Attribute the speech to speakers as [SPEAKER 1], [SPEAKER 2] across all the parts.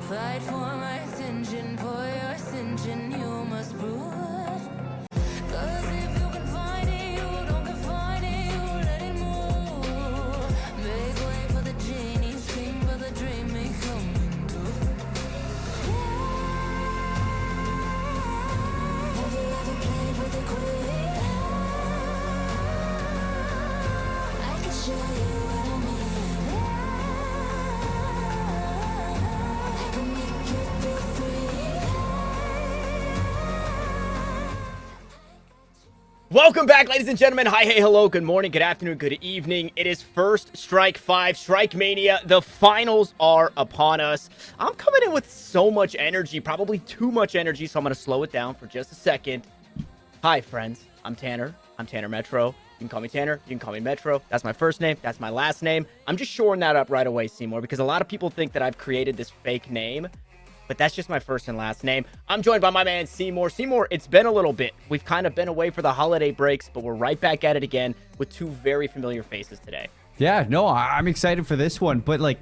[SPEAKER 1] Fight for my attention, for your ascension, you must prove it. 'Cause if you can find it, you don't confine it, you let it move. Make way for the genie, scream for the dream, may come true. Have you ever played with a queen? I can show you what I mean. I can make you feel free.
[SPEAKER 2] Welcome back, ladies and gentlemen. Hi, hey, hello, good morning, good afternoon, good evening. It is first Strike 5, Strikemania. The finals are upon us. I'm coming in with so much energy, probably too much energy, so I'm going to slow it down for just a second. Hi, friends. I'm Tanner. I'm Tanner Metro. You can call me Tanner. You can call me Metro. That's my first name. That's my last name. I'm just shoring that up right away, Cmoore, because a lot of people think that I've created this fake name, but that's just my first and last name. I'm joined by my man, Cmoore. Cmoore, it's been a little bit. We've kind of been away for the holiday breaks, but we're right back at it again with two very familiar faces today.
[SPEAKER 3] Yeah, no, I'm excited for this one, but like,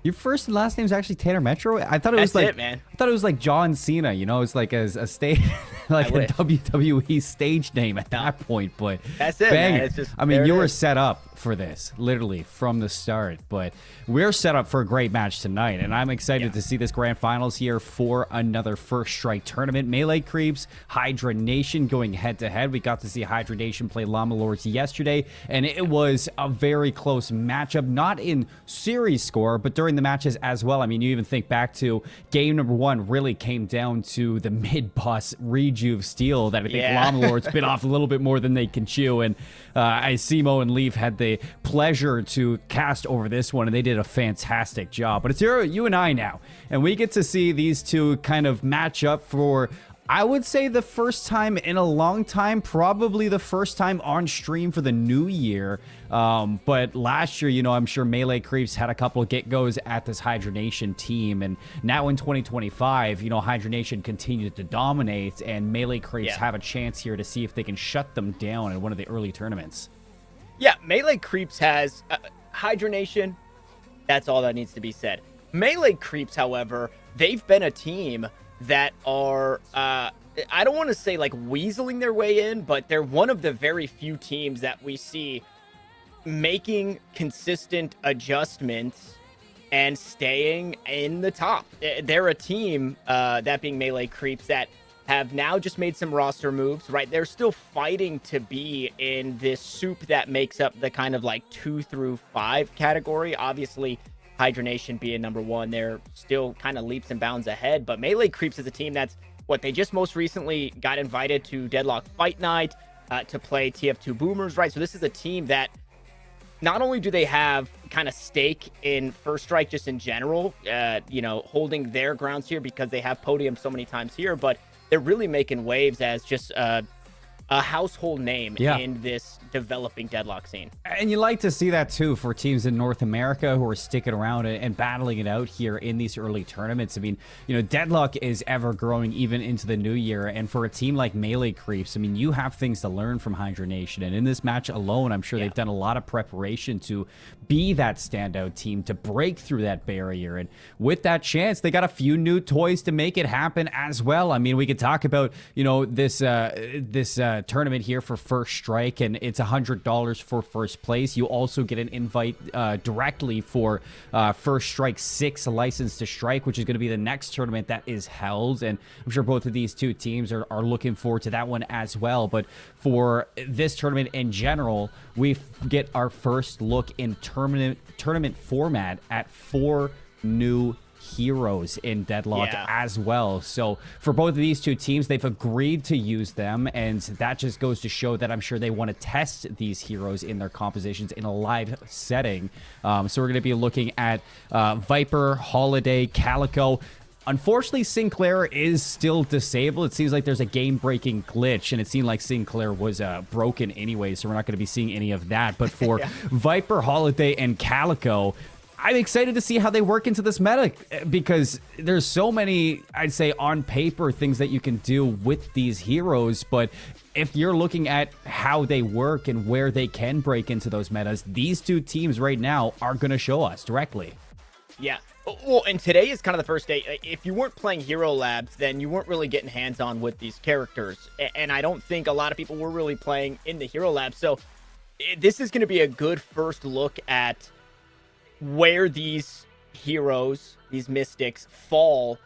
[SPEAKER 3] your first and last name is actually Tanner Metro. I thought it was
[SPEAKER 2] That's
[SPEAKER 3] like,
[SPEAKER 2] it, man.
[SPEAKER 3] I thought it was like John Cena. You know, it's like a stage, like
[SPEAKER 2] I
[SPEAKER 3] a
[SPEAKER 2] wish.
[SPEAKER 3] WWE stage name at that point. But
[SPEAKER 2] That's it, man.
[SPEAKER 3] banger.
[SPEAKER 2] It's just-
[SPEAKER 3] I mean,
[SPEAKER 2] there
[SPEAKER 3] you
[SPEAKER 2] it
[SPEAKER 3] were
[SPEAKER 2] is.
[SPEAKER 3] set up for this literally from the start. But we're set up for a great match tonight, and I'm excited to see this grand finals here for another First Strike tournament. Melee Creeps, Hydranation going head to head. We got to see Hydranation play Llama Lords yesterday, and it was a very close matchup. Not in series score, but during the matches as well. I mean, you even think back to game number 1 really came down to the mid-boss Rejuve steal that I think
[SPEAKER 2] Yeah.
[SPEAKER 3] Llama Lords bit off a little bit more than they can chew. And Cmo and Leaf had the pleasure to cast over this one, and they did a fantastic job. But it's you and I now, and we get to see these two kind of match up for, I would say, the first time in a long time, probably the first time on stream for the new year. But last year, you know, I'm sure Melee Creeps had a couple of get-goes at this Hydranation team. And now in 2025, you know, Hydranation continued to dominate, and Melee Creeps have a chance here to see if they can shut them down in one of the early tournaments.
[SPEAKER 2] Yeah, Melee Creeps has Hydranation. That's all that needs to be said. Melee Creeps, however, they've been a team that are, I don't want to say like weaseling their way in, but they're one of the very few teams that we see making consistent adjustments and staying in the top. They're a team, that being Melee Creeps, that have now just made some roster moves, right? They're still fighting to be in this soup that makes up the kind of like 2 through 5 category. Obviously, Hydranation being number 1, they're still kind of leaps and bounds ahead. But Melee Creeps is a team that's, they just most recently got invited to Deadlock Fight Night to play TF2 Boomers, right? So this is a team that not only do they have kind of stake in First Strike just in general, you know, holding their grounds here because they have podium so many times here, but they're really making waves as just a household name in this developing Deadlock scene.
[SPEAKER 3] And you like to see that too for teams in North America who are sticking around and battling it out here in these early tournaments. I mean, you know, Deadlock is ever growing even into the new year. And for a team like Melee Creeps, I mean, you have things to learn from Hydranation. And in this match alone, I'm sure they've done a lot of preparation to be that standout team, to break through that barrier. And with that chance, they got a few new toys to make it happen as well. I mean, we could talk about, you know, this tournament here for First Strike, and it's $100 for first place. You also get an invite directly for First Strike 6, a license to strike, which is going to be the next tournament that is held. And I'm sure both of these two teams are looking forward to that one as well. But for this tournament in general, we get our first look in tournament format at 4 new heroes in Deadlock as well. So for both of these two teams, they've agreed to use them, and that just goes to show that I'm sure they want to test these heroes in their compositions in a live setting. So we're going to be looking at Viper, Holiday, Calico. Unfortunately, Sinclair is still disabled. It seems like there's a game-breaking glitch, and it seemed like Sinclair was broken anyway, so we're not going to be seeing any of that. But for Viper, Holiday, and Calico, I'm excited to see how they work into this meta, because there's so many, I'd say, on paper things that you can do with these heroes, but if you're looking at how they work and where they can break into those metas, these two teams right now are going to show us directly.
[SPEAKER 2] Yeah, Well, and today is kind of the first day. If you weren't playing Hero Labs, then you weren't really getting hands-on with these characters. And I don't think a lot of people were really playing in the Hero Labs. So this is going to be a good first look at where these heroes, these mystics, fall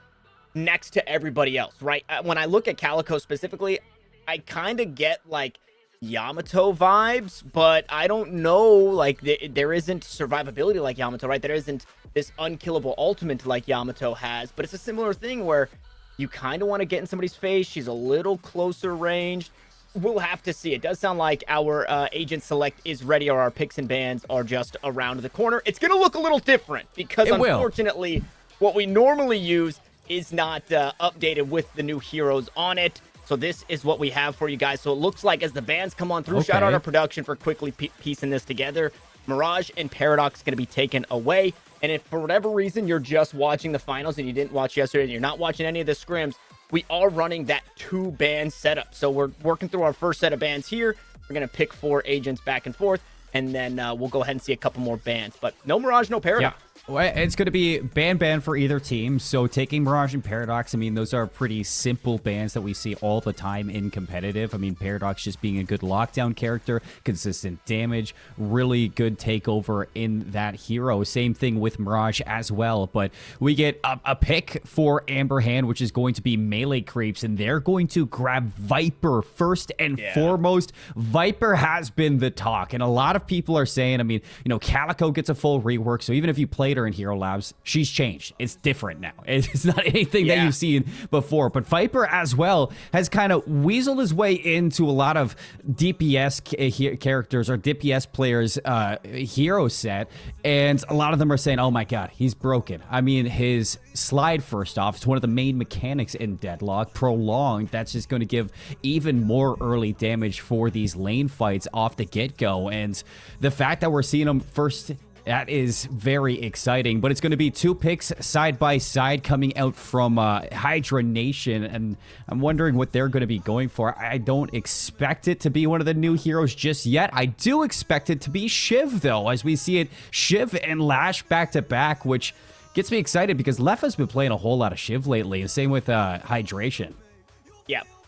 [SPEAKER 2] next to everybody else, right? When I look at Calico specifically, I kind of get like Yamato vibes, but I don't know, like there isn't survivability like Yamato, right? There isn't this unkillable ultimate like Yamato has, but it's a similar thing where you kind of want to get in somebody's face. She's a little closer ranged. We'll have to see. It does sound like our agent select is ready, or our picks and bans are just around the corner. It's going to look a little different because unfortunately what we normally use is not updated with the new heroes on it. So this is what we have for you guys. So it looks like as the bans come on through, shout out our production for quickly piecing this together. Mirage and Paradox going to be taken away. And if for whatever reason you're just watching the finals and you didn't watch yesterday and you're not watching any of the scrims, we are running that 2-ban setup. So we're working through our first set of bans here. We're going to pick 4 agents back and forth, and then we'll go ahead and see a couple more bans. But no Mirage, no Paradox.
[SPEAKER 3] Yeah. Well, it's going to be ban for either team. So taking Mirage and Paradox, I mean, those are pretty simple bans that we see all the time in competitive. I mean, Paradox just being a good lockdown character, consistent damage, really good takeover in that hero. Same thing with Mirage as well. But we get a pick for Amberhand, which is going to be melee creeps, and they're going to grab Viper first and foremost. Viper has been the talk, and a lot of people are saying, I mean, you know, Calico gets a full rework, so even if you played her in Hero Labs, she's changed. It's different now. It's not anything that you've seen before. But Viper as well has kind of weaseled his way into a lot of DPS characters or DPS players hero set, and a lot of them are saying, oh my god, he's broken. I mean, his slide, first off, it's one of the main mechanics in Deadlock. Prolonged, that's just going to give even more early damage for these lane fights off the get-go, and the fact that we're seeing him first, that is very exciting. But it's going to be 2 picks side by side coming out from Hydranation, and I'm wondering what they're going to be going for. I don't expect it to be one of the new heroes just yet. I do expect it to be Shiv, though, as we see it Shiv and Lash back to back, which gets me excited because Lef has been playing a whole lot of Shiv lately, and same with Hydration.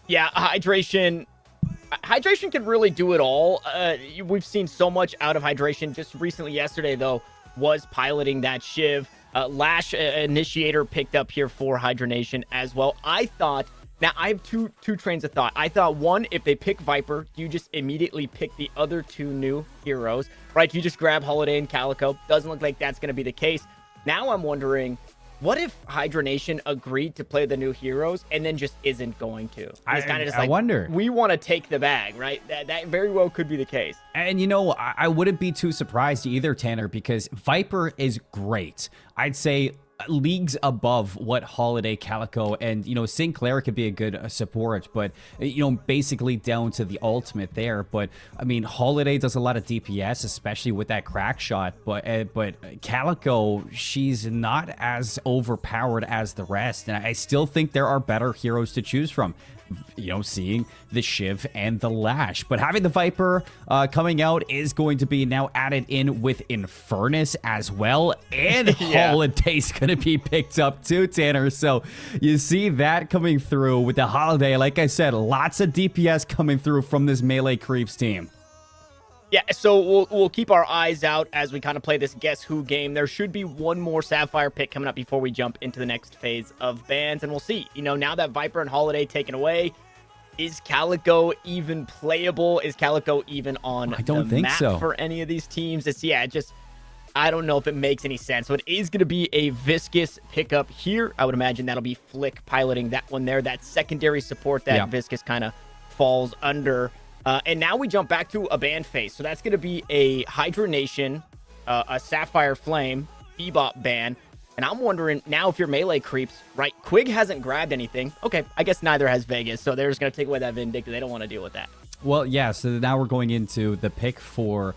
[SPEAKER 2] Yeah, Hydration can really do it all. We've seen so much out of Hydration. Just recently, yesterday, though, was piloting that Shiv. Lash Initiator picked up here for Hydranation as well. I thought, now I have two trains of thought. I thought, one, if they pick Viper, you just immediately pick the other 2 new heroes, right? You just grab Holiday and Calico. Doesn't look like that's going to be the case. Now I'm wondering, what if Hydranation agreed to play the new heroes and then just isn't going to? It's kind of just like, I wonder. We want to take the bag, right? That very well could be the case.
[SPEAKER 3] And, you know, I wouldn't be too surprised either, Tanner, because Viper is great. I'd say leagues above what Holiday, Calico, and, you know, Sinclair could be a good support, but, you know, basically down to the ultimate there. But, I mean, Holiday does a lot of DPS, especially with that crack shot, but Calico, she's not as overpowered as the rest, and I still think there are better heroes to choose from. You know, seeing the Shiv and the Lash. But having the Viper coming out is going to be now added in with Infernus as well. And Holiday's going to be picked up too, Tanner. So you see that coming through with the Holiday. Like I said, lots of DPS coming through from this melee creeps team.
[SPEAKER 2] Yeah, so we'll keep our eyes out as we kind of play this Guess Who game. There should be one more Sapphire pick coming up before we jump into the next phase of bans, and we'll see. You know, now that Viper and Holiday taken away, is Calico even playable? Is Calico even on the map for any of these teams? I don't know if it makes any sense. So it is going to be a Viscous pickup here. I would imagine that'll be Flick piloting that one there. That secondary support that Viscous kind of falls under. And now we jump back to a ban phase. So that's going to be a Hydranation, a Sapphire Flame, Bebop ban. And I'm wondering now if you're melee creeps, right? Quig hasn't grabbed anything. Okay, I guess neither has Vegas. So they're just going to take away that Vindicta. They don't want to deal with that.
[SPEAKER 3] Well, yeah. So now we're going into the pick for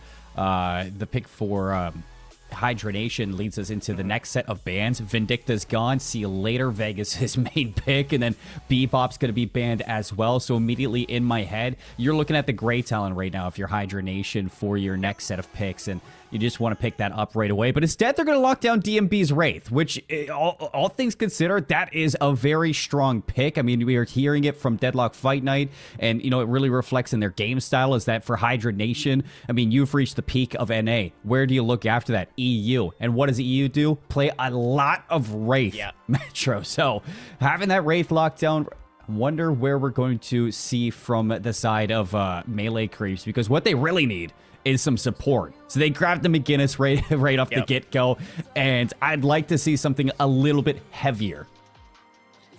[SPEAKER 3] Hydranation leads us into the next set of bans. Vindicta's gone. See you later. Vegas is main pick. And then Bebop's going to be banned as well. So immediately in my head, you're looking at the Grey Talon right now if you're Hydranation for your next set of picks. And, you just want to pick that up right away. But instead, they're going to lock down DMB's Wraith, which, all things considered, that is a very strong pick. I mean, we are hearing it from Deadlock Fight Night, and, you know, it really reflects in their game style is that for Hydranation, I mean, you've reached the peak of NA. Where do you look after that? EU. And what does EU do? Play a lot of Wraith Metro. So having that Wraith locked down, wonder where we're going to see from the side of melee creeps, because what they really need is some support. So they grabbed the McGinnis right off the get-go, and I'd like to see something a little bit heavier.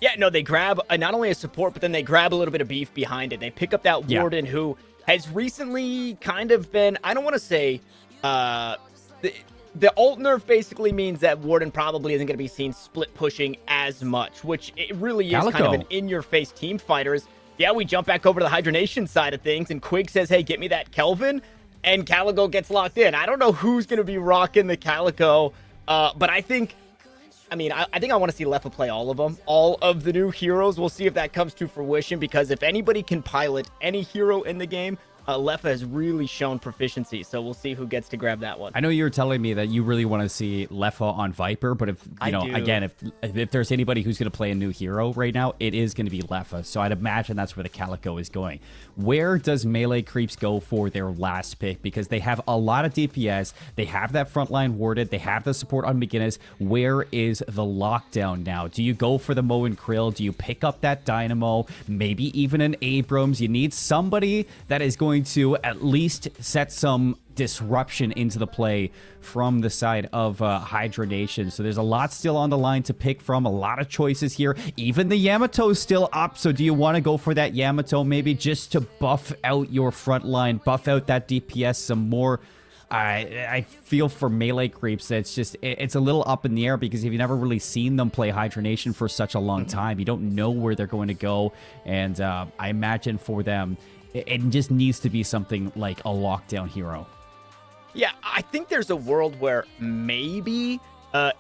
[SPEAKER 2] Yeah, no, they grab not only a support, but then they grab a little bit of beef behind it. They pick up that Warden who has recently kind of been, I don't want to say, the alt nerf basically means that Warden probably isn't going to be seen split pushing as much, which it really is kind of an in-your-face team fighters. Yeah, we jump back over to the Hydranation side of things, and Quig says, hey, get me that Kelvin, and Calico gets locked in. I don't know who's going to be rocking the Calico, but I think I want to see Leffa play all of them, all of the new heroes. We'll see if that comes to fruition, because if anybody can pilot any hero in the game, Leffa has really shown proficiency, so we'll see who gets to grab that one.
[SPEAKER 3] I know you were telling me that you really want to see Leffa on Viper, but if again, if there's anybody who's going to play a new hero right now, it is going to be Leffa. So I'd imagine that's where the Calico is going. Where does melee creeps go for their last pick? Because they have a lot of DPS, they have that frontline warded, they have the support on McGinnis. Where is the lockdown now? Do you go for the Mo and Krill? Do you pick up that Dynamo? Maybe even an Abrams? You need somebody that is going to at least set some disruption into the play from the side of Hydranation. So there's a lot still on the line to pick from, a lot of choices here. Even the Yamato's still up, so do you want to go for that Yamato maybe just to buff out your front line, buff out that DPS some more? I feel for melee creeps that it's a little up in the air, because if you've never really seen them play Hydranation for such a long time, you don't know where they're going to go, and I imagine for them it just needs to be something like a lockdown hero.
[SPEAKER 2] Yeah, I think there's a world where maybe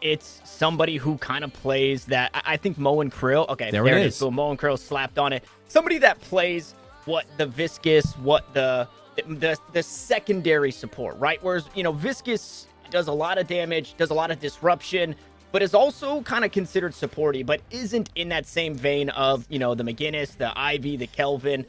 [SPEAKER 2] it's somebody who kind of plays that. I think Mo and Krill. Okay, there it is. So Mo and Krill slapped on it. Somebody that plays what the Viscous, what the secondary support, right? Whereas, you know, Viscous does a lot of damage, does a lot of disruption, but is also kind of considered supporty, but isn't in that same vein of, you know, the McGinnis, the Ivy, the Kelvin.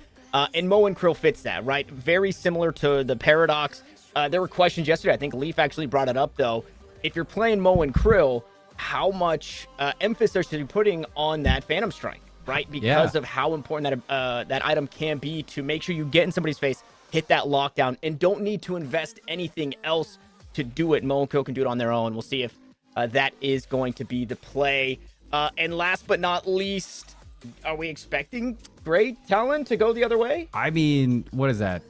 [SPEAKER 2] And Mo and Krill fits that, right? Very similar to the Paradox. There were questions yesterday. I think Leaf actually brought it up, though. If you're playing Mo and Krill, how much emphasis are you putting on that Phantom Strike, right? Because of how important that item can be to make sure you get in somebody's face, hit that lockdown, and don't need to invest anything else to do it. Mo and Krill can do it on their own. We'll see if that is going to be the play. And last but not least, are we expecting Great Talon to go the other way?
[SPEAKER 3] I mean, what is that?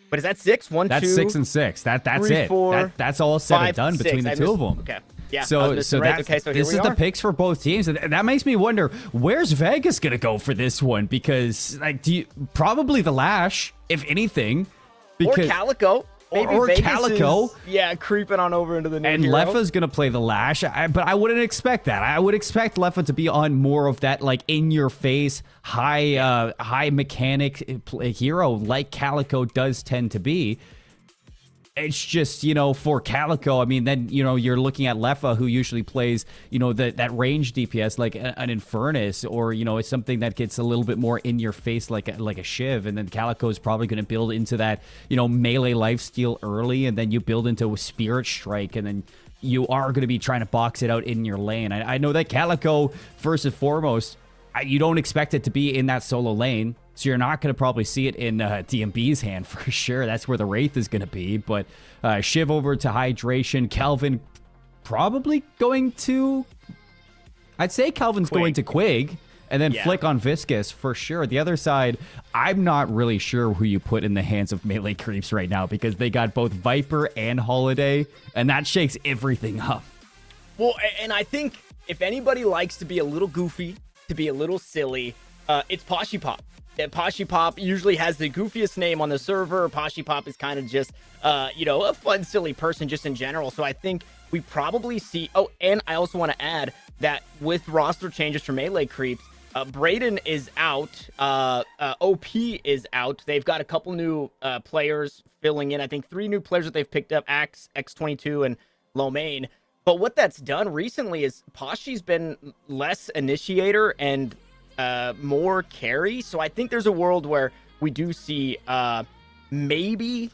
[SPEAKER 2] But is that 6? 1,
[SPEAKER 3] that's
[SPEAKER 2] 2,
[SPEAKER 3] 6 and 6. That's
[SPEAKER 2] 3,
[SPEAKER 3] it.
[SPEAKER 2] 4,
[SPEAKER 3] that's all said
[SPEAKER 2] 5,
[SPEAKER 3] and done
[SPEAKER 2] 6.
[SPEAKER 3] between the two of them.
[SPEAKER 2] Okay. Yeah.
[SPEAKER 3] So
[SPEAKER 2] right.
[SPEAKER 3] so this is the picks for both teams, and that makes me wonder, where's Vegas gonna go for this one? Because like, probably the Lash, if anything,
[SPEAKER 2] because, or Calico. Maybe
[SPEAKER 3] or
[SPEAKER 2] Vegas
[SPEAKER 3] Calico,
[SPEAKER 2] is, creeping on over into the new
[SPEAKER 3] and
[SPEAKER 2] hero.
[SPEAKER 3] Leffa's gonna play the Lash, but I wouldn't expect that. I would expect Leffa to be on more of that, like, in your face, high mechanic hero, like Calico does tend to be. It's just, you know, for Calico, I mean, then, you know, you're looking at Leffa, who usually plays, you know, that range DPS like an Infernus, or, you know, it's something that gets a little bit more in your face like a Shiv. And then Calico is probably going to build into that, you know, melee lifesteal early, and then you build into a Spirit Strike, and then you are going to be trying to box it out in your lane. I know that Calico, first and foremost, you don't expect it to be in that solo lane. So you're not going to probably see it in DMB's hand for sure. That's where the Wraith is going to be. But Shiv over to Hydration. Kelvin probably going to... I'd say Kelvin's going to Quig. And then Flick on Viscous for sure. The other side, I'm not really sure who you put in the hands of melee creeps right now, because they got both Viper and Holiday. And that shakes everything up.
[SPEAKER 2] Well, and I think if anybody likes to be a little goofy, to be a little silly, it's Poshy Pop. Poshy Pop usually has the goofiest name on the server. Poshy Pop is kind of just, you know, a fun, silly person just in general. So I think we probably see... Oh, and I also want to add that with roster changes for melee creeps, Braden is out. OP is out. They've got a couple new players filling in. I think 3 new players that they've picked up, Axe, X22, and Lomain. But what that's done recently is Pashi's been less initiator and more carry. So I think there's a world where we do see maybe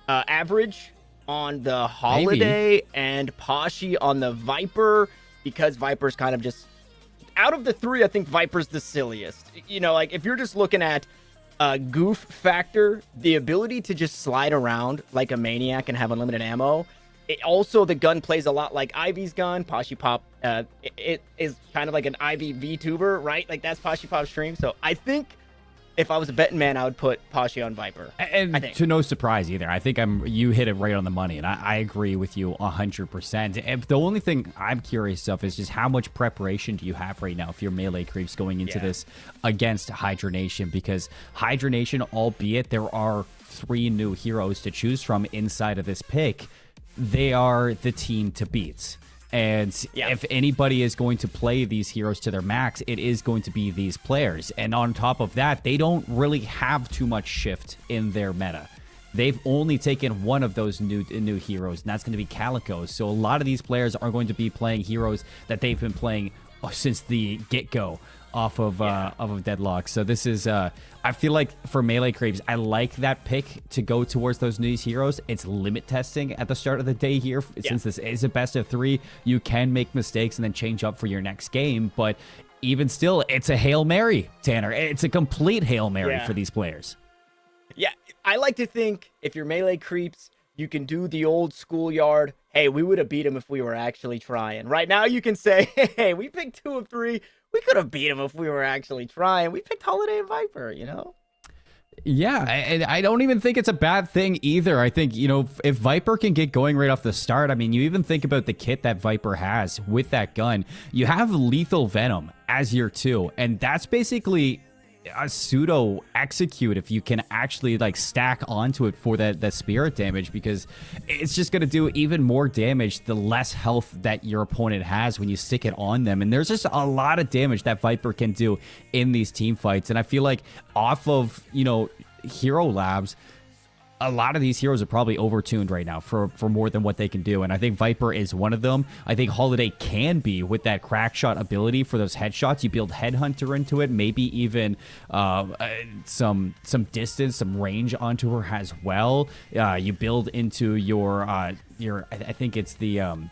[SPEAKER 2] average on the Holiday and Pashi on the Viper, because Viper's kind of just, out of the 3, I think Viper's the silliest. You know, like if you're just looking at goof factor, the ability to just slide around like a maniac and have unlimited ammo. Also, the gun plays a lot like Ivy's gun. Pashi Pop, it is kind of like an Ivy VTuber, right? Like that's Pashi Pop's stream. So I think if I was a betting man, I would put Pashi on Viper.
[SPEAKER 3] And to no surprise either. I think you hit it right on the money, and I agree with you 100%. And the only thing I'm curious of is just how much preparation do you have right now if you're melee creeps going into this against Hydranation? Because Hydranation, albeit there are 3 new heroes to choose from inside of this pick, they are the team to beat. And if anybody is going to play these heroes to their max, it is going to be these players. And on top of that, they don't really have too much shift in their meta. They've only taken one of those new heroes, and that's going to be Calico. So a lot of these players are going to be playing heroes that they've been playing since the get-go off of Deadlock. So this is I feel like for melee creeps, I like that pick to go towards those new heroes. It's limit testing at the start of the day here. Since this is a best of 3, you can make mistakes and then change up for your next game. But even still, it's a Hail Mary, Tanner. It's a complete Hail Mary for these players. Yeah,
[SPEAKER 2] I like to think if you're melee creeps, you can do the old schoolyard. Hey, we would have beat him if we were actually trying. Right now, you can say, hey, we picked 2 of 3. We could have beat him if we were actually trying. We picked Holiday and Viper, you know?
[SPEAKER 3] Yeah, and I don't even think it's a bad thing either. I think, you know, if Viper can get going right off the start, I mean, you even think about the kit that Viper has with that gun. You have Lethal Venom as your 2, and that's basically a pseudo execute if you can actually like stack onto it for that spirit damage, because it's just going to do even more damage the less health that your opponent has when you stick it on them. And there's just a lot of damage that Viper can do in these team fights. And I feel like off of, you know, Hero Labs, a lot of these heroes are probably overtuned right now for more than what they can do. And I think Viper is one of them. I think Holiday can be with that crack shot ability for those headshots. You build Headhunter into it, maybe even some distance, some range onto her as well. You build into your I think it's the I'm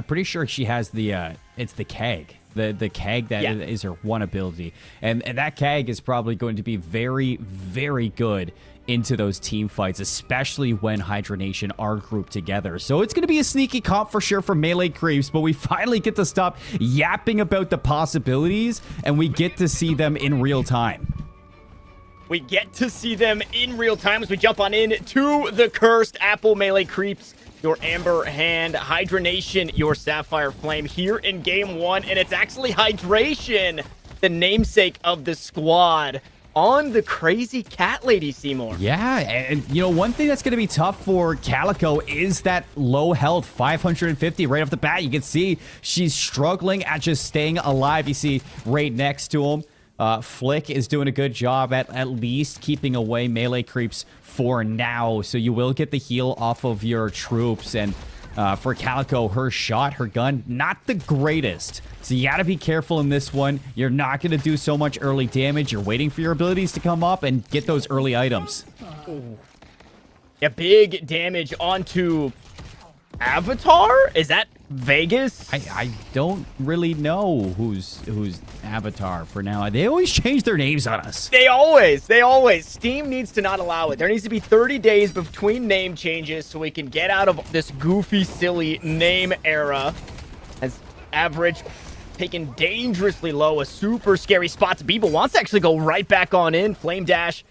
[SPEAKER 3] pretty sure she has the it's the keg. The keg that is her one ability. And that keg is probably going to be very, very good into those team fights, especially when Hydranation are grouped together. So it's going to be a sneaky comp for sure for melee creeps, but we finally get to stop yapping about the possibilities, and we get to see them in real time.
[SPEAKER 2] We get to see them in real time as we jump on in to the Cursed Apple melee creeps. Your Amber Hand, Hydranation, your Sapphire Flame here in game 1. And it's actually Hydration, the namesake of the squad, on the crazy cat lady, Cmoore.
[SPEAKER 3] Yeah, and you know, one thing that's going to be tough for Calico is that low health, 550 right off the bat. You can see she's struggling at just staying alive. You see right next to him, Flick is doing a good job at least keeping away melee creeps for now. So you will get the heal off of your troops. And for Calico, her shot, her gun, not the greatest. So you got to be careful in this one. You're not going to do so much early damage. You're waiting for your abilities to come up and get those early items.
[SPEAKER 2] Yeah, big damage onto Avatar? Is that Vegas?
[SPEAKER 3] I don't really know who's Avatar for now. They always change their names on us.
[SPEAKER 2] They always. Steam needs to not allow it. There needs to be 30 days between name changes so we can get out of this goofy, silly name era. As Average taken dangerously low, a super scary spot. Bebop wants to actually go right back on in. Flame Dash.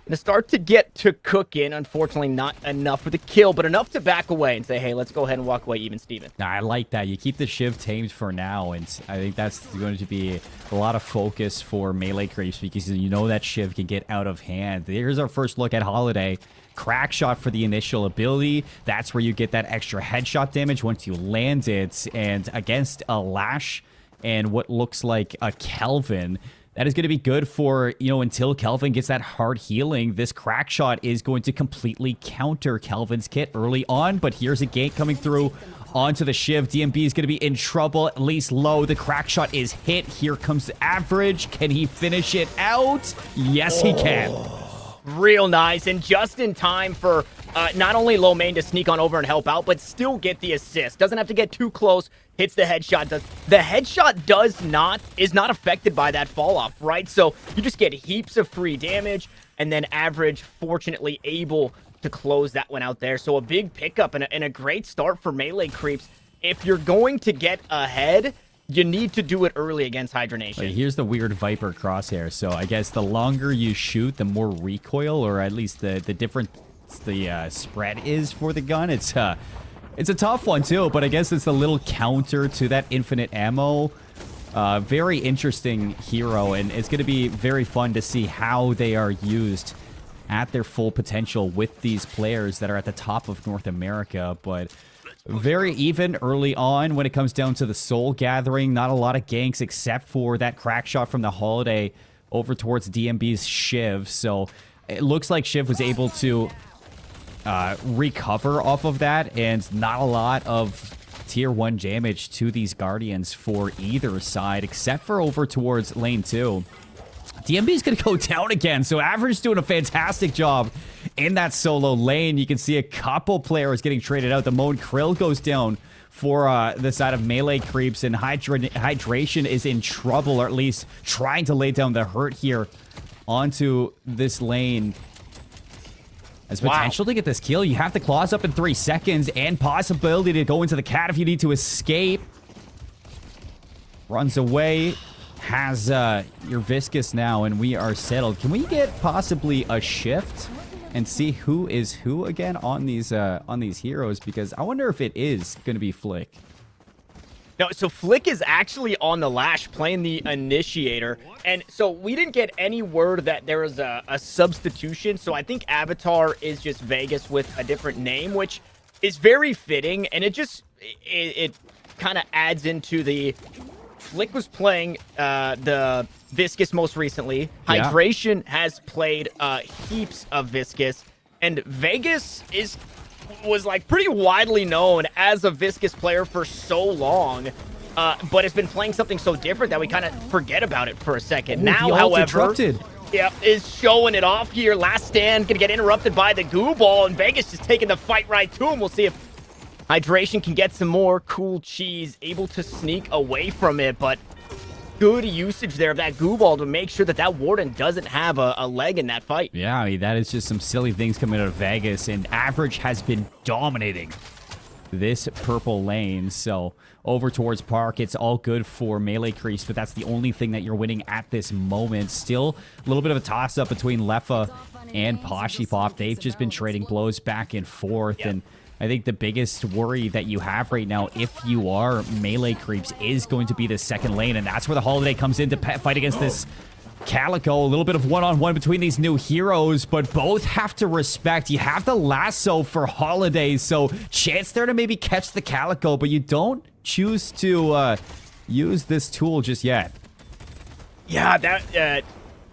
[SPEAKER 2] Gonna start to get to cooking. Unfortunately, not enough for the kill, but enough to back away and say, hey, let's go ahead and walk away even, Steven.
[SPEAKER 3] Nah, I like that. You keep the Shiv tamed for now, and I think that's going to be a lot of focus for melee creeps because you know that Shiv can get out of hand. Here's our first look at Holiday. crack shot for the initial ability. That's where you get that extra headshot damage once you land it. And against a Lash and what looks like a Kelvin, that is going to be good for, you know, until Kelvin gets that hard healing. This crack shot is going to completely counter Kelvin's kit early on, but here's a gank coming through onto the Shiv. DMB is going to be in trouble, at least low. The crack shot is hit. Here comes the average. Can he finish it out? Yes, he can.
[SPEAKER 2] Real nice, and just in time for not only low main to sneak on over and help out, but still get the assist. Doesn't have to get too close. Hits the headshot. The headshot is not affected by that fall off, right? So you just get heaps of free damage, and then average, fortunately, able to close that one out there. So a big pickup and a great start for melee creeps. If you're going to get ahead, you need to do it early against Hydranation.
[SPEAKER 3] Wait, here's the weird Viper crosshair. So I guess the longer you shoot, the more recoil, or at least the different the spread is for the gun. It's a tough one too, but I guess it's a little counter to that infinite ammo. Very interesting hero, and it's going to be very fun to see how they are used at their full potential with these players that are at the top of North America. But very even early on when it comes down to the soul gathering. Not a lot of ganks except for that crack shot from the Holiday over towards DMB's Shiv. So it looks like Shiv was able to recover off of that, and not a lot of tier 1 damage to these Guardians for either side except for over towards lane 2. DMB's going to go down again, so Average doing a fantastic job in that solo lane. You can see a couple players getting traded out. The Moan Krill goes down for the side of melee creeps, and Hydration is in trouble, or at least trying to lay down the hurt here onto this lane. As potential to get this kill, you have the claws up in 3 seconds, and possibility to go into the cat if you need to escape. Runs away. Has your Viscous now, and we are settled. Can we get possibly a shift and see who is who again on these heroes? Because I wonder if it is going to be Flick.
[SPEAKER 2] No, so Flick is actually on the Lash playing the Initiator. And so we didn't get any word that there was a substitution. So I think Avatar is just Vegas with a different name, which is very fitting. And it kind of adds into the... Flick was playing the Viscous most recently.
[SPEAKER 3] Yeah.
[SPEAKER 2] Hydration has played heaps of Viscous. And Vegas was like pretty widely known as a Viscous player for so long, but has been playing something so different that we kind of forget about it for a second.
[SPEAKER 3] Ooh,
[SPEAKER 2] now, however, is showing it off here. Last stand gonna get interrupted by the goo ball, and Vegas just taking the fight right to him. We'll see if Hydration can get some more cool cheese, able to sneak away from it, but good usage there of that goo ball to make sure that that Warden doesn't have a leg in that fight.
[SPEAKER 3] Yeah, I mean, that is just some silly things coming out of Vegas, and Average has been dominating this purple lane. So over towards Park, it's all good for melee creeps, but that's the only thing that you're winning at this moment. Still a little bit of a toss-up between Leffa and Pop. They've just been trading blows back and forth, and I think the biggest worry that you have right now, if you are melee creeps, is going to be the second lane, and that's where the Holiday comes in to fight against this Calico. A little bit of one-on-one between these new heroes, but both have to respect. You have the lasso for Holiday, so chance there to maybe catch the Calico, but you don't choose to use this tool just yet.
[SPEAKER 2] Yeah, that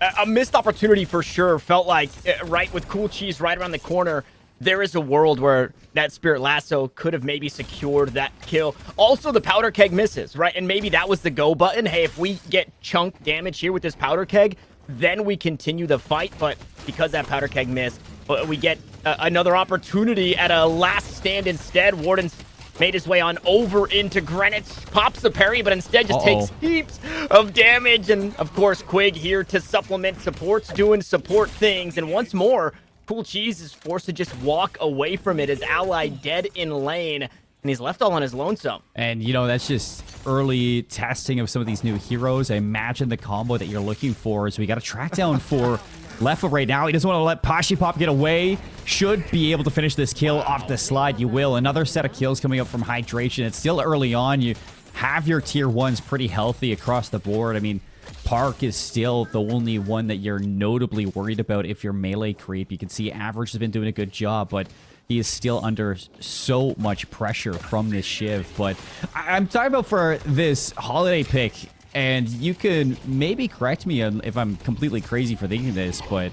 [SPEAKER 2] a missed opportunity for sure. Felt like, right, with Cool Cheese right around the corner, there is a world where that Spirit Lasso could have maybe secured that kill. Also, the Powder Keg misses, right? And maybe that was the go button. Hey, if we get chunk damage here with this Powder Keg, then we continue the fight. But because that Powder Keg missed, we get another opportunity at a last stand instead. Warden's made his way on over into Greenwich, pops the parry, but instead just takes heaps of damage. And, of course, Quig here to supplement supports, doing support things. And once more, Cool Cheese is forced to just walk away from it. His ally dead in lane, and he's left all on his lonesome.
[SPEAKER 3] And, you know, that's just early testing of some of these new heroes. I imagine the combo that you're looking for is we got a track down for Leffa right now. He doesn't want to let Pop get away. Should be able to finish this kill off the slide. You will. Another set of kills coming up from Hydration. It's still early on. You have your tier 1s pretty healthy across the board. I mean, Park is still the only one that you're notably worried about if you're melee creep. You can see Average has been doing a good job, but he is still under so much pressure from this Shiv. But I'm talking about for this holiday pick, and you can maybe correct me if I'm completely crazy for thinking this, but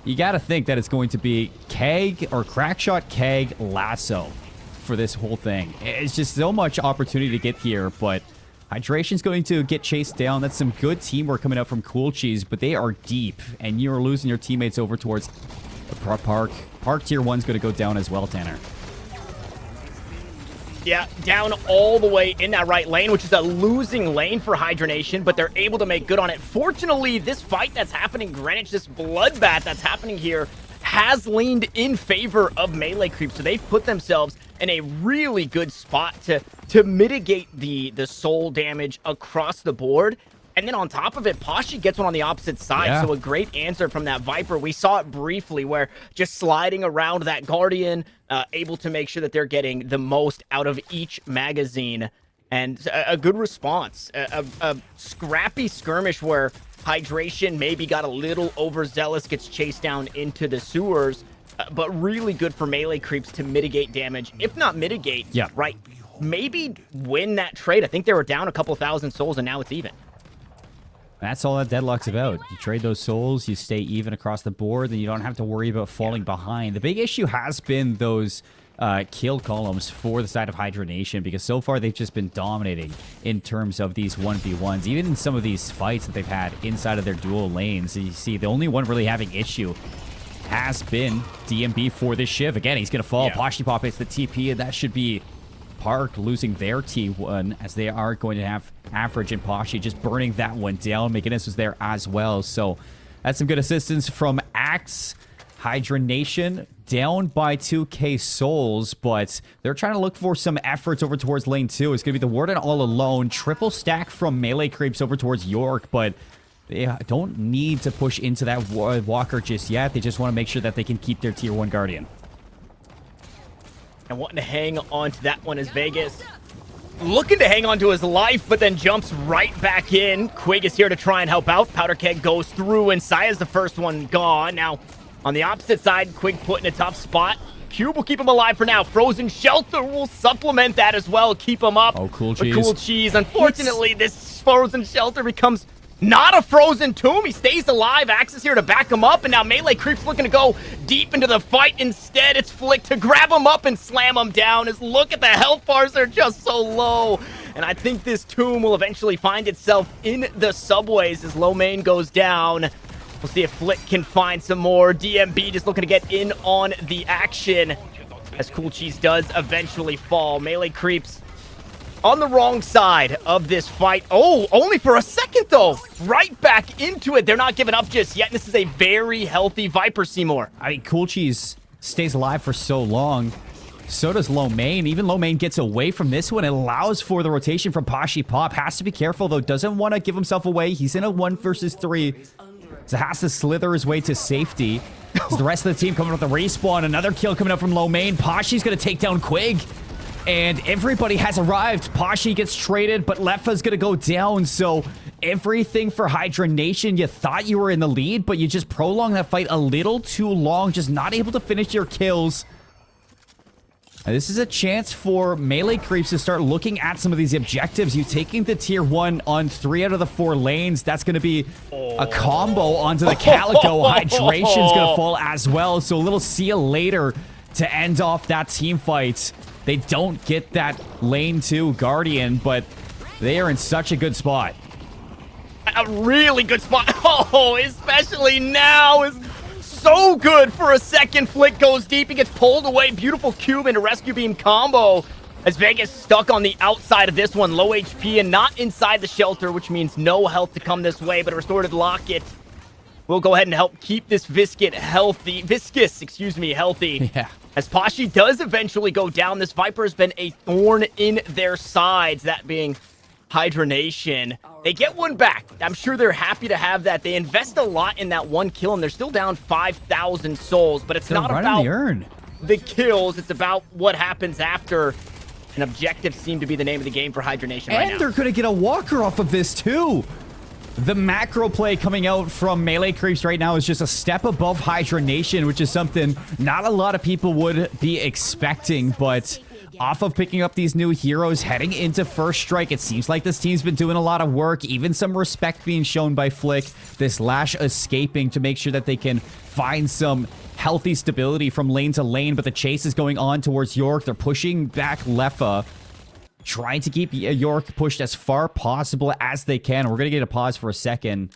[SPEAKER 3] you got to think that it's going to be Keg or Crackshot, Keg, Lasso for this whole thing. It's just so much opportunity to get here, but Hydration's going to get chased down. That's some good teamwork coming out from Cool Cheese, but they are deep, and you're losing your teammates over towards Park. Park tier 1's going to go down as well, Tanner.
[SPEAKER 2] Yeah, down all the way in that right lane, which is a losing lane for Hydranation, but they're able to make good on it. Fortunately, this fight that's happening, Greenwich, this bloodbath that's happening here, has leaned in favor of melee creep, so they've put themselves in a really good spot to mitigate the soul damage across the board. And then on top of it, Pashi gets one on the opposite side,
[SPEAKER 3] yeah.
[SPEAKER 2] So a great answer from that Viper. We saw it briefly where just sliding around that Guardian, able to make sure that they're getting the most out of each magazine. And a good response. A scrappy skirmish where Hydration maybe got a little overzealous, gets chased down into the sewers, but really good for melee creeps to mitigate damage. If not mitigate,
[SPEAKER 3] yeah,
[SPEAKER 2] right, maybe win that trade. I think they were down a couple thousand souls, and now it's even.
[SPEAKER 3] That's all that Deadlock's about. You trade those souls, you stay even across the board, and you don't have to worry about falling behind. The big issue has been those kill columns for the side of Hydranation, because so far they've just been dominating in terms of these 1v1s. Even in some of these fights that they've had inside of their dual lanes, you see the only one really having issue has been DMB for this Shiv. Again, he's going to fall. Yeah. Pashi Pop hits the TP, and that should be Park losing their T1, as they are going to have Average and Pashi just burning that one down. McGinnis was there as well, so that's some good assistance from Axe. Hydranation down by 2k souls, but they're trying to look for some efforts over towards lane 2. It's going to be the Warden all alone. Triple stack from melee creeps over towards York, but they don't need to push into that walker just yet. They just want to make sure that they can keep their tier 1 Guardian.
[SPEAKER 2] And wanting to hang on to that one is Vegas. Looking to hang on to his life, but then jumps right back in. Quig is here to try and help out. Powder Keg goes through, and Saya's the first one gone. Now, on the opposite side, Quig put in a tough spot. Cube will keep him alive for now. Frozen Shelter will supplement that as well. Keep him up.
[SPEAKER 3] Oh, Cool Cheese.
[SPEAKER 2] Cool Cheese. Unfortunately, this Frozen Shelter becomes not a frozen tomb. He stays alive. Axe is here to back him up, and now melee creeps looking to go deep into the fight. Instead, it's Flick to grab him up and slam him down. As look at the health bars, they're just so low. And I think this tomb will eventually find itself in the subways as low main goes down. We'll see if Flick can find some more. DMB just looking to get in on the action as Cool Cheese does eventually fall. Melee creeps on the wrong side of this fight. Oh, only for a second, though. Right back into it. They're not giving up just yet. This is a very healthy Viper, Cmoore.
[SPEAKER 3] I mean, Cool Cheese stays alive for so long. So does Low Main. Even Low Main gets away from this one. It allows for the rotation from Pashi Pop. Has to be careful, though. Doesn't want to give himself away. He's in a 1 versus 3. So has to slither his way to safety. The rest of the team coming with the respawn. Another kill coming up from Low Main. Pashi's going to take down Quig. And everybody has arrived. Pashi gets traded, but Lefa's going to go down. So everything for Hydranation. You thought you were in the lead, but you just prolonged that fight a little too long. Just not able to finish your kills. Now, this is a chance for melee creeps to start looking at some of these objectives. You taking the tier 1 on 3 out of the 4 lanes. That's going to be a combo onto the Calico. Hydration's going to fall as well. So a little see you later to end off that team fight. They don't get that lane 2 Guardian, but they are in such a good spot.
[SPEAKER 2] A really good spot. Oh, especially now is so good for a second. Flick goes deep. He gets pulled away. Beautiful cube into rescue beam combo as Vegas stuck on the outside of this one. Low HP and not inside the shelter, which means no health to come this way, but a restorative locket will go ahead and help keep this Viscous healthy.
[SPEAKER 3] Yeah.
[SPEAKER 2] As Pashi does eventually go down, this Viper has been a thorn in their sides, that being Hydranation. They get one back. I'm sure they're happy to have that. They invest a lot in that one kill, and they're still down 5,000 souls, but it's not about the kills. It's about what happens after. And objectives seem to be the name of the game for Hydranation right now.
[SPEAKER 3] And they're going to get a walker off of this, too. The macro play coming out from Melee Creeps right now is just a step above Hydranation, which is something not a lot of people would be expecting, but off of picking up these new heroes heading into first strike, it seems like this team's been doing a lot of work, even some respect being shown by Flick. This Lash escaping to make sure that they can find some healthy stability from lane to lane, but the chase is going on towards York. They're pushing back Leffa, trying to keep York pushed as far possible as they can. We're going to get a pause for a second.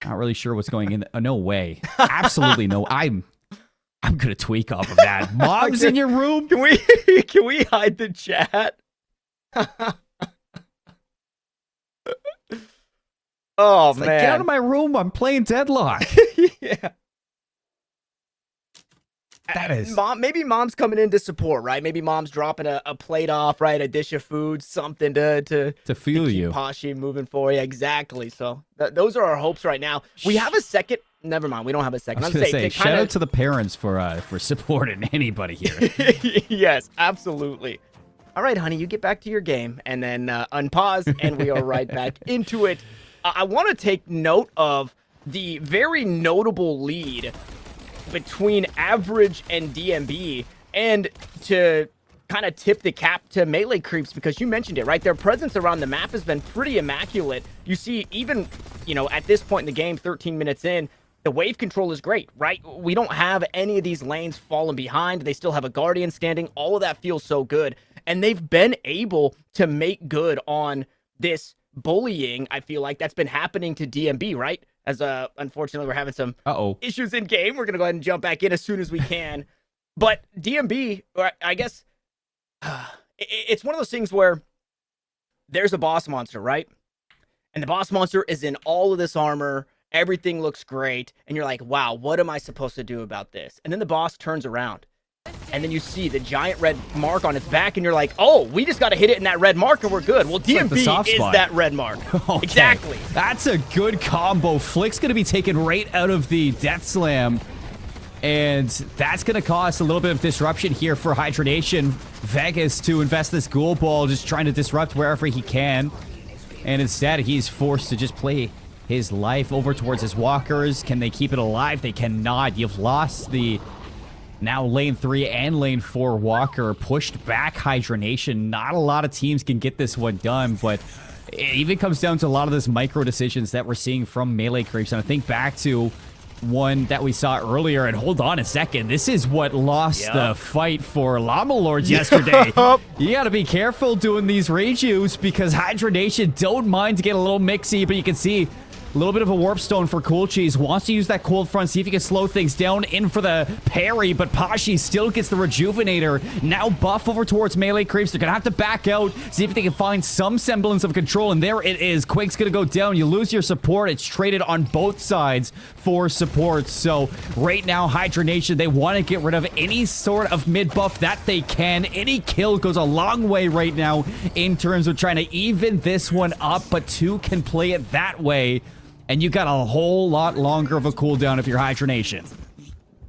[SPEAKER 3] Not really sure what's going in. No way. Absolutely no. I'm going to tweak off of that. Mom's in your room?
[SPEAKER 2] Can we hide the chat? Oh,
[SPEAKER 3] it's
[SPEAKER 2] man.
[SPEAKER 3] Like, get out of my room. I'm playing Deadlock.
[SPEAKER 2] Yeah.
[SPEAKER 3] That is...
[SPEAKER 2] Maybe mom's coming in to support, right? Maybe mom's dropping a plate off, right? A dish of food, something to
[SPEAKER 3] fuel
[SPEAKER 2] keep
[SPEAKER 3] you.
[SPEAKER 2] Kashi moving for you. Exactly. So those are our hopes right now. We have a second. Never mind. We don't have a second.
[SPEAKER 3] I was going to say, shout out to the parents for supporting anybody here.
[SPEAKER 2] Yes, absolutely. All right, honey, you get back to your game and then unpause, and we are right back into it. I want to take note of the very notable lead between Average and DMB, and to kind of tip the cap to Melee Creeps, because you mentioned it, right? Their presence around the map has been pretty immaculate. You see, even, at this point in the game, 13 minutes in, the wave control is great, right? We don't have any of these lanes falling behind. They still have a Guardian standing. All of that feels so good. And they've been able to make good on this bullying, I feel like, that's been happening to DMB, right? As unfortunately, we're having some issues in game. We're going to go ahead and jump back in as soon as we can. But DMB, I guess, it's one of those things where there's a boss monster, right? And the boss monster is in all of this armor. Everything looks great. And you're like, wow, what am I supposed to do about this? And then the boss turns around. And then you see the giant red mark on its back, and you're like, oh, we just got to hit it in that red mark, and we're good. Well, DMB
[SPEAKER 3] like
[SPEAKER 2] is that red mark.
[SPEAKER 3] Okay.
[SPEAKER 2] Exactly.
[SPEAKER 3] That's a good combo. Flick's going to be taken right out of the Death Slam, and that's going to cause a little bit of disruption here for Hydranation. Vegas to invest this ghoul ball, just trying to disrupt wherever he can. And instead, he's forced to just play his life over towards his walkers. Can they keep it alive? They cannot. You've lost the... Now lane 3 and lane 4 Walker pushed back Hydranation. Not a lot of teams can get this one done, but it even comes down to a lot of this micro decisions that we're seeing from Melee Creeps. And I think back to one that we saw earlier, and hold on a second, this is what lost the fight for Llama Lords yesterday. You gotta be careful doing these rage use, because Hydranation don't mind to get a little mixy, but you can see a little bit of a warp stone for Cool Cheese. Wants to use that cold front, see if he can slow things down. In for the parry, but Pashi still gets the rejuvenator. Now buff over towards Melee Creeps. They're going to have to back out, see if they can find some semblance of control. And there it is. Quake's going to go down. You lose your support. It's traded on both sides for support. So right now, Hydranation, they want to get rid of any sort of mid buff that they can. Any kill goes a long way right now in terms of trying to even this one up, but two can play it that way. And you got a whole lot longer of a cooldown if you're Hydranation.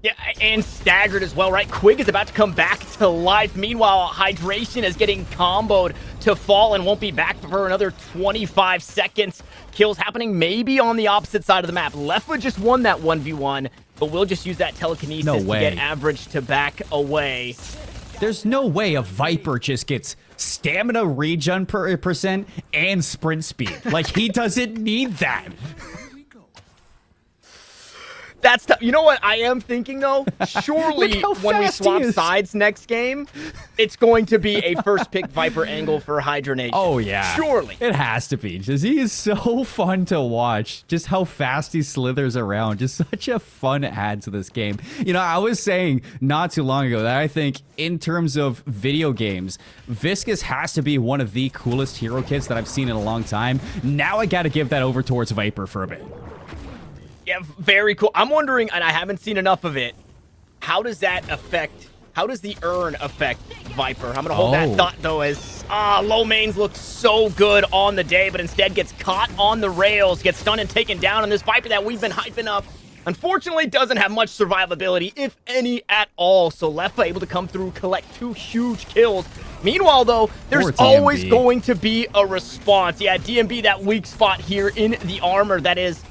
[SPEAKER 2] Yeah, and staggered as well, right? Quig is about to come back to life. Meanwhile, Hydration is getting comboed to fall and won't be back for another 25 seconds. Kills happening maybe on the opposite side of the map. Leffa just won that 1v1, but we'll just use that telekinesis to get Average to back away.
[SPEAKER 3] There's no way a Viper just gets stamina regen percent and sprint speed. Like, he doesn't need that.
[SPEAKER 2] That's tough. You know what I am thinking, though? Surely when we swap sides next game, it's going to be a first pick Viper angle for Hydranation.
[SPEAKER 3] Oh, yeah.
[SPEAKER 2] Surely.
[SPEAKER 3] It has to be. Just, he is so fun to watch. Just how fast he slithers around. Just such a fun add to this game. You know, I was saying not too long ago that I think in terms of video games, Viscus has to be one of the coolest hero kits that I've seen in a long time. Now I got to give that over towards Viper for a bit.
[SPEAKER 2] Yeah, very cool. I'm wondering, and I haven't seen enough of it, how does that affect, how does the urn affect Viper? I'm going to hold that thought, though, as low mains look so good on the day, but instead gets caught on the rails, gets stunned and taken down, and this Viper that we've been hyping up, unfortunately, doesn't have much survivability, if any at all. So Leffa able to come through, collect 2 huge kills. Meanwhile, though, there's
[SPEAKER 3] Or
[SPEAKER 2] always
[SPEAKER 3] DMB.
[SPEAKER 2] going to be a response. Yeah, DMB, that weak spot here in the armor. That is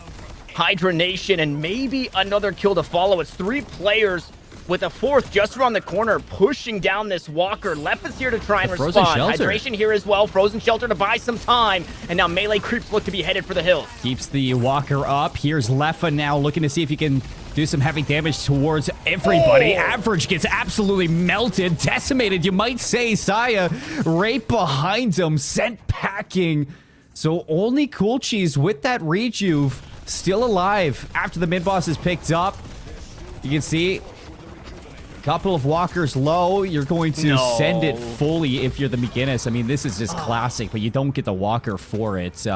[SPEAKER 2] Hydranation, and maybe another kill to follow. It's 3 players with a 4th just around the corner, pushing down this walker. Left is here to try and
[SPEAKER 3] The frozen
[SPEAKER 2] respond.
[SPEAKER 3] shelter.
[SPEAKER 2] Hydration here as well. Frozen shelter to buy some time. And now melee creeps look to be headed for the hills.
[SPEAKER 3] Keeps the walker up. Here's Leffa now looking to see if he can do some heavy damage towards everybody.
[SPEAKER 2] Oh.
[SPEAKER 3] Average gets absolutely melted, decimated, you might say. Saya right behind him, sent packing. So only Cool Cheese with that rejuve still alive after the mid-boss is picked up. You can see couple of walkers low. You're going to send it fully if you're the McGinnis. I mean, this is just classic, but you don't get the walker for it.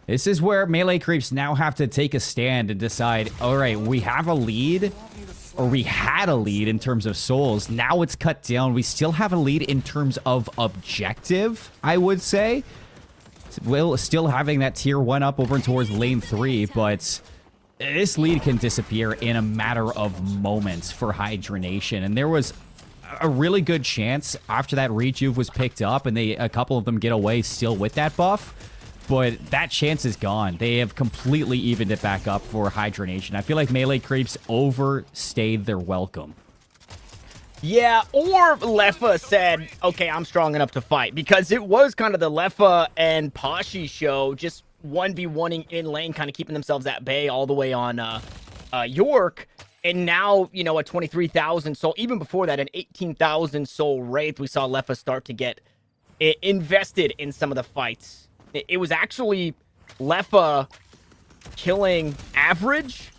[SPEAKER 3] This is where melee creeps now have to take a stand and decide, all right, we have a lead, or we had a lead in terms of souls. Now it's cut down. We still have a lead in terms of objective, I would say. Well, still having that tier 1 up over and towards lane 3, but this lead can disappear in a matter of moments for Hydranation. And there was a really good chance after that rejuve was picked up and a couple of them get away still with that buff. But that chance is gone. They have completely evened it back up for Hydranation. I feel like melee creeps overstayed their welcome.
[SPEAKER 2] Yeah, or Leffa said, okay, I'm strong enough to fight. Because it was kind of the Leffa and Kashi show, just 1v1ing in lane, kind of keeping themselves at bay all the way on York. And now, you know, a 23,000 soul. Even before that, an 18,000 soul Wraith. We saw Leffa start to get invested in some of the fights. It was actually Leffa killing Average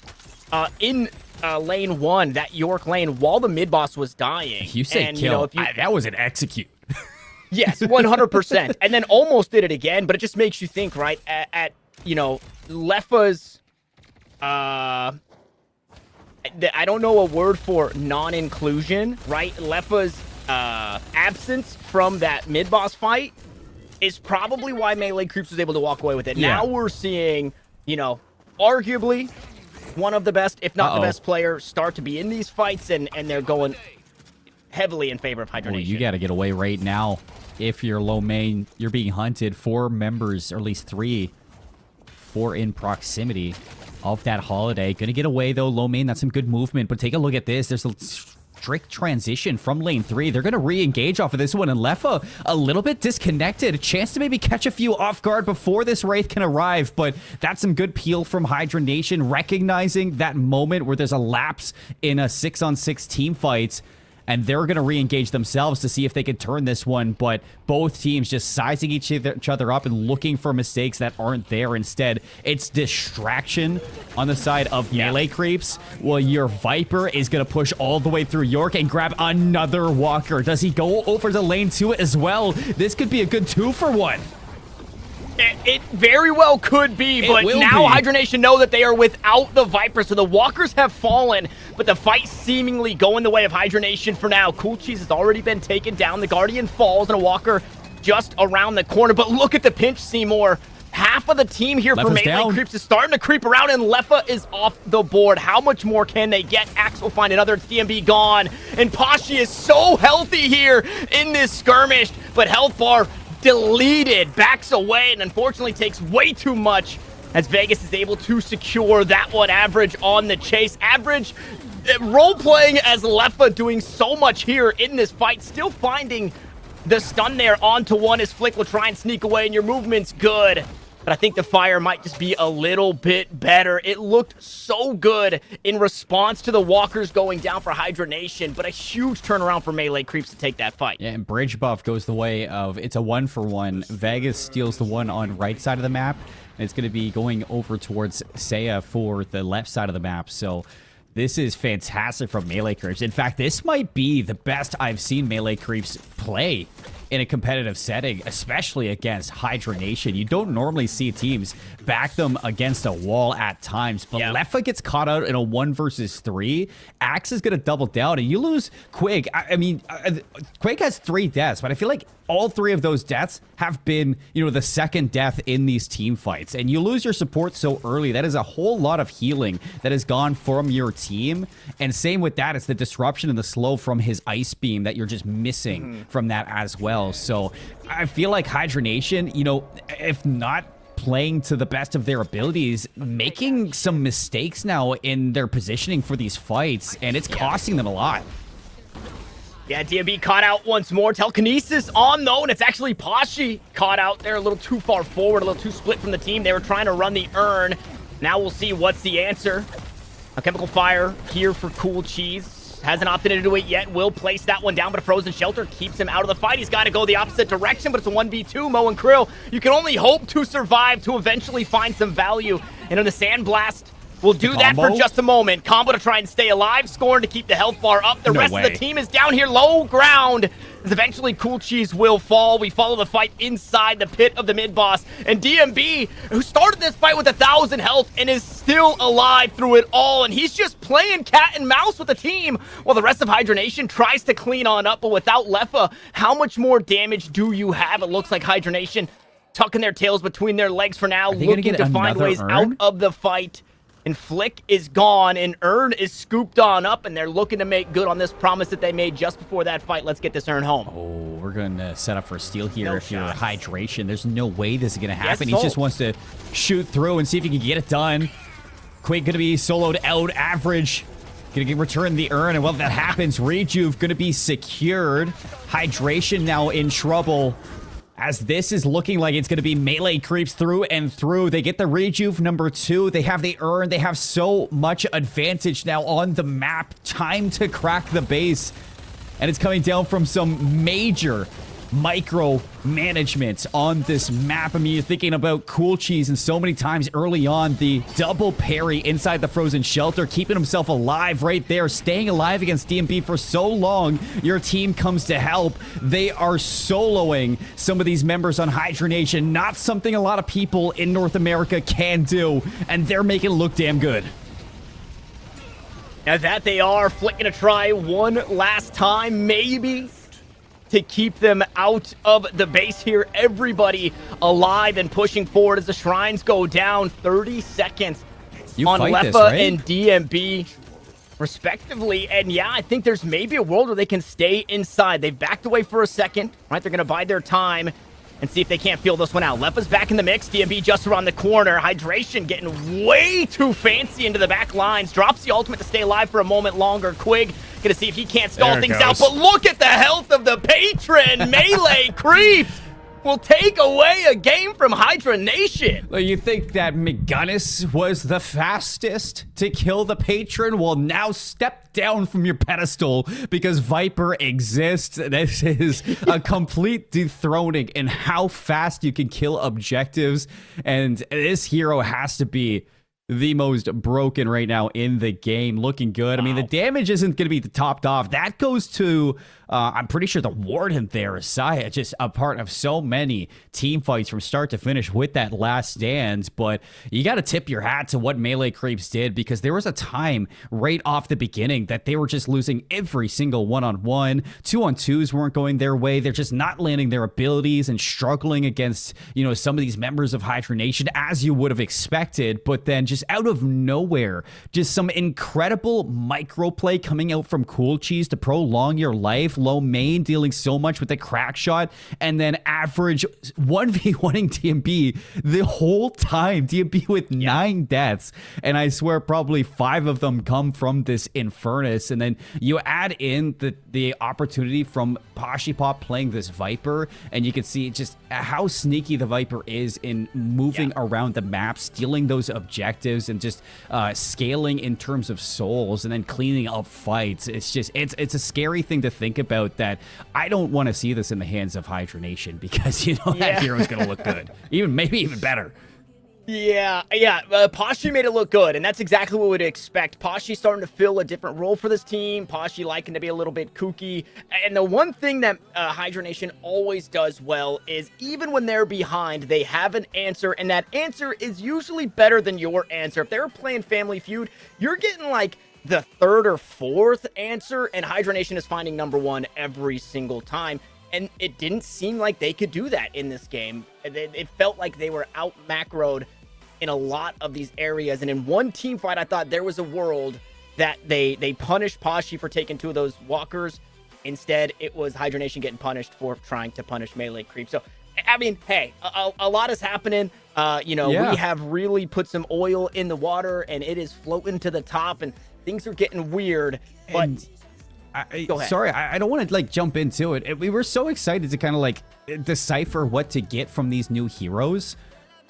[SPEAKER 2] in lane 1, that York lane, while the mid-boss was dying.
[SPEAKER 3] You say
[SPEAKER 2] and,
[SPEAKER 3] kill.
[SPEAKER 2] you know, if you,
[SPEAKER 3] That was an execute.
[SPEAKER 2] Yes, 100%. And then almost did it again, but it just makes you think, right, at you know, Leffa's, I don't know a word for non-inclusion, right? Leffa's absence from that mid-boss fight is probably why Melee Creeps was able to walk away with it.
[SPEAKER 3] Yeah.
[SPEAKER 2] Now we're seeing, you know, arguably one of the best, if not the best player, start to be in these fights, and they're going heavily in favor of Hydranation.
[SPEAKER 3] Well, you got to get away right now. If you're low main, you're being hunted. 4 members, or at least 3, 4 in proximity of that holiday. Gonna get away, though. Low main, that's some good movement. But take a look at this. There's a strict transition from lane 3. They're gonna re-engage off of this one. And Leffa, a little bit disconnected. A chance to maybe catch a few off guard before this Wraith can arrive. But that's some good peel from Hydranation, recognizing that moment where there's a lapse in a 6-on-6 team fight. And they're going to re-engage themselves to see if they can turn this one. But both teams just sizing each other up and looking for mistakes that aren't there. Instead, it's distraction on the side of melee creeps. Well, your Viper is going to push all the way through York and grab another walker. Does he go over to lane 2 as well? This could be a good 2-for-1.
[SPEAKER 2] It very well could be, but
[SPEAKER 3] will
[SPEAKER 2] now
[SPEAKER 3] be.
[SPEAKER 2] Hydranation know that they are without the Viper, so the walkers have fallen, but the fight seemingly going the way of Hydranation for now. Cool Cheese has already been taken down. The Guardian falls, and a walker just around the corner, but look at the pinch, Cmoore. Half of the team here for Melee
[SPEAKER 3] down.
[SPEAKER 2] Creeps is starting to creep around, and Leffa is off the board. How much more can they get? Axe will find another. It's DMB gone, and Kashi is so healthy here in this skirmish, but health bar deleted, backs away, and unfortunately takes way too much as Vegas is able to secure that one. Average on the chase. Average role-playing as Leffa, doing so much here in this fight, still finding the stun there onto one as Flick will try and sneak away, and your movement's good. But I think the fire might just be a little bit better. It looked so good in response to the walkers going down for Hydranation, but a huge turnaround for Melee Creeps to take that fight.
[SPEAKER 3] Yeah, and Bridge buff goes the way of, it's a 1-for-1. Vegas steals the one on right side of the map, and it's going to be going over towards Saya for the left side of the map. So this is fantastic from Melee Creeps. In fact, this might be the best I've seen Melee Creeps play in a competitive setting, especially against Hydranation. You don't normally see teams back them against a wall at times, but Leffa gets caught out in a 1 versus 3. Axe is going to double down, and you lose Quig. I mean, Quig has 3 deaths, but I feel like all 3 of those deaths have been, you know, the second death in these team fights. And you lose your support so early. That is a whole lot of healing that has gone from your team. And same with that, it's the disruption and the slow from his ice beam that you're just missing from that as well. So I feel like Hydranation, you know, if not playing to the best of their abilities, making some mistakes now in their positioning for these fights, and it's costing them a lot.
[SPEAKER 2] Yeah, DMB caught out once more. Telekinesis on, though, and it's actually Kashi caught out there a little too far forward, a little too split from the team. They were trying to run the urn. Now we'll see what's the answer. A chemical fire here for Cool Cheese. Hasn't opted into it yet. Will place that one down, but a frozen shelter keeps him out of the fight. He's got to go the opposite direction, but it's a 1v2. Mo and Krill, you can only hope to survive to eventually find some value. And in the Sandblast, we'll do that for just a moment. Combo to try and stay alive. Scoring to keep the health bar up. The rest of the team is down here low ground. As eventually Cool Cheese will fall. We follow the fight inside the pit of the mid-boss. And DMB, who started this fight with 1,000 health and is still alive through it all. And he's just playing cat and mouse with the team while the rest of Hydranation tries to clean on up. But without Leffa, how much more damage do you have? It looks like Hydranation tucking their tails between their legs for now, looking to find ways out of the fight. And Flick is gone, and Urn is scooped on up, and they're looking to make good on this promise that they made just before that fight. Let's get this Urn home.
[SPEAKER 3] Oh, we're going to set up for a steal here if you're Hydration. There's no way this is going to happen. He just wants to shoot through and see if he can get it done. Quake going to be soloed out. Average going to return the Urn, and while that happens, Rejuve going to be secured. Hydration now in trouble, as this is looking like it's going to be melee creeps through and through. They get the Rejuve number 2. They have the Urn. They have so much advantage now on the map. Time to crack the base. And it's coming down from some major micro management on this map. I mean, you're thinking about Cool Cheese, and so many times early on, the double parry inside the frozen shelter, keeping himself alive right there, staying alive against DMB for so long. Your team comes to help. They are soloing some of these members on Hydranation, not something a lot of people in North America can do, and they're making it look damn good.
[SPEAKER 2] Now that they are, Flick gonna try one last time, maybe, to keep them out of the base here. Everybody alive and pushing forward as the shrines go down. 30 seconds on Leffa and DMB, respectively. And yeah, I think there's maybe a world where they can stay inside. They've backed away for a second, right? They're going to bide their time and see if they can't feel this one out. Leffa's back in the mix. DMB just around the corner. Hydration getting way too fancy into the back lines. Drops the ultimate to stay alive for a moment longer. Quig gonna see if he can't stall things out. But look at the health of the patron. Melee creeps will take away a game from Hydranation.
[SPEAKER 3] Well, you think that McGinnis was the fastest to kill the patron? Well, now step down from your pedestal because Viper exists. This is a complete dethroning in how fast you can kill objectives. And this hero has to be the most broken right now in the game. Looking good. I mean, the damage isn't going to be topped off. That goes to, I'm pretty sure, the Warden there, Isaiah, just a part of so many team fights from start to finish with that last stand. But you got to tip your hat to what Melee Creeps did, because there was a time right off the beginning that they were just losing every single one-on-one. 2-on-2s weren't going their way. They're just not landing their abilities and struggling against, you know, some of these members of Hydranation, as you would have expected. But then just out of nowhere, just some incredible microplay coming out from Cool Cheese to prolong your life. Low main dealing so much with the crack shot, and then average 1v1ing DMB the whole time. DMB with 9 deaths, and I swear probably 5 of them come from this Infernus. And then you add in the opportunity from Kashi Pop playing this Viper, and you can see just how sneaky the Viper is in moving around the map, stealing those objectives, and just scaling in terms of souls, and then cleaning up fights. It's just, it's a scary thing to think about, that I don't want to see this in the hands of Hydranation, because you know that hero's gonna look good, maybe even better. Kashi made it look good, and that's exactly what we'd expect. Kashi starting to fill a different role for this team. Kashi liking to be a little bit kooky. And the one thing that Hydranation always does well is, even when they're behind, they have an answer, and that answer is usually better than your answer. If they were playing Family Feud, you're getting like the 3rd or 4th answer, and Hydranation is finding number 1 every single time.
[SPEAKER 2] And it didn't seem like they could do that in this game. It felt like they were out macroed in a lot of these areas. And in one team fight, I thought there was a world that they punished Kashi for taking 2 of those walkers. Instead, it was Hydranation getting punished for trying to punish melee creep. So, I mean, hey, a lot is happening. We have really put some oil in the water, and it is floating to the top, and things are getting weird. But go ahead.
[SPEAKER 3] Sorry, I don't want to like jump into it. We were so excited to kind of like decipher what to get from these new heroes.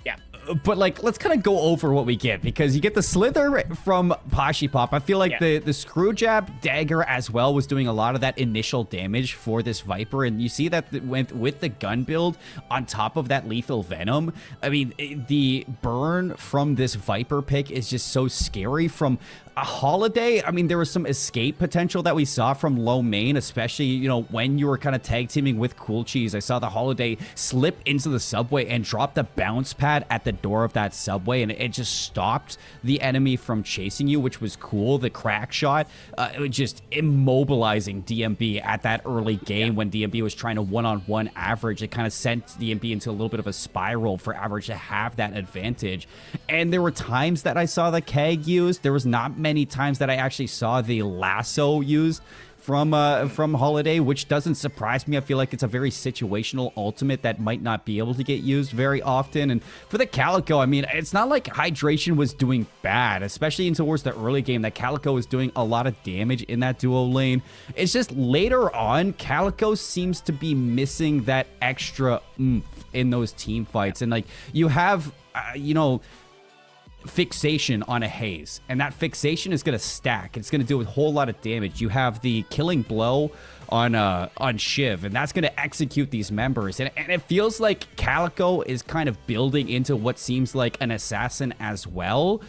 [SPEAKER 2] Yeah.
[SPEAKER 3] But like, let's kind of go over what we get, because you get the Slither from Kashi Pop. I feel like the Screw Jab Dagger as well was doing a lot of that initial damage for this Viper, and you see that with the gun build on top of that lethal Venom. I mean, the burn from this Viper pick is just so scary. From a Holiday, I mean, there was some escape potential that we saw from low main, especially, when you were kind of tag teaming with Cool Cheese. I saw the Holiday slip into the subway and drop the bounce pad at the door of that subway, and it just stopped the enemy from chasing you, which was cool. The crack shot, it was just immobilizing DMB at that early game when DMB was trying to one-on-one Average. It kind of sent DMB into a little bit of a spiral for Average to have that advantage. And there were times that I saw the keg used. There was not many times that I actually saw the lasso used from Holiday, which doesn't surprise me. I feel like it's a very situational ultimate that might not be able to get used very often. And for the Calico, I mean, it's not like Hydration was doing bad, especially in towards the early game, that Calico was doing a lot of damage in that duo lane. It's just later on, Calico seems to be missing that extra oomph in those team fights. And like, you have, fixation on a Haze, and that fixation is going to stack. It's going to do a whole lot of damage. You have the killing blow on Shiv, and that's going to execute these members, and it feels like Calico is kind of building into what seems like an assassin as well,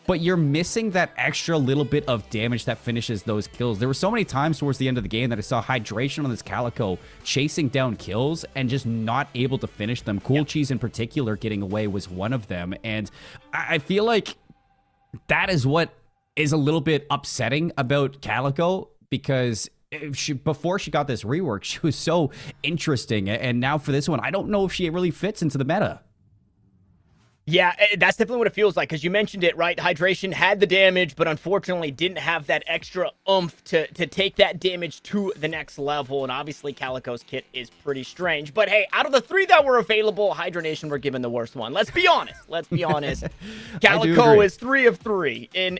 [SPEAKER 3] but you're missing that extra little bit of damage that finishes those kills. There were so many times towards the end of the game that I saw Hydration on this Calico chasing down kills and just not able to finish them. Cool Cheese in particular getting away was one of them. And I feel like that is what is a little bit upsetting about Calico, because before she got this rework, she was so interesting. And now for this one, I don't know if she really fits into the meta.
[SPEAKER 2] Yeah, that's definitely what it feels like, because you mentioned it, right? Hydration had the damage, but unfortunately didn't have that extra oomph to take that damage to the next level. And obviously, Calico's kit is pretty strange. But hey, out of the 3 that were available, Hydranation were given the worst one. Let's be honest. Let's be honest. Calico is 3 of 3 in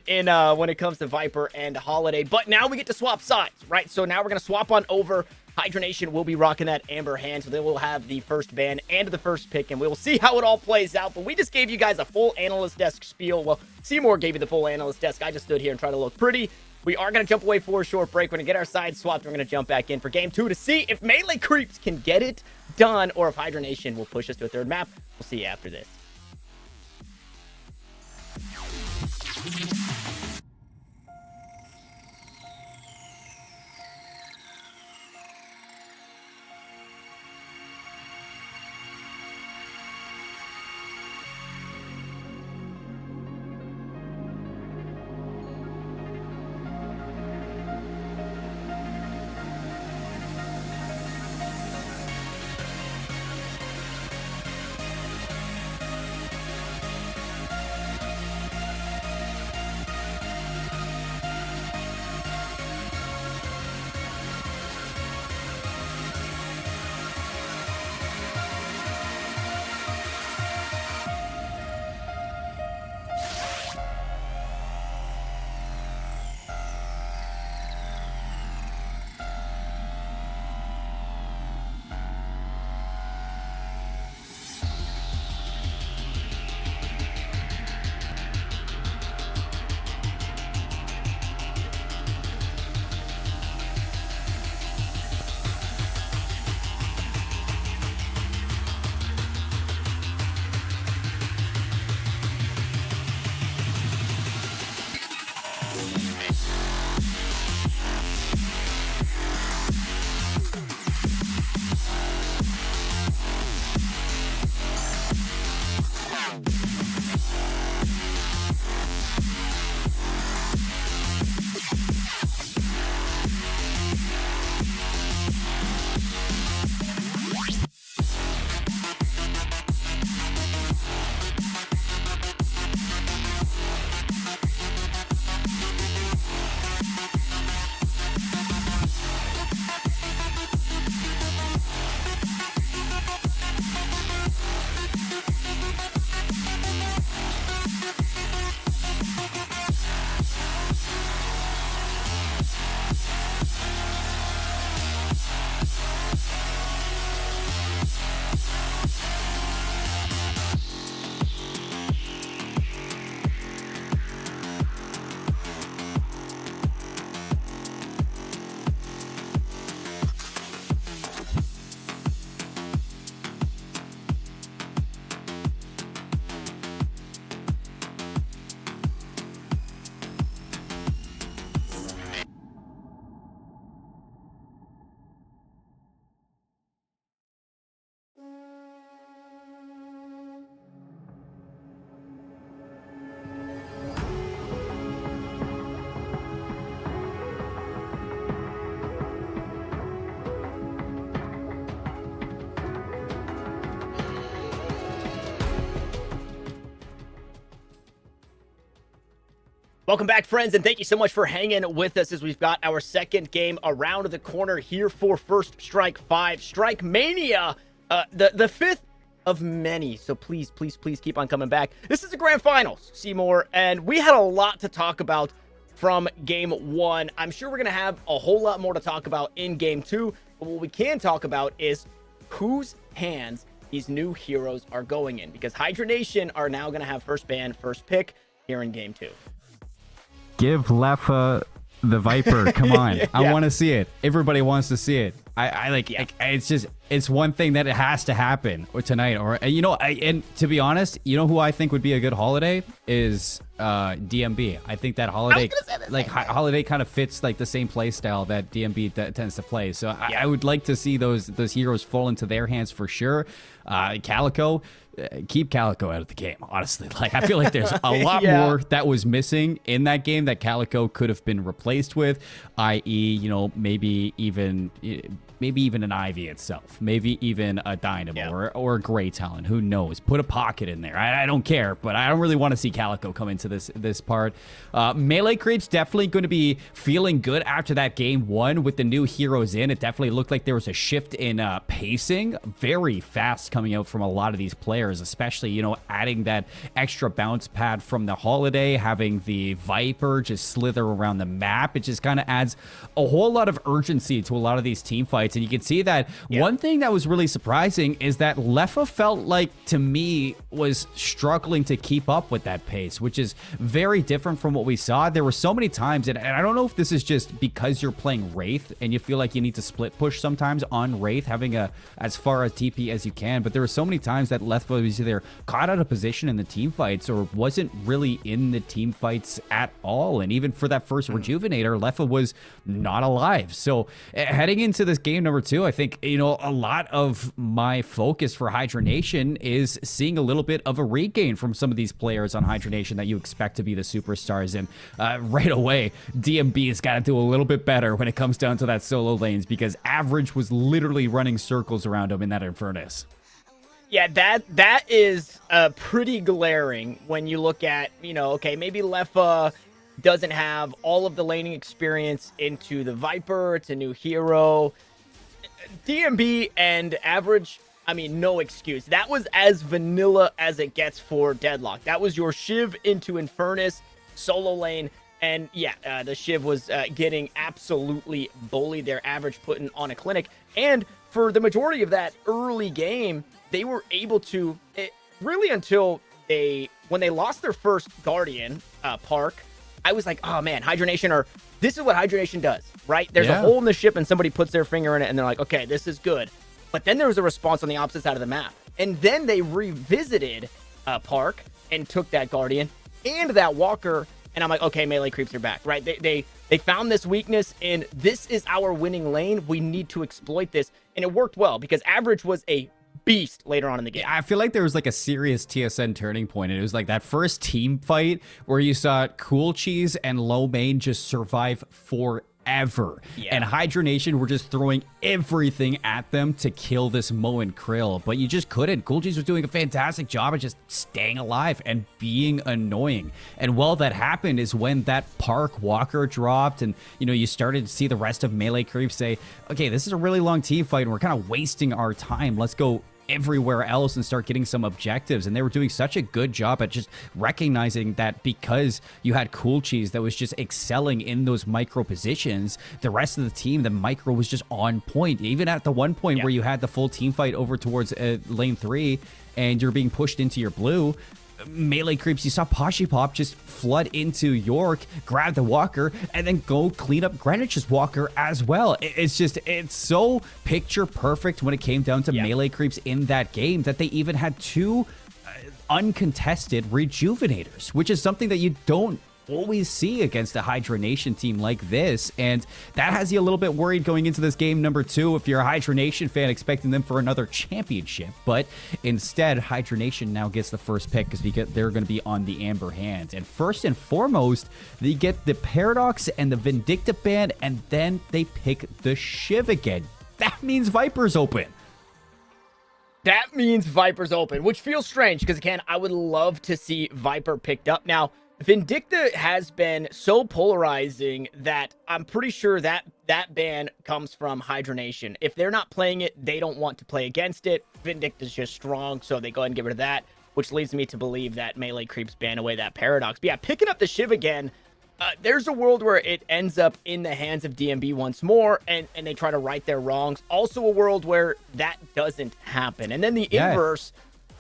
[SPEAKER 2] when it comes to Viper and Holiday. But now we get to swap sides, right? So now we're going to swap on over. Hydranation will be rocking that Amber hand, so they will have the first ban and the first pick, and we will see how it all plays out. But we just gave you guys a full analyst desk spiel. Well, Cmoore gave you the full analyst desk. I just stood here and tried to look pretty. We are going to jump away for a short break. We're going to get our sides swapped. We're going to jump back in for game 2 to see if melee creeps can get it done, or if Hydranation will push us to a third map. We'll see you after this. Welcome back, friends, and thank you so much for hanging with us as we've got our second game around the corner here for First Strike 5, Strikemania, the fifth of many. So please keep on coming back. This is the grand finals, Cmoore, and we had a lot to talk about from game 1. I'm sure we're going to have a whole lot more to talk about in game 2, but what we can talk about is whose hands these new heroes are going in, because Hydranation are now going to have first ban, first pick here in game 2.
[SPEAKER 3] Give Leffa the Viper. Come on.
[SPEAKER 2] Yeah.
[SPEAKER 3] I want to see it. Everybody wants to see it.
[SPEAKER 2] Yeah.
[SPEAKER 3] It's one thing that it has to happen tonight. Or, and to be honest, you know who I think would be a good holiday is DMB. I think that holiday, holiday kind of fits like the same play style that DMB tends to play. So I would like to see those heroes fall into their hands for sure. Calico, keep Calico out of the game, honestly. Like, I feel like there's a lot more that was missing in that game that Calico could have been replaced with, i.e., maybe even an Ivy itself, maybe even a Dynamo or a Grey Talon. Who knows? Put a pocket in there. I don't care, but I don't really want to see Calico come into this part. Melee Creep's definitely going to be feeling good after that game 1 with the new heroes in. It definitely looked like there was a shift in pacing, very fast coming out from a lot of these players, especially, adding that extra bounce pad from the holiday, having the Viper just slither around the map. It just kind of adds a whole lot of urgency to a lot of these team fights. And you can see that one thing that was really surprising is that Leffa felt like, to me, was struggling to keep up with that pace, which is very different from what we saw. There were so many times, and I don't know if this is just because you're playing Wraith and you feel like you need to split push sometimes on Wraith, having as far as TP as you can, but there were so many times that Leffa was either caught out of position in the team fights or wasn't really in the team fights at all. And even for that first Rejuvenator, Leffa was not alive. So heading into this game number 2, I think, a lot of my focus for Hydranation is seeing a little bit of a regain from some of these players on Hydranation that you expect to be the superstars. And right away, DMB has got to do a little bit better when it comes down to that solo lanes, because Average was literally running circles around him in that Infernus.
[SPEAKER 2] Yeah, that is pretty glaring when you look at, okay, maybe Leffa doesn't have all of the laning experience into the Viper. It's a new hero. DMB and Average, no excuse. That was as vanilla as it gets for Deadlock. That was your Shiv into Infernus, solo lane, and the Shiv was getting absolutely bullied there. Average putting on a clinic, and for the majority of that early game, they were able to, really until when they lost their first Guardian, Park, I was like, oh man, Hydranation this is what Hydranation does, right? There's a hole in the ship and somebody puts their finger in it and they're like, okay, this is good. But then there was a response on the opposite side of the map. And then they revisited Park and took that Guardian and that Walker. And I'm like, okay, melee creeps are back, right? They found this weakness, and this is our winning lane. We need to exploit this. And it worked well because Average was a beast later on in the game.
[SPEAKER 3] I feel like there was like a serious TSN turning point, and it was like that first team fight where you saw Cool Cheese and Low Main just survive forever. And Hydranation were just throwing everything at them to kill this Mo and Krill, but you just couldn't. Cool Cheese was doing a fantastic job of just staying alive and being annoying. And while that happened is when that Park Walker dropped, and you started to see the rest of Melee Creep say, okay, this is a really long team fight and we're kind of wasting our time. Let's go everywhere else and start getting some objectives. And they were doing such a good job at just recognizing that because you had Cool Cheese that was just excelling in those micro positions, the rest of the team, the micro was just on point. Even at the one point where you had the full team fight over towards lane 3 and you're being pushed into your blue, Melee Creeps, you saw Poshy Pop just flood into York, grab the Walker, and then go clean up Greenwich's Walker as well. It's so picture perfect when it came down to Melee Creeps in that game that they even had 2 uncontested Rejuvenators, which is something that you don't always see against a Hydranation team like this, and that has you a little bit worried going into this game number 2 if you're a Hydranation fan expecting them for another championship. But instead, Hydranation now gets the first pick because they're going to be on the Amber Hand. And first and foremost, they get the Paradox and the Vindicta ban, and then they pick the Shiv again. That means Viper's open.
[SPEAKER 2] That means Viper's open, which feels strange because, again, I would love to see Viper picked up. Now, Vindicta has been so polarizing that I'm pretty sure that that ban comes from Hydranation. If they're not playing it, they don't want to play against it. Vindicta's just strong, so they go ahead and get rid of that, which leads me to believe that melee creeps ban away that paradox. But yeah, picking up the Shiv again, there's a world where it ends up in the hands of DMB once more, and they try to right their wrongs. Also a world where that doesn't happen. And then the inverse,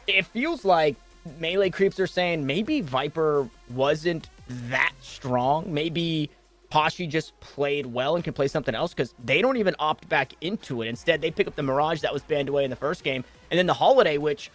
[SPEAKER 2] it feels like melee creeps are saying maybe Viper wasn't that strong. Maybe Kashi just played well and can play something else, because they don't even opt back into it. Instead, they pick up the Mirage that was banned away in the first game, and then the Holiday, which,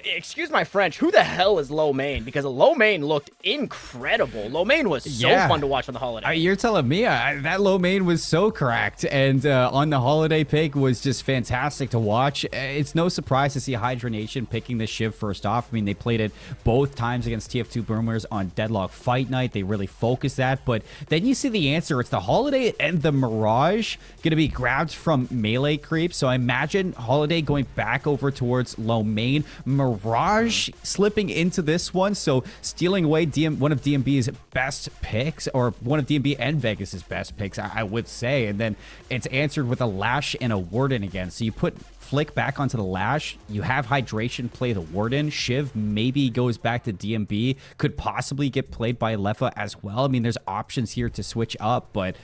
[SPEAKER 2] excuse my French, who the hell is Low Main? Because Low Main looked incredible. Low Main was so fun to watch on the Holiday.
[SPEAKER 3] You're telling me that Low Main was so cracked, and on the Holiday pick was just fantastic to watch. It's no surprise to see Hydranation picking the Shiv first off. I mean, they played it both times against TF2 Boomers on Deadlock Fight Night. They really focused that, but then you see the answer. It's the Holiday and the Mirage going to be grabbed from melee creeps. So I imagine Holiday going back over towards Low Main. Mirage slipping into this one, so stealing away one of DMB's best picks, or one of DMB and Vegas's best picks, I would say. And then it's answered with a Lash and a Warden again. So you put Flick back onto the Lash, you have Hydration play the Warden, Shiv maybe goes back to DMB, could possibly get played by Lefa as well. I mean, there's options here to switch up, but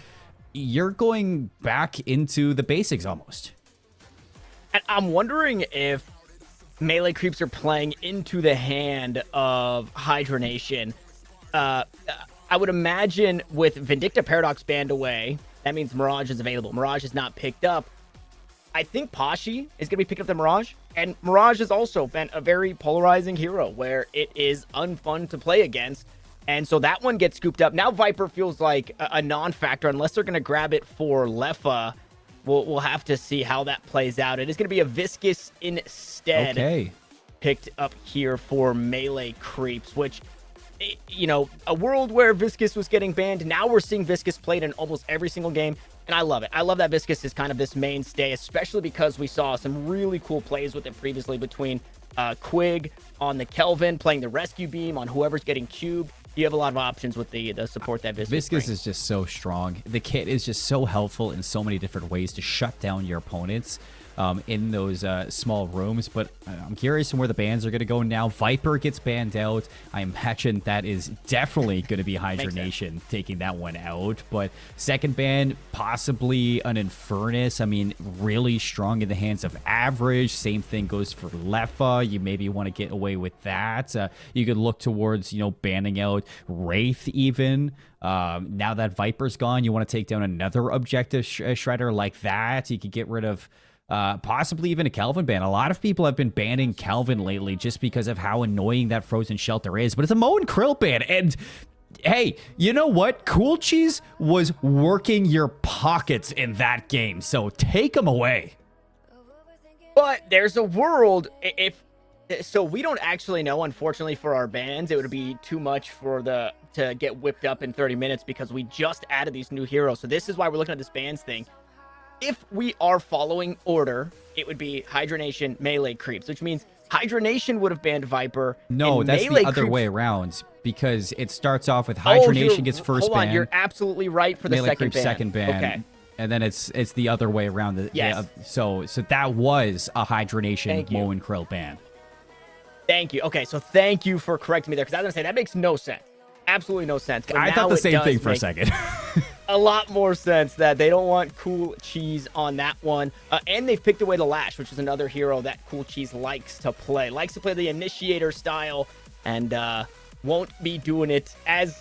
[SPEAKER 3] you're going back into the basics almost.
[SPEAKER 2] And I'm wondering if melee creeps are playing into the hand of Hydranation. I would imagine with Vindicta Paradox banned away, that means Mirage is available. Mirage is not picked up. I think Kashi is going to be picking up the Mirage, and Mirage has also been a very polarizing hero where it is unfun to play against, and so that one gets scooped up. Now Viper feels like a non-factor unless they're going to grab it for Lefa. We'll have to see how that plays out. It is going to be a Viscous instead picked up here for melee creeps, which, you know, a world where Viscous was getting banned. Now we're seeing Viscous played in almost every single game, and I love it. I love that Viscous is kind of this mainstay, especially because we saw some really cool plays with it previously between Quig on the Kelvin, playing the rescue beam on whoever's getting cubed. You have a lot of options with the support that Viscous brings.
[SPEAKER 3] Is just so strong. The kit is just so helpful in so many different ways to shut down your opponents in those small rooms. But I'm curious on where the bans are going to go now. Viper gets banned out. I imagine that is definitely going to be Hydranation taking that one out. But second ban, possibly an Infernus. I mean, really strong in the hands of Average. Same thing goes for Lefa. You maybe want to get away with that. You could look towards, you know, banning out Wraith even. Now that Viper's gone, you want to take down another objective shredder like that. You could get rid of possibly even a Kelvin ban. A lot of people have been banning Kelvin lately just because of how annoying that frozen shelter is. But it's a Moe and Krill ban. And hey, you know what? Cool Cheese was working your pockets in that game. So take him away.
[SPEAKER 2] But there's a world, so we don't actually know, unfortunately, for our bans. It would be too much for to get whipped up in 30 minutes because we just added these new heroes. So this is why we're looking at this bans thing. If we are following order, it would be Hydranation, melee creeps, which means Hydranation would have banned Viper.
[SPEAKER 3] No, that's the other way around, because it starts off with Hydranation gets first ban.
[SPEAKER 2] Hold on, you're absolutely right for the
[SPEAKER 3] melee
[SPEAKER 2] second ban.
[SPEAKER 3] Second ban. Okay. And then it's the other way around.
[SPEAKER 2] Yes.
[SPEAKER 3] So that was a Hydranation Moe and Krill ban.
[SPEAKER 2] Thank you. Okay, so thank you for correcting me there, because I was going to say, that makes no sense. Absolutely no sense. But
[SPEAKER 3] I thought the same thing for a second.
[SPEAKER 2] A lot more sense that they don't want Cool Cheese on that one. And they've picked away the Lash, which is another hero that Cool Cheese likes to play. Likes to play the initiator style, and won't be doing it as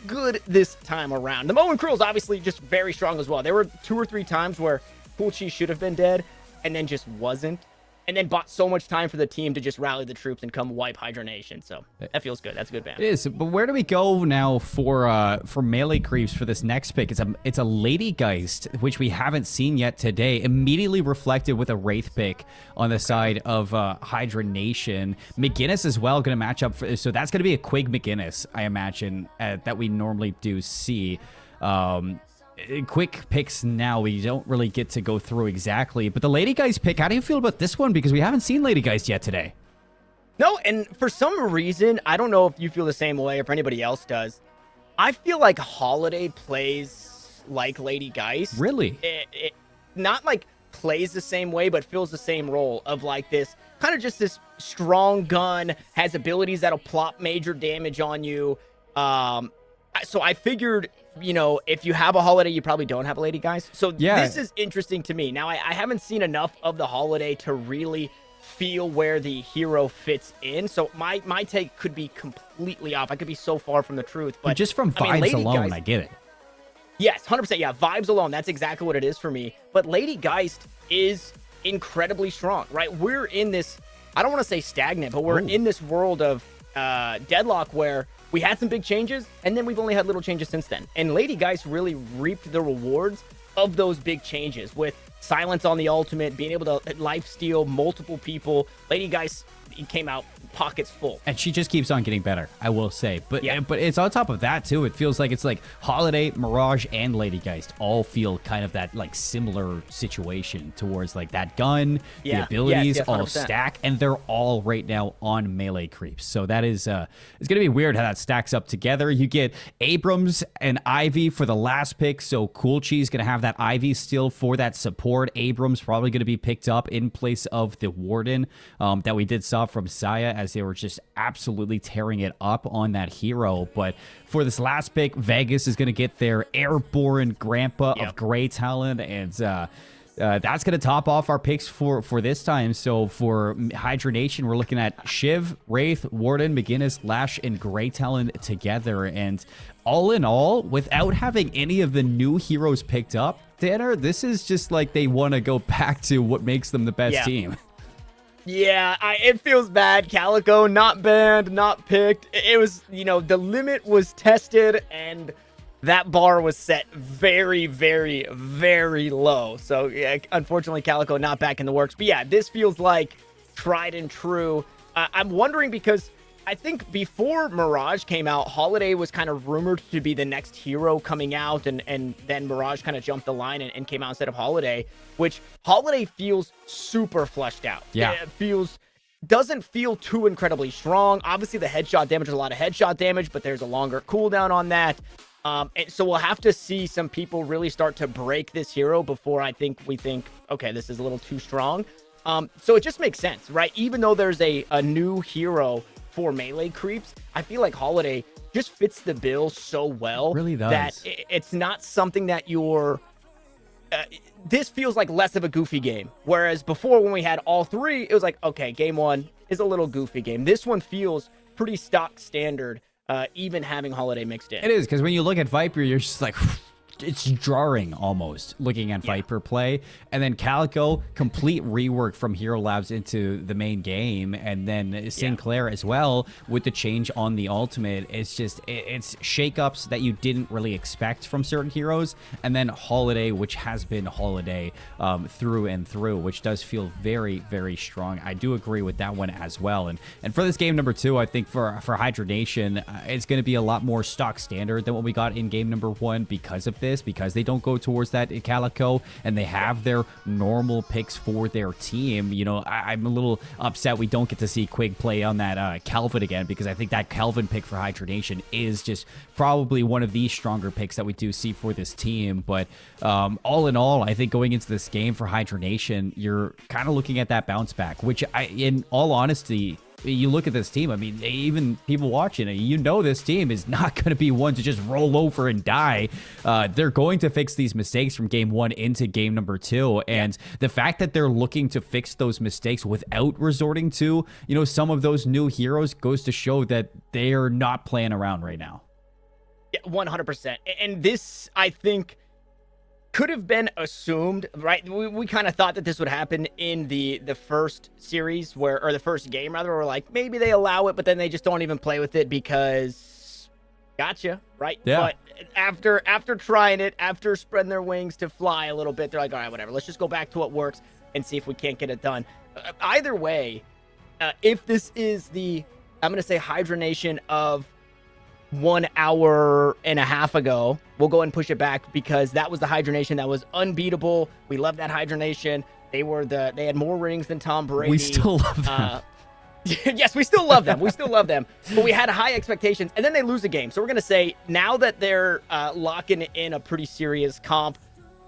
[SPEAKER 2] good this time around. The Moe and Krill is obviously just very strong as well. There were 2 or 3 times where Cool Cheese should have been dead and then just wasn't, and then bought so much time for the team to just rally the troops and come wipe Hydranation. So that feels good. That's a good ban.
[SPEAKER 3] It is. But where do we go now for melee creeps for this next pick? It's a Lady Geist, which we haven't seen yet today. Immediately reflected with a Wraith pick on the side of Hydranation. McGinnis as well going to match up. So that's going to be a Quig McGinnis, I imagine, that we normally do see. Quick picks now, we don't really get to go through exactly, but the Lady Geist pick, how do you feel about this one? Because we haven't seen Lady Geist yet today.
[SPEAKER 2] No, and for some reason, I don't know if you feel the same way or if anybody else does. I feel like Holiday plays like Lady Geist.
[SPEAKER 3] Really?
[SPEAKER 2] Not like plays the same way, but fills the same role of like this kind of just this strong gun, has abilities that'll plop major damage on you. So I figured, if you have a Holiday, you probably don't have a Lady Geist. So this is interesting to me. Now, I haven't seen enough of the Holiday to really feel where the hero fits in. So my take could be completely off. I could be so far from the truth. But
[SPEAKER 3] just from vibes alone, I get it.
[SPEAKER 2] Yes, 100%. Yeah, vibes alone. That's exactly what it is for me. But Lady Geist is incredibly strong, right? We're in this, I don't want to say stagnant, but we're in this world of Deadlock where we had some big changes, and then we've only had little changes since then. And Lady Geist really reaped the rewards of those big changes with silence on the ultimate, being able to lifesteal multiple people. Lady Geist came out pockets full,
[SPEAKER 3] and she just keeps on getting better, I will say. But it's on top of that too. It feels like it's like Holiday, Mirage, and Lady Geist all feel kind of that like similar situation towards like that gun, the abilities all stack, and they're all right now on melee creeps. So that is it's gonna be weird how that stacks up together. You get Abrams and Ivy for the last pick, so Cool Cheese gonna have that Ivy still for that support. Abrams probably gonna be picked up in place of the Warden that we did saw from Saya, as they were just absolutely tearing it up on that hero. But for this last pick, Vegas is going to get their airborne grandpa of Grey Talon, and that's going to top off our picks for this time. So for Hydranation, we're looking at Shiv, Wraith, Warden, McGinnis, Lash, and Grey Talon together. And all in all, without having any of the new heroes picked up, Tanner, this is just like they want to go back to what makes them the best team.
[SPEAKER 2] Yeah, it feels bad. Calico not banned, not picked. It was, the limit was tested, and that bar was set very, very, very low. So, yeah, unfortunately, Calico not back in the works. But yeah, this feels like tried and true. I'm wondering because I think before Mirage came out, Holiday was kind of rumored to be the next hero coming out, and then Mirage kind of jumped the line and came out instead of Holiday, which Holiday feels super fleshed out.
[SPEAKER 3] Yeah.
[SPEAKER 2] It doesn't feel too incredibly strong. Obviously, the headshot damage is a lot of headshot damage, but there's a longer cooldown on that. And so we'll have to see some people really start to break this hero before we think, okay, this is a little too strong. So it just makes sense, right? Even though there's a new hero for melee creeps, I feel like Holiday just fits the bill so well.
[SPEAKER 3] It really does.
[SPEAKER 2] That it's not something that you're... this feels like less of a goofy game. Whereas before, when we had all three, it was like, okay, game one is a little goofy game. This one feels pretty stock standard, even having Holiday mixed in.
[SPEAKER 3] It is, because when you look at Viper, you're just like... it's jarring almost looking at Viper play. And then Calico, complete rework from Hero Labs into the main game, and then Sinclair as well with the change on the ultimate. It's just it's shakeups that you didn't really expect from certain heroes. And then Holiday, which has been Holiday through and through, which does feel very, very strong. I do agree with that one as well. And for this game number 2, I think for Hydranation, it's going to be a lot more stock standard than what we got in game number 1 because of this, because they don't go towards that Calico and they have their normal picks for their team. I'm a little upset we don't get to see Quig play on that Kelvin again, because I think that Kelvin pick for Hydranation is just probably one of the stronger picks that we do see for this team. But all in all, I think going into this game for Hydranation, you're kind of looking at that bounce back, which in all honesty, you look at this team, I mean, even people watching it, this team is not going to be one to just roll over and die. They're going to fix these mistakes from game 1 into game number 2. And the fact that they're looking to fix those mistakes without resorting to, some of those new heroes goes to show that they are not playing around right now.
[SPEAKER 2] Yeah, 100%. And this, I think, could have been assumed, right? We kind of thought that this would happen in the first series or the first game rather. We're like, maybe they allow it, but then they just don't even play with it because gotcha, right?
[SPEAKER 3] Yeah.
[SPEAKER 2] But after trying it, after spreading their wings to fly a little bit, they're like, all right, whatever. Let's just go back to what works and see if we can't get it done. Either way, if this is I'm going to say Hydranation of 1 hour and a half ago, we'll go and push it back, because that was the Hydranation that was unbeatable. We love that Hydranation. They had more rings than Tom Brady.
[SPEAKER 3] We still love them.
[SPEAKER 2] Yes, we still love them. We still love them. But we had high expectations, and then they lose a game. So we're going to say, now that they're locking in a pretty serious comp,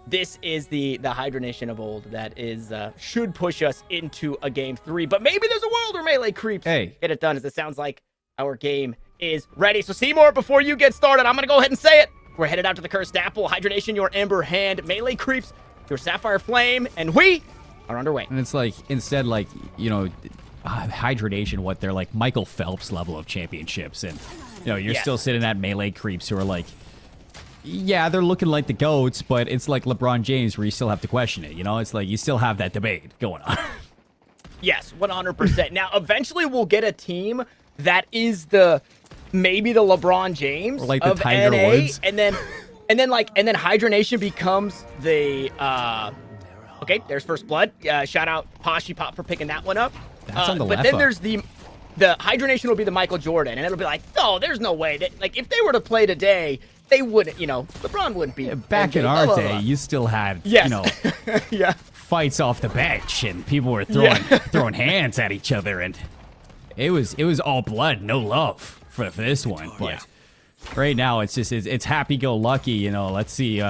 [SPEAKER 2] this is the Hydranation of old that is should push us into a game 3. But maybe there's a world where Melee Creeps get it done, as it sounds like our game is ready. So Cmoore, before you get started, I'm going to go ahead and say it. We're headed out to the Cursed Apple. Hydranation, your Ember Hand. Melee Creeps, your Sapphire Flame. And we are underway.
[SPEAKER 3] And it's like, instead, like, you know, Hydranation, what they're like Michael Phelps level of championships. And, you know, you're still sitting at Melee Creeps who are like, yeah, they're looking like the GOATs, but it's like LeBron James where you still have to question it. You know, it's like you still have that debate going on.
[SPEAKER 2] Yes, 100%. Now, eventually we'll get a team that is maybe the LeBron James
[SPEAKER 3] or like the
[SPEAKER 2] of
[SPEAKER 3] Tiger
[SPEAKER 2] NA,
[SPEAKER 3] Woods.
[SPEAKER 2] and then Hydranation becomes the okay, there's First Blood. Shout out Poshy Pop for picking that one up.
[SPEAKER 3] That's on the
[SPEAKER 2] but
[SPEAKER 3] left.
[SPEAKER 2] Then there's the Hydranation will be the Michael Jordan, and it'll be like, oh, there's no way that, like, if they were to play today, they wouldn't, you know, LeBron wouldn't be.
[SPEAKER 3] Back
[SPEAKER 2] MJ,
[SPEAKER 3] in our day, you still had, you know, fights off the bench, and people were throwing hands at each other, and it was all blood, no love for this one. But right now, it's just it's happy-go-lucky. You know, let's see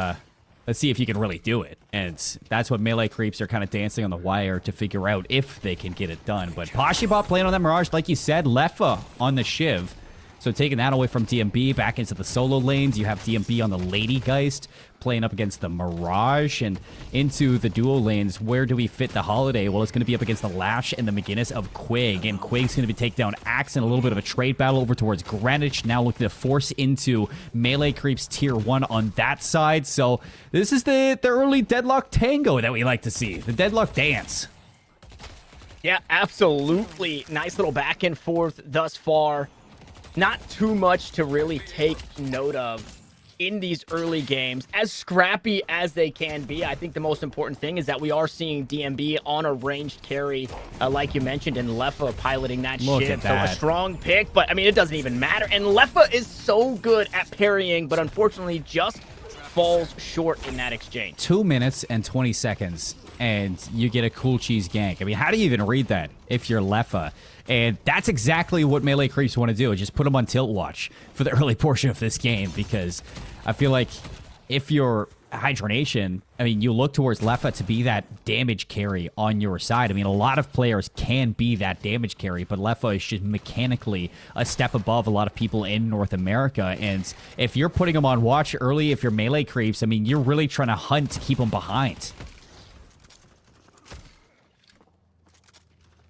[SPEAKER 3] if you can really do it, and that's what Melee Creeps are kind of dancing on the wire to figure out if they can get it done. But Pashibot playing on that Mirage, like you said, Leffa on the Shiv. So taking that away from DMB back into the solo lanes, you have DMB on the Lady Geist playing up against the Mirage, and into the duo lanes. Where do we fit the Holiday? Well, it's going to be up against the Lash and the McGinnis of Quig, and Quig's going to take down Axe in a little bit of a trade battle over towards Greenwich, now looking to force into Melee Creeps tier 1 on that side. So this is the early Deadlock tango that we like to see, the Deadlock dance.
[SPEAKER 2] Yeah, absolutely. Nice little back and forth thus far. Not too much to really take note of in these early games. As scrappy as they can be, I think the most important thing is that we are seeing DMB on a ranged carry, like you mentioned, and Leffa piloting that ship. So a strong pick, but I mean, it doesn't even matter. And Leffa is so good at parrying, but unfortunately just falls short in that exchange.
[SPEAKER 3] 2 minutes and 20 seconds, and you get a cool cheese gank. I mean, how do you even read that if you're Leffa? And that's exactly what Melee Creeps want to do. Just put them on tilt watch for the early portion of this game, because I feel like if you're Hydranation, I mean, you look towards Leffa to be that damage carry on your side. I mean, a lot of players can be that damage carry, but Leffa is just mechanically a step above a lot of people in North America. And if you're putting them on watch early, if you're Melee Creeps, I mean, you're really trying to hunt to keep them behind.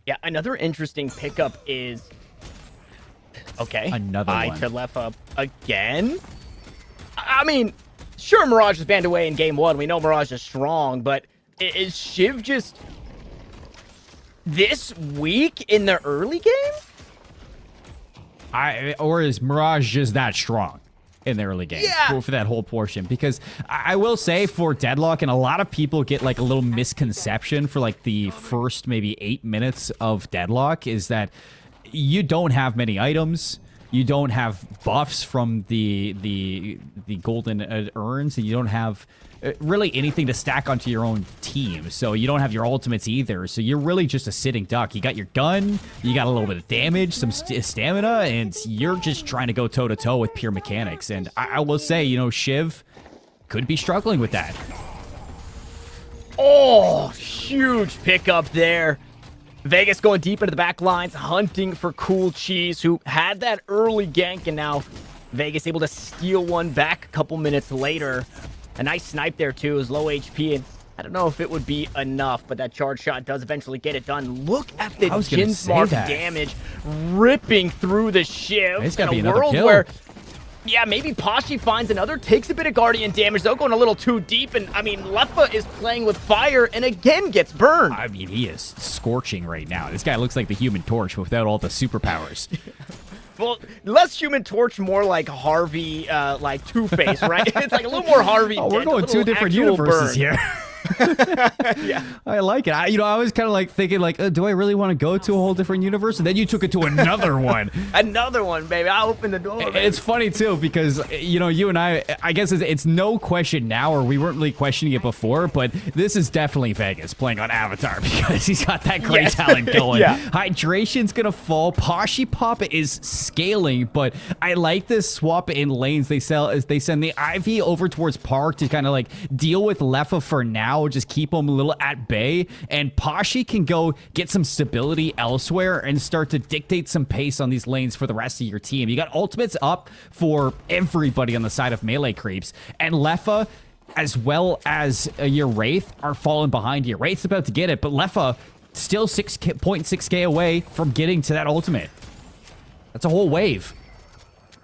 [SPEAKER 2] Yeah, another interesting pickup is... Okay.
[SPEAKER 3] Another one.
[SPEAKER 2] To Leffa again? I mean, sure, Mirage was banned away in game 1. We know Mirage is strong, but is Shiv just this weak in the early game?
[SPEAKER 3] Or is Mirage just that strong in the early game for that whole portion? Because I will say, for Deadlock, and a lot of people get like a little misconception for like the first maybe 8 minutes of Deadlock, is that you don't have many items. You don't have buffs from the golden urns, and you don't have really anything to stack onto your own team. So you don't have your ultimates either. So you're really just a sitting duck. You got your gun, you got a little bit of damage, some stamina, and you're just trying to go toe-to-toe with pure mechanics. And I will say, you know, Shiv could be struggling with that.
[SPEAKER 2] Oh, huge pickup there. Vegas going deep into the back lines, hunting for Cool Cheese, who had that early gank, and now Vegas able to steal one back a couple minutes later. A nice snipe there, too. It was low HP, and I don't know if it would be enough, but that charge shot does eventually get it done. Look at the Jinsmark damage ripping through the Shiv.
[SPEAKER 3] It's got to be
[SPEAKER 2] in a
[SPEAKER 3] another
[SPEAKER 2] world
[SPEAKER 3] kill.
[SPEAKER 2] Where, yeah, maybe Poshy finds another, takes a bit of Guardian damage, though, going a little too deep. And, I mean, Leffa is playing with fire and again gets burned.
[SPEAKER 3] I mean, he is scorching right now. This guy looks like the Human Torch without all the superpowers.
[SPEAKER 2] Well, less Human Torch, more like Harvey, like Two-Face, right? It's like a little more Harvey.
[SPEAKER 3] Oh, we're going two different universes here.
[SPEAKER 2] Yeah.
[SPEAKER 3] I like it. I was kind of like thinking like, do I really want to go to a whole different universe? And then you took it to another one.
[SPEAKER 2] Another one, baby. I'll open the door. Baby.
[SPEAKER 3] It's funny too because you and I guess it's no question now, or we weren't really questioning it before, but this is definitely Vegas playing on Avatar because he's got that great talent going.
[SPEAKER 2] Yeah.
[SPEAKER 3] Hydration's gonna fall. Poshy Pop is scaling, but I like this swap in lanes. They send the Ivy over towards Park to kind of like deal with Leffa for now, just keep him a little at bay, and Poshy can go get some stability elsewhere and start to dictate some pace on these lanes for the rest of your team. You got ultimates up for everybody on the side of melee creeps, and Leffa as well as your Wraith are falling behind you. Wraith's about to get it, but Leffa still 6.6k away from getting to that ultimate. That's a whole wave.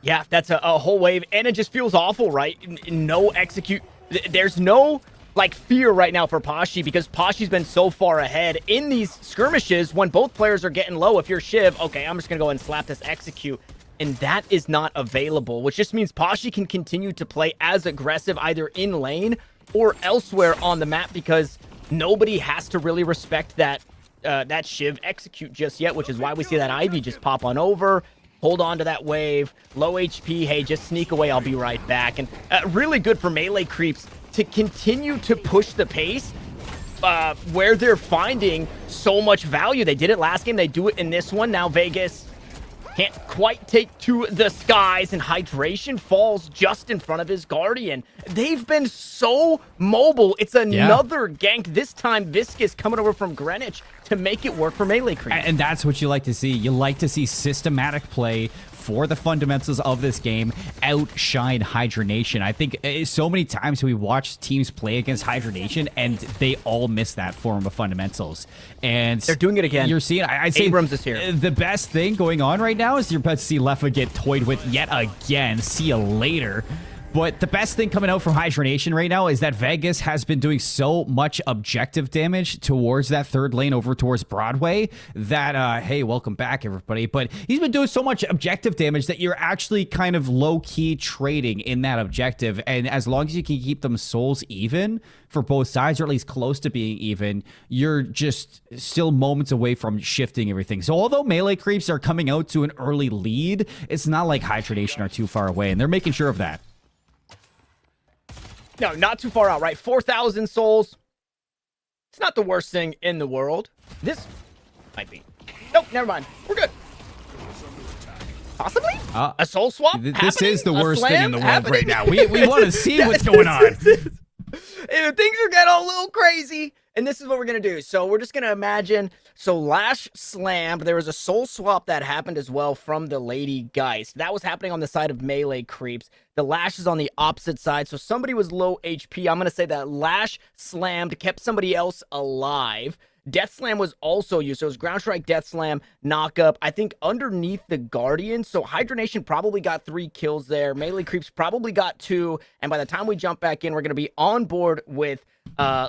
[SPEAKER 2] Yeah, that's a whole wave, and it just feels awful, right? No execute. There's no like fear right now for Poshy because Poshy's been so far ahead in these skirmishes when both players are getting low. If you're Shiv, okay, I'm just gonna go and slap this execute, and that is not available, which just means Poshy can continue to play as aggressive either in lane or elsewhere on the map because nobody has to really respect that that Shiv execute just yet, which is why we see that Ivy just pop on over. Hold on to that wave. Low HP. Hey, just sneak away. I'll be right back. And really good for melee creeps to continue to push the pace where they're finding so much value. They did it last game. They do it in this one. Now Vegas can't quite take to the skies, and Hydration falls just in front of his Guardian. They've been so mobile. It's another gank. This time, Viscous coming over from Greenwich to make it work for melee creeps.
[SPEAKER 3] And that's what you like to see. You like to see systematic play for the fundamentals of this game outshine Hydranation. I think so many times we watch teams play against Hydranation and they all miss that form of fundamentals. And
[SPEAKER 2] they're doing it again.
[SPEAKER 3] You're seeing, I'd say
[SPEAKER 2] Abrams is here.
[SPEAKER 3] The best thing going on right now is you're about to see Leffa get toyed with yet again. See you later. But the best thing coming out from Hydranation right now is that Vegas has been doing so much objective damage towards that third lane over towards Broadway that, hey, welcome back, everybody. But he's been doing so much objective damage that you're actually kind of low-key trading in that objective. And as long as you can keep them souls even for both sides, or at least close to being even, you're just still moments away from shifting everything. So although melee creeps are coming out to an early lead, it's not like Hydranation are too far away, and they're making sure of that.
[SPEAKER 2] No, not too far out, right? 4,000 souls. It's not the worst thing in the world. This might be. Nope, never mind. We're good. Possibly? A soul swap?
[SPEAKER 3] This is the worst thing in the world
[SPEAKER 2] happening?
[SPEAKER 3] right now. We want to see what's going on.
[SPEAKER 2] Things are getting a little crazy. And this is what we're going to do. So we're just going to imagine. So Lash slammed. There was a soul swap that happened as well from the Lady Geist. That was happening on the side of melee creeps. The Lash is on the opposite side. So somebody was low HP. I'm going to say that Lash slammed, kept somebody else alive. Death Slam was also used. So it was Ground Strike, Death Slam, Knock Up, I think underneath the Guardian. So Hydranation probably got 3 kills there. Melee Creeps probably got 2. And by the time we jump back in, we're going to be on board with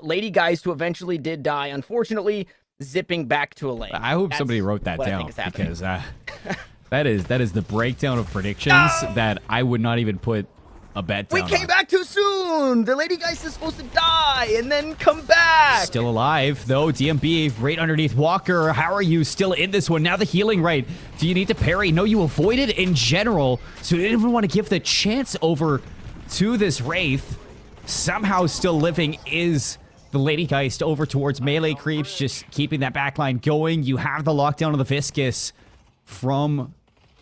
[SPEAKER 2] Lady Geist, who eventually did die. Unfortunately, zipping back to a lane.
[SPEAKER 3] I hope somebody wrote that down because that is the breakdown of predictions that I would not even put a bet down.
[SPEAKER 2] We came back too soon. The Lady Geist is supposed to die and then come back.
[SPEAKER 3] Still alive, though. DMB right underneath Walker. How are you still in this one? Now the healing right. Do you need to parry? No, you avoided in general. So you didn't even want to give the chance over to this Wraith. Somehow still living is the Lady Geist over towards melee creeps, just keeping that backline going. You have the lockdown of the Viscous from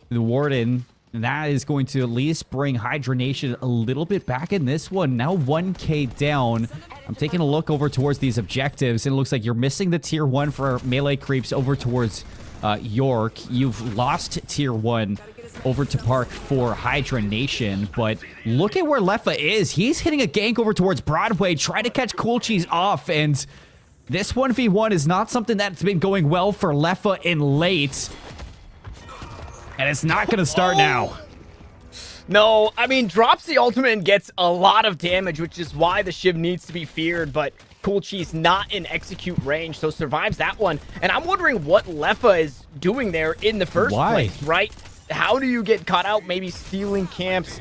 [SPEAKER 3] the Warden. And that is going to at least bring Hydranation a little bit back in this one. Now 1k down. I'm taking a look over towards these objectives, and it looks like you're missing the tier 1 for melee creeps over towards York. You've lost tier 1 over to Park for Hydranation, but look at where Leffa is. He's hitting a gank over towards Broadway, trying to catch Cool Cheese off, and this 1v1 is not something that's been going well for Leffa in late. And it's not going to start now.
[SPEAKER 2] No, I mean, drops the ultimate and gets a lot of damage, which is why the Shiv needs to be feared, but Cool Cheese not in execute range, so survives that one. And I'm wondering what Leffa is doing there in the first place, right? How do you get caught out? Maybe stealing camps.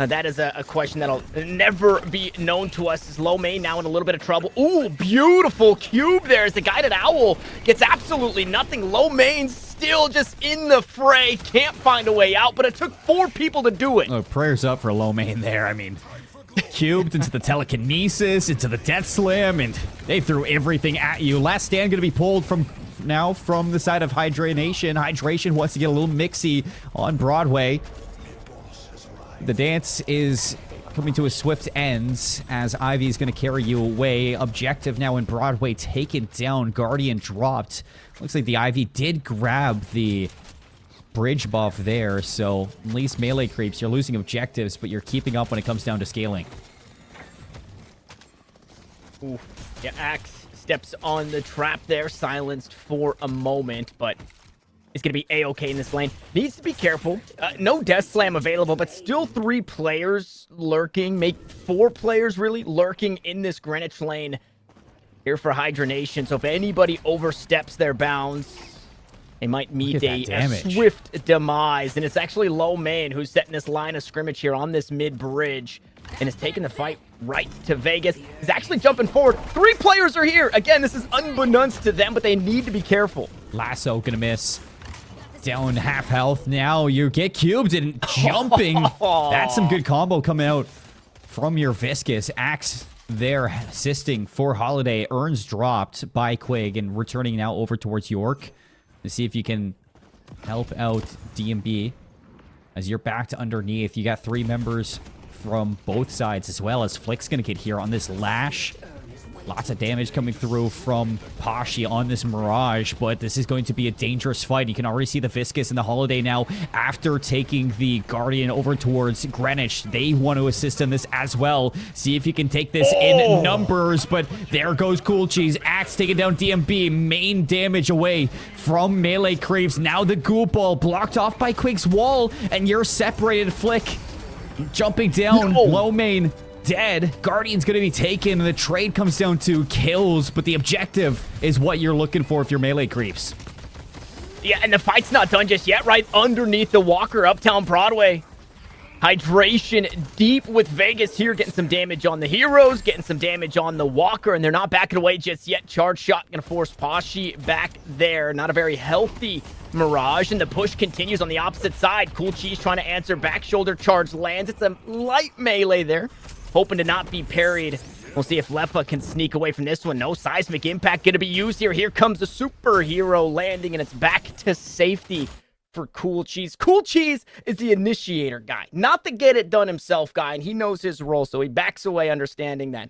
[SPEAKER 2] That is a question that'll never be known to us. Is Low Main now in a little bit of trouble? Ooh, beautiful cube there as the Guided Owl gets absolutely nothing. Low Main still just in the fray. Can't find a way out, but it took 4 people to do it.
[SPEAKER 3] Look, prayers up for Low Main there. I mean, cubed into the telekinesis, into the death slam, and they threw everything at you. Last stand going to be pulled from the side of Hydranation. Hydration wants to get a little mixy on Broadway. The dance is coming to a swift end as Ivy is going to carry you away. Objective now in Broadway taken down. Guardian dropped. Looks like the Ivy did grab the bridge buff there, so at least melee creeps. You're losing objectives, but you're keeping up when it comes down to scaling.
[SPEAKER 2] Ooh. Yeah, Axe steps on the trap there, silenced for a moment, but is going to be A-okay in this lane. Needs to be careful. No Death Slam available, but still 3 players lurking. Make 4 players really lurking in this Greenwich lane here for Hydranation. So if anybody oversteps their bounds, they might meet a swift demise. And it's actually Low Main who's setting this line of scrimmage here on this mid-bridge and is taking the fight right to Vegas. He's actually jumping forward. 3 players are here. Again, this is unbeknownst to them, but they need to be careful.
[SPEAKER 3] Lasso gonna miss. Down half health now. You get cubed and jumping. That's some good combo coming out from your Viscous. Axe there assisting for Holiday. Urns dropped by Quig and returning now over towards York to see if you can help out DMB. As you're backed underneath, you got 3 members from both sides as well as Flick's gonna get here on this Lash. Lots of damage coming through from Kashi on this Mirage, but this is going to be a dangerous fight. You can already see the Viscous and the Holiday now after taking the Guardian over towards Greenwich. They want to assist in this as well. See if you can take this in numbers, but there goes Cool Cheese. Axe taking down DMB. Main damage away from melee creeps. Now the Ghoul Ball blocked off by Quig's wall, and you're separated. Flick jumping down. Low Main dead. Guardian's gonna be taken, and the trade comes down to kills, but the objective is what you're looking for if you're melee creeps.
[SPEAKER 2] Yeah, and the fight's not done just yet, right underneath the Walker, Uptown Broadway. Hydration deep with Vegas here, getting some damage on the heroes, getting some damage on the Walker, and they're not backing away just yet. Charge shot gonna force Kashi back there. Not a very healthy Mirage, and the push continues on the opposite side. Cool Cheese trying to answer. Back shoulder charge lands. It's a light melee there, hoping to not be parried. We'll see if Leffa can sneak away from this one. No seismic impact going to be used here. Here comes the superhero landing, and it's back to safety for Cool Cheese. Cool Cheese is the initiator guy, not the get it done himself guy, and he knows his role, so he backs away understanding that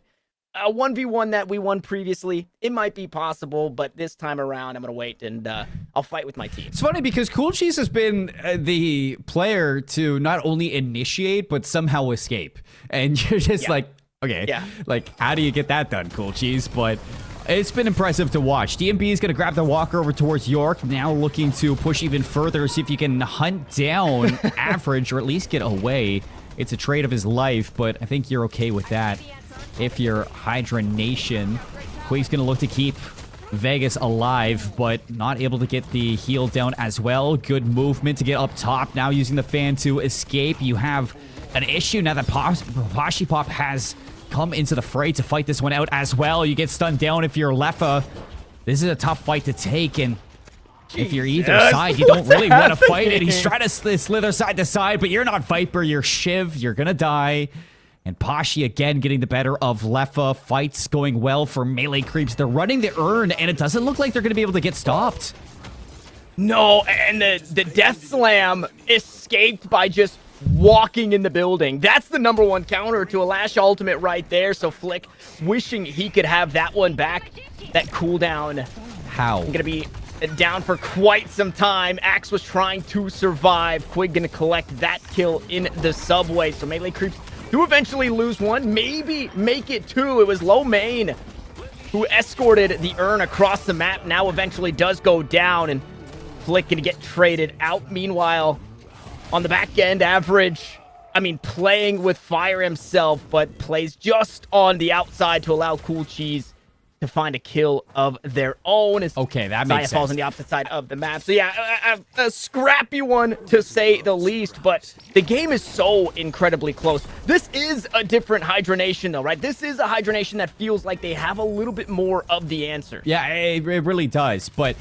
[SPEAKER 2] a 1v1 that we won previously, it might be possible, but this time around, I'm going to wait, and I'll fight with my team.
[SPEAKER 3] It's funny because Cool Cheese has been the player to not only initiate, but somehow escape. And you're just like, okay, like, how do you get that done, Cool Cheese? But it's been impressive to watch. DMB is going to grab the Walker over towards York, now looking to push even further, see if you can hunt down Average, or at least get away. It's a trade of his life, but I think you're okay with that. If you're Hydranation, Quake's going to look to keep Vegas alive, but not able to get the heal down as well. Good movement to get up top. Now using the fan to escape. You have an issue now that Kashi Pop has come into the fray to fight this one out as well. You get stunned down if you're Leffa. This is a tough fight to take, and if you're either side, you don't really want to fight it. He's trying to slither side to side, but you're not Viper, you're Shiv. You're going to die. And Kashi again getting the better of Leffa. Fights going well for melee creeps. They're running the urn, and it doesn't look like they're going to be able to get stopped.
[SPEAKER 2] No, and the Death Slam escaped by just walking in the building. That's the #1 counter to a Lash ultimate right there. So Flick wishing he could have that one back. That cooldown.
[SPEAKER 3] How?
[SPEAKER 2] Going to be down for quite some time. Axe was trying to survive. Quig going to collect that kill in the subway. So melee creeps do eventually lose one, maybe make it 2. It was Low Main who escorted the urn across the map. Now eventually does go down, and Flick gonna get traded out. Meanwhile, on the back end, Average, playing with fire himself, but plays just on the outside to allow Cool Cheese to find a kill of their own. As
[SPEAKER 3] Okay, that
[SPEAKER 2] Saya
[SPEAKER 3] makes
[SPEAKER 2] falls
[SPEAKER 3] sense.
[SPEAKER 2] on the opposite side of the map. So yeah, a scrappy one to say the least, but the game is so incredibly close. This is a different Hydranation though, right? This is a Hydranation that feels like they have a little bit more of the answer.
[SPEAKER 3] Yeah, it really does. But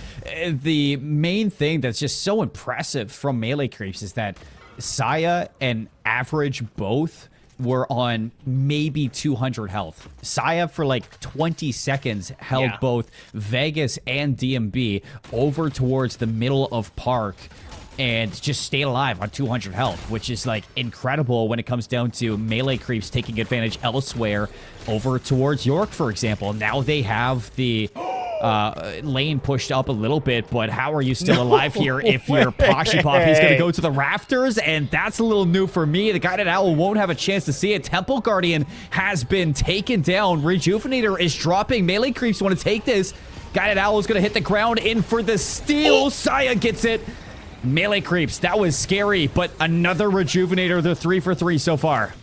[SPEAKER 3] the main thing that's just so impressive from Melee Creeps is that Saya and Average both were on maybe 200 health. Saya, for like 20 seconds, held both Vegas and DMB over towards the middle of Park and just stayed alive on 200 health, which is like incredible when it comes down to Melee Creeps taking advantage elsewhere over towards York, for example. Now they have the lane pushed up a little bit, but how are you still alive here if you're Poshy Pop? He's going to go to the rafters, and that's a little new for me. The Guided Owl won't have a chance to see it. Temple Guardian has been taken down. Rejuvenator is dropping. Melee Creeps want to take this. Guided Owl is going to hit the ground in for the steal. Saya gets it. Melee Creeps, that was scary, but another Rejuvenator. They're 3 for 3 so far.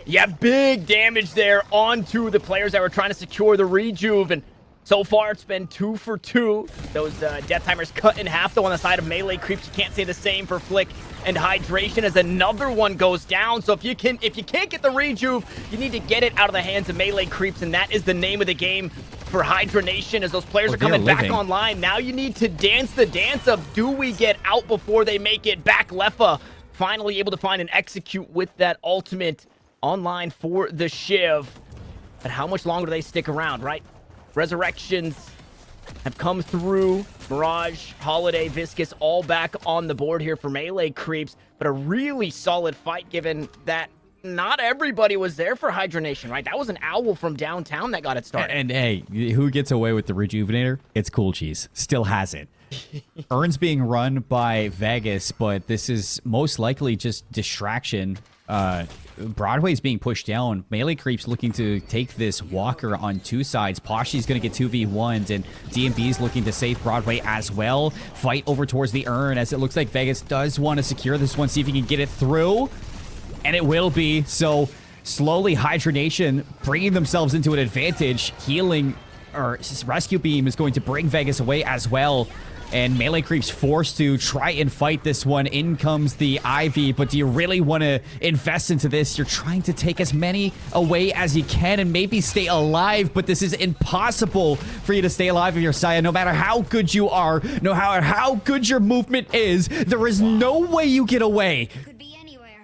[SPEAKER 2] Yeah, big damage there onto the players that were trying to secure the Rejuve, and so far, it's been 2 for 2. Those death timers cut in half, though, on the side of Melee Creeps. You can't say the same for Flick and Hydration as another one goes down. So if you can't get the Rejuve, you need to get it out of the hands of Melee Creeps, and that is the name of the game for Hydranation as those players are coming back online. Now you need to dance the dance of, do we get out before they make it back? Leffa finally able to find and execute with that ultimate online for the Shiv. But how much longer do they stick around, right? Resurrections have come through. Mirage, Holiday, Viscous, all back on the board here for Melee Creeps. But a really solid fight given that not everybody was there for Hydranation, right? That was an owl from downtown that got it started.
[SPEAKER 3] And hey, who gets away with the Rejuvenator? It's Cool Cheese. Still has it. Urn's being run by Vegas, but this is most likely just distraction. Broadway's being pushed down. Melee Creeps looking to take this Walker on 2 sides. Poshy's going to get 2v1s, and DMB's looking to save Broadway as well. Fight over towards the Urn, as it looks like Vegas does want to secure this one, see if he can get it through. And it will be. So slowly Hydranation bringing themselves into an advantage. Healing, or Rescue Beam is going to bring Vegas away as well. And Melee Creeps forced to try and fight this one. In comes the Ivy, but do you really want to invest into this? You're trying to take as many away as you can and maybe stay alive, but this is impossible for you to stay alive if you're Saya. No matter how good you are, no matter how good your movement is, there is no way you get away.
[SPEAKER 1] Could be anywhere.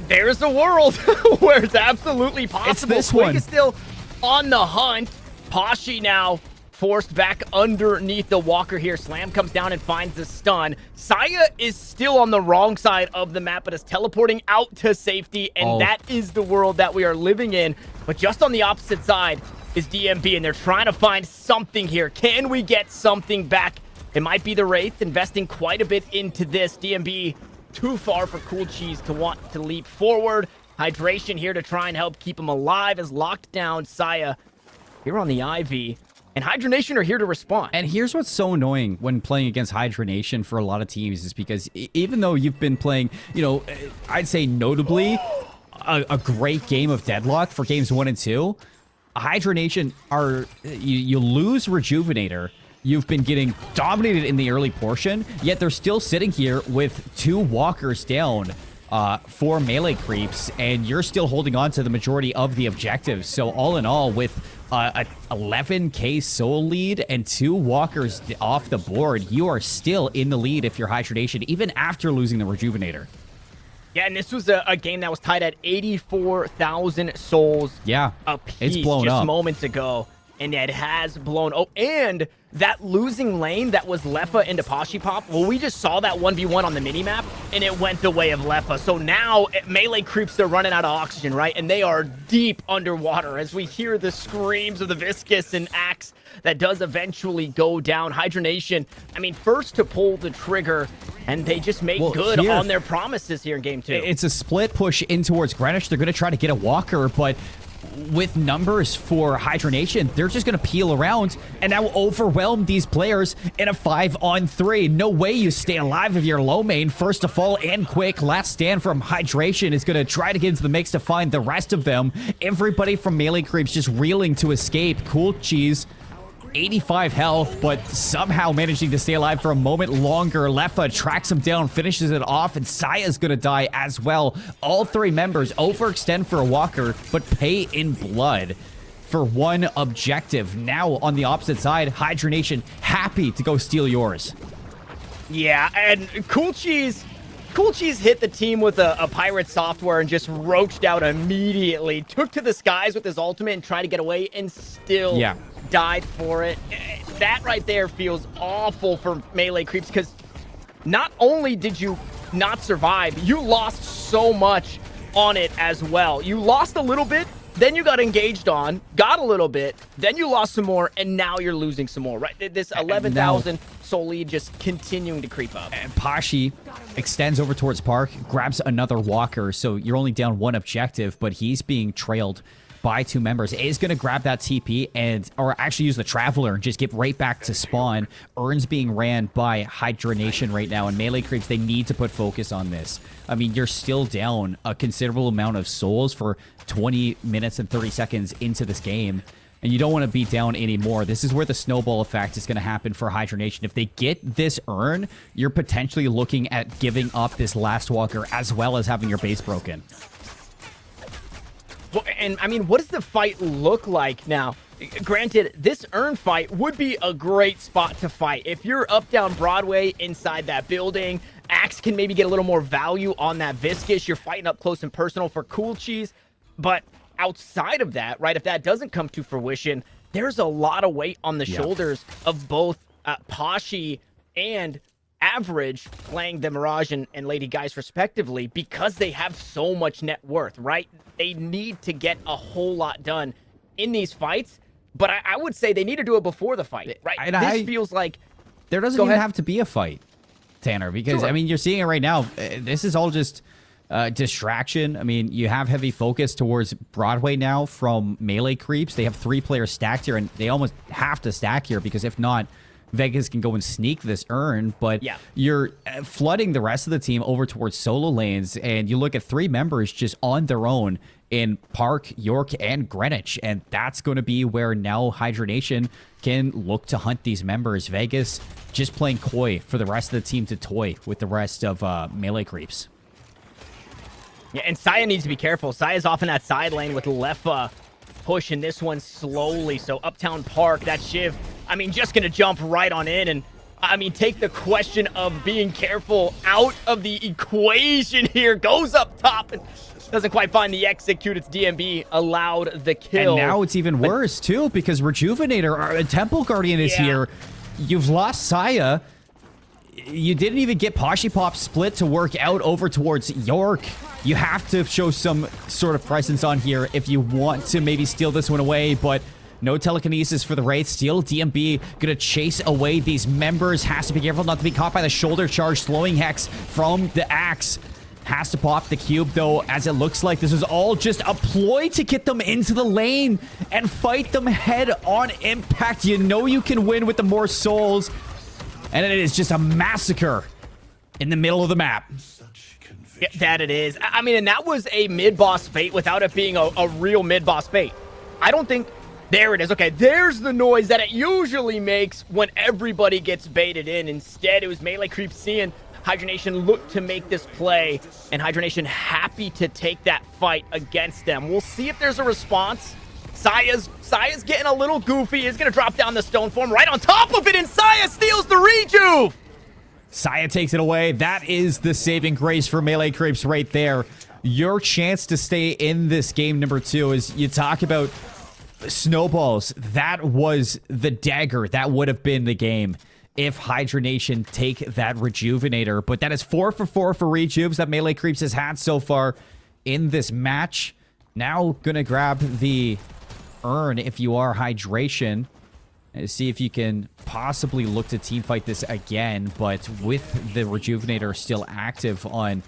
[SPEAKER 2] There's a world where it's absolutely possible.
[SPEAKER 3] It's this
[SPEAKER 2] Quick
[SPEAKER 3] one.
[SPEAKER 2] is still on the hunt. Poshy now forced back underneath the Walker here. Slam comes down and finds the stun. Saya is still on the wrong side of the map, but is teleporting out to safety, and that is the world that we are living in. But just on the opposite side is DMB, and they're trying to find something here. Can we get something back? It might be the Wraith investing quite a bit into this. DMB too far for Cool Cheese to want to leap forward. Hydration here to try and help keep him alive as locked down Saya here on the Ivy. And Hydranation are here to respond.
[SPEAKER 3] And here's what's so annoying when playing against Hydranation for a lot of teams is because even though you've been playing, you know, I'd say notably a great game of Deadlock for games 1 and 2, Hydranation are, you lose Rejuvenator. You've been getting dominated in the early portion, yet they're still sitting here with 2 Walkers down. 4 Melee Creeps, and you're still holding on to the majority of the objectives. So all in all, with a 11k soul lead and 2 Walkers off the board, you are still in the lead if you're Hydranation, even after losing the Rejuvenator.
[SPEAKER 2] Yeah, and this was a game that was tied at 84,000 souls.
[SPEAKER 3] Yeah,
[SPEAKER 2] apiece
[SPEAKER 3] it's blown
[SPEAKER 2] just
[SPEAKER 3] up
[SPEAKER 2] moments ago, and it has blown. Oh, and that losing lane that was Leffa into Poshy Pop, well, we just saw that 1v1 on the minimap, and it went the way of Leffa. So now, Melee Creeps, they're running out of oxygen, right? And they are deep underwater as we hear the screams of the Viscous and Axe that does eventually go down. Hydranation, I mean, first to pull the trigger, and they just make good on their promises here in Game 2.
[SPEAKER 3] It's a split push in towards Greenwich. They're going to try to get a Walker, but with numbers for Hydranation, they're just going to peel around and now overwhelm these players in a 5-on-3. No way you stay alive if you're low main. First to fall and quick. Last stand from Hydration is going to try to get into the mix to find the rest of them. Everybody from melee creeps just reeling to escape. Cool Cheese, 85 health, but somehow managing to stay alive for a moment longer. Leffa tracks him down, finishes it off, and Saya's gonna die as well. All three members overextend for a walker, but pay in blood for one objective. Now on the opposite side, Hydranation happy to go steal yours.
[SPEAKER 2] Yeah, and Cool Cheese hit the team with a pirate software and just roached out immediately. Took to the skies with his ultimate and tried to get away and still died for it. That right there feels awful for melee creeps because not only did you not survive, you lost so much on it as well. You lost a little bit, then you got engaged on, got a little bit, then you lost some more, and now you're losing some more, right? This 11,000 soul lead just continuing to creep up.
[SPEAKER 3] And Pashi extends over towards Park, grabs another walker, so you're only down one objective, but he's being trailed by two members. Is going to grab that TP or actually use the Traveler and just get right back to spawn. Urn's being ran by Hydranation right now, and melee creeps, they need to put focus on this. I mean, you're still down a considerable amount of souls for 20 minutes and 30 seconds into this game, and you don't want to be down anymore. This is where the snowball effect is going to happen for Hydranation. If they get this Urn, you're potentially looking at giving up this last walker as well as having your base broken.
[SPEAKER 2] Well, and I mean, what does the fight look like now? Granted, this Urn fight would be a great spot to fight. If you're up down Broadway inside that building, Axe can maybe get a little more value on that Viscous. You're fighting up close and personal for Cool Cheese. But outside of that, right, if that doesn't come to fruition, there's a lot of weight on the shoulders of both Pashi and Average playing the Mirage and Lady Geist respectively because they have so much net worth, right? They need to get a whole lot done in these fights, but I would say they need to do it before the fight, right? This feels like...
[SPEAKER 3] There doesn't even have to be a fight, Tanner, because, I mean, you're seeing it right now. This is all just distraction. I mean, you have heavy focus towards Broadway now from melee creeps. They have 3 players stacked here, and they almost have to stack here because if not, Vegas can go and sneak this Urn, but you're flooding the rest of the team over towards solo lanes, and you look at 3 members just on their own in Park, York, and Greenwich, and that's going to be where now Hydranation can look to hunt these members. Vegas just playing coy for the rest of the team to toy with the rest of melee creeps.
[SPEAKER 2] Yeah, and Saya needs to be careful. Saya's off in that side lane with Leffa pushing this one slowly, so Uptown Park, that Shiv, I mean, just going to jump right on in and, I mean, take the question of being careful out of the equation here. Goes up top and doesn't quite find the execute. It's DMB allowed the kill.
[SPEAKER 3] And now it's even worse, too, because Rejuvenator, Temple Guardian is here. You've lost Saya. You didn't even get Pashi Pop split to work out over towards York. You have to show some sort of presence on here if you want to maybe steal this one away, but no telekinesis for the Wraith. Still, DMB gonna chase away these members. Has to be careful not to be caught by the shoulder charge. Slowing Hex from the Axe. Has to pop the cube, though, as it looks like this is all just a ploy to get them into the lane and fight them head on impact. You know you can win with the more souls. And it is just a massacre in the middle of the map.
[SPEAKER 2] Yeah, that it is. I mean, and that was a mid-boss fate without it being a real mid-boss fate. I don't think... There it is. Okay, there's the noise that it usually makes when everybody gets baited in. Instead, it was melee creep seeing Hydranation look to make this play, and Hydranation happy to take that fight against them. We'll see if there's a response. Saya's getting a little goofy. He's going to drop down the stone form right on top of it, and Saya steals the rejuve!
[SPEAKER 3] Saya takes it away. That is the saving grace for melee creeps right there. Your chance to stay in this game number 2 is you talk about snowballs. That was the dagger. That would have been the game if Hydranation take that Rejuvenator. But that is 4 for 4 for rejuves that melee creeps has had so far in this match. Now gonna grab the Urn if you are Hydration. And see if you can possibly look to teamfight this again. But with the Rejuvenator still active on,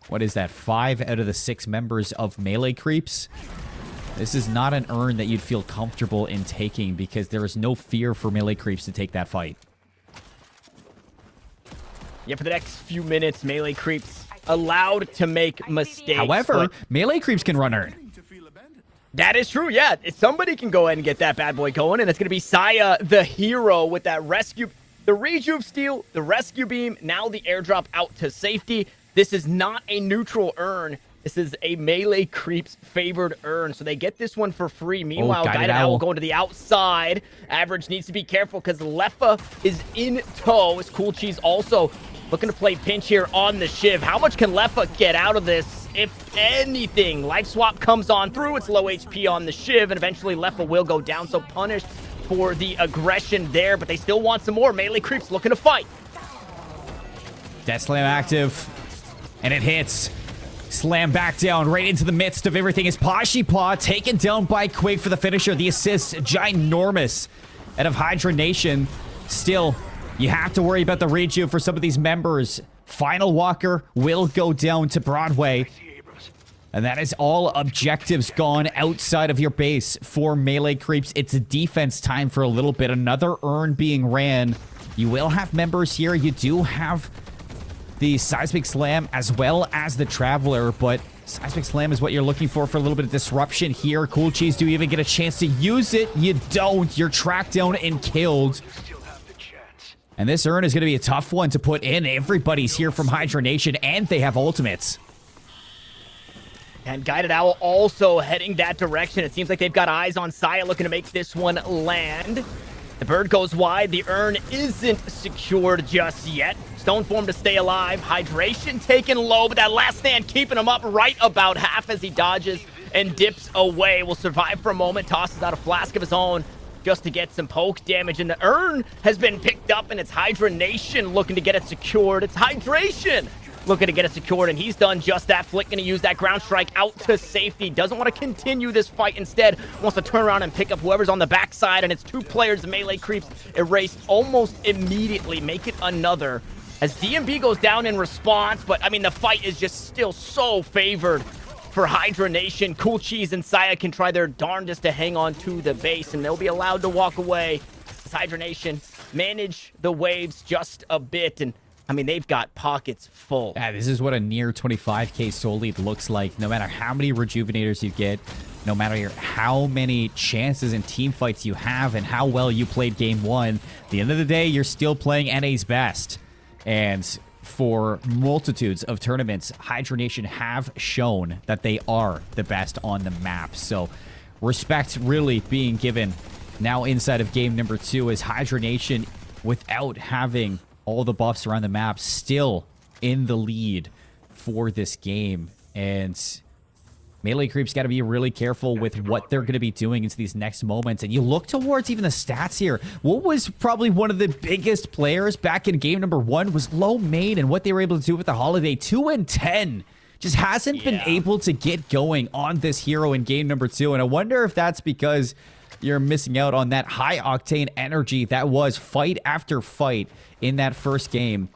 [SPEAKER 3] what is that, 5 out of the 6 members of melee creeps, This is not an urn that you'd feel comfortable in taking because there is no fear for melee creeps to take that fight.
[SPEAKER 2] Yeah, for the next few minutes, melee creeps allowed to make mistakes.
[SPEAKER 3] However, melee creeps can run urn.
[SPEAKER 2] That is true, yeah. Somebody can go ahead and get that bad boy going, and it's going to be Saya, the hero, with that rescue. The rejuve steal, the rescue beam, now the airdrop out to safety. This is not a neutral urn. This is a melee creeps favored urn, so they get this one for free. Meanwhile, Guided Owl going to the outside. Average needs to be careful because Leffa is in tow. As Cool Cheese also looking to play pinch here on the Shiv. How much can Leffa get out of this? If anything, Life Swap comes on through. It's low HP on the Shiv, and eventually Leffa will go down, so punished for the aggression there, but they still want some more. Melee creeps looking to fight.
[SPEAKER 3] Death Slam active, and it hits. Slam back down right into the midst of everything is Pashy Paw taken down by Quake for the finisher. The assist, ginormous out of Hydranation. Still, you have to worry about the rejuve for some of these members. Final Walker will go down to Broadway. And that is all objectives gone outside of your base for melee creeps. It's a defense time for a little bit. Another urn being ran. You will have members here. You do have the Seismic Slam as well as the Traveler, but Seismic Slam is what you're looking for a little bit of disruption here. Cool Cheese, do you even get a chance to use it? You don't. You're tracked down and killed. And this urn is going to be a tough one to put in. Everybody's here from Hydranation, and they have ultimates.
[SPEAKER 2] And Guided Owl also heading that direction. It seems like they've got eyes on Saya looking to make this one land. The bird goes wide. The urn isn't secured just yet. Stoneform to stay alive. Hydration taken low, but that last stand keeping him up right about half as he dodges and dips away. Will survive for a moment. Tosses out a flask of his own just to get some poke damage. And the urn has been picked up, and it's Hydranation looking to get it secured. It's Hydration looking to get it secured, and he's done just that. Flick gonna use that ground strike out to safety. Doesn't want to continue this fight. Instead, wants to turn around and pick up whoever's on the backside, and it's two players. Melee creeps erased almost immediately. Make it another as DMB goes down in response, but I mean, the fight is just still so favored for Hydranation. Cool Cheese and Saya can try their darndest to hang on to the base, and they'll be allowed to walk away as Hydranation manage the waves just a bit. And I mean, they've got pockets full.
[SPEAKER 3] Yeah, this is what a near 25k soul lead looks like. No matter how many rejuvenators you get, no matter how many chances and team fights you have, and how well you played game one, at the end of the day, you're still playing NA's best. And for multitudes of tournaments, Hydranation have shown that they are the best on the map. So respect really being given now inside of game number 2 as Hydranation, without having all the buffs around the map, still in the lead for this game. And melee creeps got to be really careful with what they're going to be doing into these next moments. And you look towards even the stats here. What was probably one of the biggest players back in game number 1 was Low Main, and what they were able to do with the Holiday. 2 and 10. Just hasn't been able to get going on this hero in game number 2. And I wonder if that's because you're missing out on that high octane energy that was fight after fight in that first game.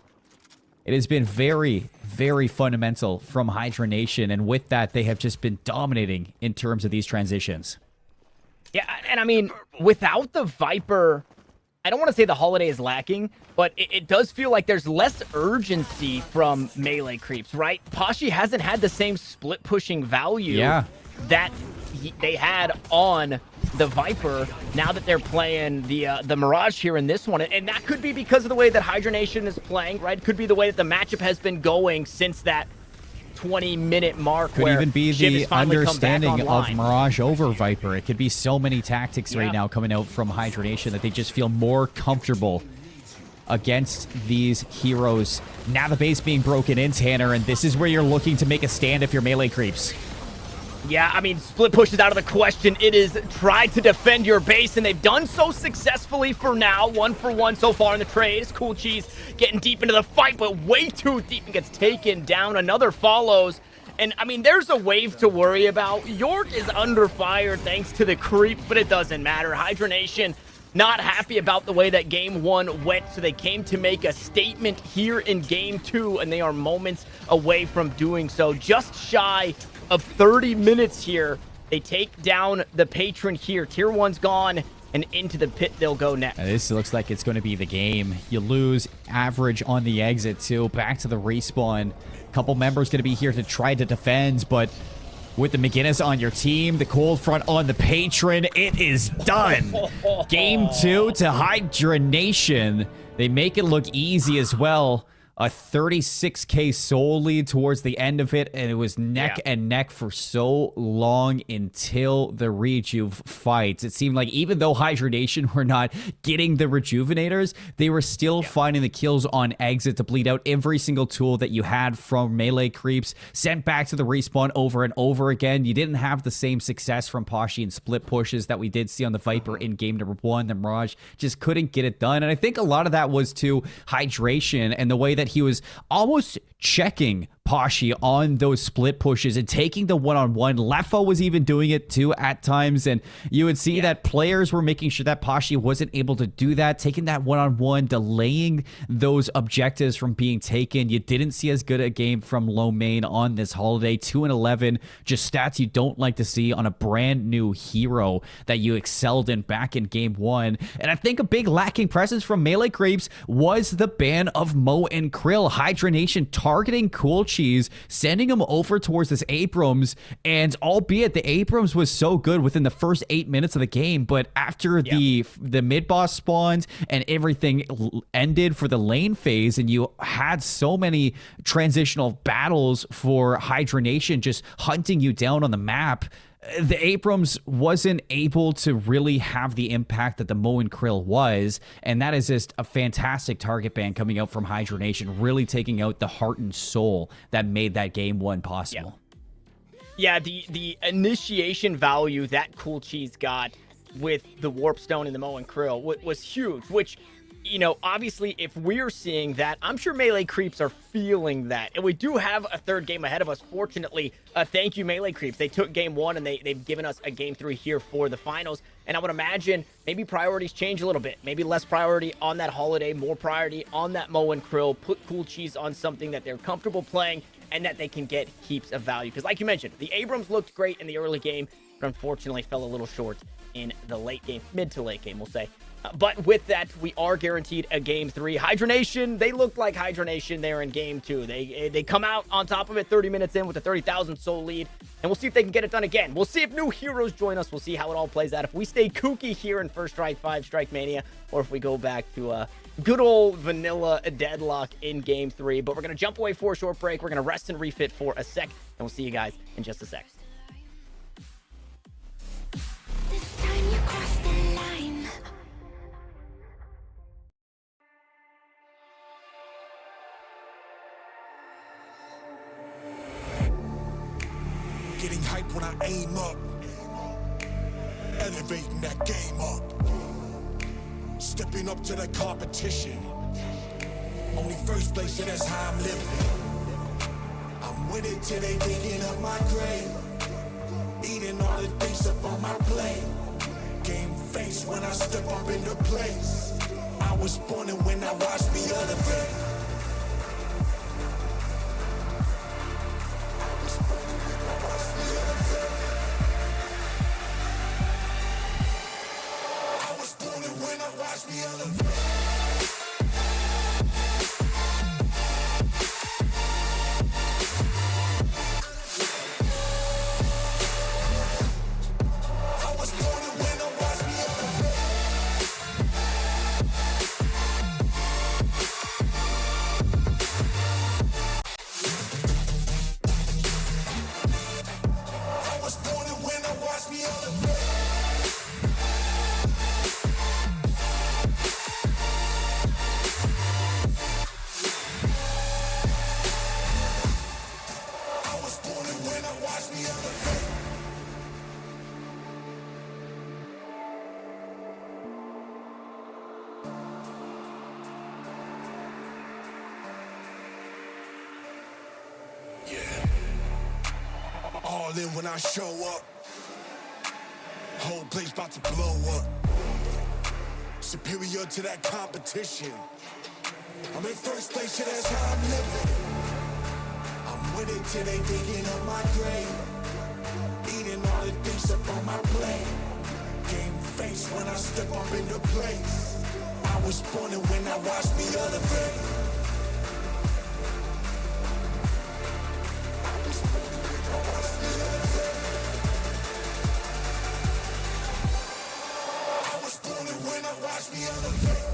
[SPEAKER 3] It has been very, very fundamental from Hydranation, and with that, they have just been dominating in terms of these transitions.
[SPEAKER 2] Yeah, and I mean, without the Viper, I don't want to say the Holiday is lacking, but it does feel like there's less urgency from melee creeps, right? Pashy hasn't had the same split pushing value that they had on the Viper now that they're playing the Mirage here in this one. And that could be because of the way that Hydranation is playing, right? It could be the way that the matchup has been going since that 20-minute mark.
[SPEAKER 3] Could even be the understanding of Mirage over Viper. It could be so many tactics right now coming out from Hydranation that they just feel more comfortable against these heroes. Now the base being broken in, Tanner, and this is where you're looking to make a stand if you're melee creeps.
[SPEAKER 2] Yeah, I mean, split push is out of the question. It is try to defend your base, and they've done so successfully for now. 1 for 1 so far in the trade. It's Cool Cheese getting deep into the fight, but way too deep and gets taken down. Another follows. And, I mean, there's a wave to worry about. York is under fire thanks to the creep, but it doesn't matter. Hydranation not happy about the way that game 1 went, so they came to make a statement here in game 2, and they are moments away from doing so. Just shy of 30 minutes here They take down the patron here. Tier 1's gone, and into the pit they'll go next.
[SPEAKER 3] And this looks like it's going to be the game. You lose average on the exit, too. Back to the respawn. Couple members going to be here to try to defend, but with the McGinnis on your team, the cold front on the patron, it is done. Game 2 to Hydranation. They make it look easy as well. A 36k soul lead towards the end of it, and it was neck and neck for so long until the rejuve fights. It seemed like even though Hydranation were not getting the rejuvenators, they were still finding the kills on exit to bleed out every single tool that you had from melee creeps, sent back to the respawn over and over again. You didn't have the same success from Kashi and split pushes that we did see on the Viper in game number 1. The Mirage just couldn't get it done, and I think a lot of that was to hydration and the way that he was almost checking Kashi on those split pushes and taking the one-on-one. Lefo was even doing it too at times, and you would see that players were making sure that Kashi wasn't able to do that, taking that one-on-one, delaying those objectives from being taken. You didn't see as good a game from low main on this holiday. 2-11, just stats you don't like to see on a brand new hero that you excelled in back in game 1. And I think a big lacking presence from melee creeps was the ban of Mo and Krill. Hydranation targeting Cool Cheese, sending him over towards this Abrams, and albeit the Abrams was so good within the first 8 minutes of the game, but after the mid-boss spawned and everything ended for the lane phase, and you had so many transitional battles for Hydranation just hunting you down on the map, the Abrams wasn't able to really have the impact that the Mo and Krill was, and that is just a fantastic target ban coming out from Hydranation, really taking out the heart and soul that made that game 1 possible.
[SPEAKER 2] Yeah, the initiation value that Cool Cheese got with the Warp Stone and the Mo and Krill was huge, which, you know, obviously, if we're seeing that, I'm sure melee creeps are feeling that. And we do have a third game ahead of us, fortunately. Thank you, melee creeps. They took game 1, and they've given us a game 3 here for the finals. And I would imagine maybe priorities change a little bit. Maybe less priority on that holiday, more priority on that Mo and Krill. Put Cool Cheese on something that they're comfortable playing and that they can get heaps of value. Because like you mentioned, the Abrams looked great in the early game, but unfortunately fell a little short in the late game, mid to late game, we'll say. But with that, we are guaranteed a game 3. Hydranation, they looked like Hydranation there in game 2. They come out on top of it 30 minutes in with a 30,000 soul lead, and we'll see if they can get it done again. We'll see if new heroes join us. We'll see how it all plays out. If we stay kooky here in First Strike 5 Strikemania, or if we go back to good old vanilla Deadlock in game 3. But we're going to jump away for a short break. We're going to rest and refit for a sec, and we'll see you guys in just a sec.
[SPEAKER 1] This time you crossed the line.
[SPEAKER 4] Getting hype when I aim up, elevating that game up, stepping up to the competition. Only first place, and that's how I'm living. I'm with it till they digging up my grave, eating all the things up on my plate. Game face when I step up into place. I was born and when I watched me elevate. Watch me elevate. I was born to win, now watch me elevate. I was born to win, now watch me elevate. All in when I show up, whole place about to blow up. Superior to that competition. I'm in first place, yeah, that's how I'm living. I'm with it till they digging up my grave, eating all lot of things up on my plate. Game face when I step up into place. I was born and when I watched me elevate. I was born and when I watched me elevate.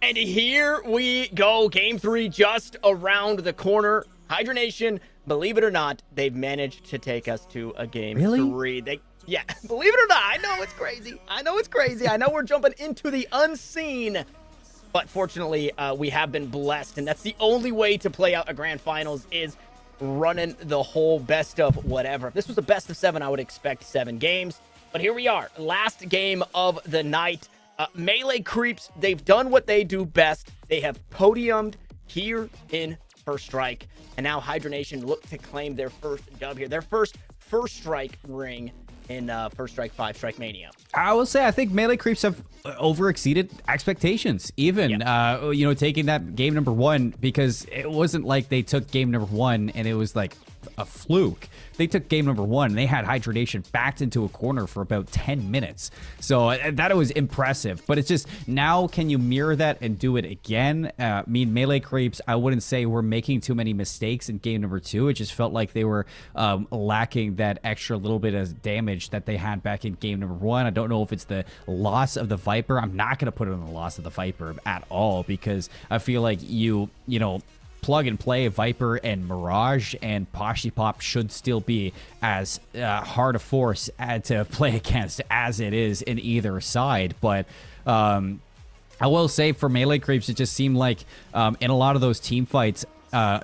[SPEAKER 2] And here we go. Game 3 just around the corner. Hydranation, believe it or not, they've managed to take us to a game 3. Yeah, believe it or not. I know it's crazy. I know we're jumping into the unseen. But fortunately, we have been blessed. And that's the only way to play out a grand finals is running the whole best of whatever. If this was a best of 7, I would expect 7 games. But here we are. Last game of the night. Melee Creeps, they've done what they do best. They have podiumed here in First Strike. And now Hydranation look to claim their first dub here. Their first Strike ring in First Strike 5 Strikemania.
[SPEAKER 3] I will say I think Melee Creeps have overexceeded expectations, even taking that game number 1, because it wasn't like they took game number 1 and it was like a fluke. They took game number 1 and they had Hydranation backed into a corner for about 10 minutes. So that was impressive. But it's just, now can you mirror that and do it again? Melee Creeps, I wouldn't say we're making too many mistakes in game number 2. It just felt like they were lacking that extra little bit of damage that they had back in game number 1. I don't know if it's the loss of the Viper. I'm not going to put it on the loss of the Viper at all, because I feel like you plug and play Viper and Mirage and Poshy Pop should still be as hard a force to play against as it is in either side. But I will say for Melee Creeps, it just seemed like in a lot of those team fights,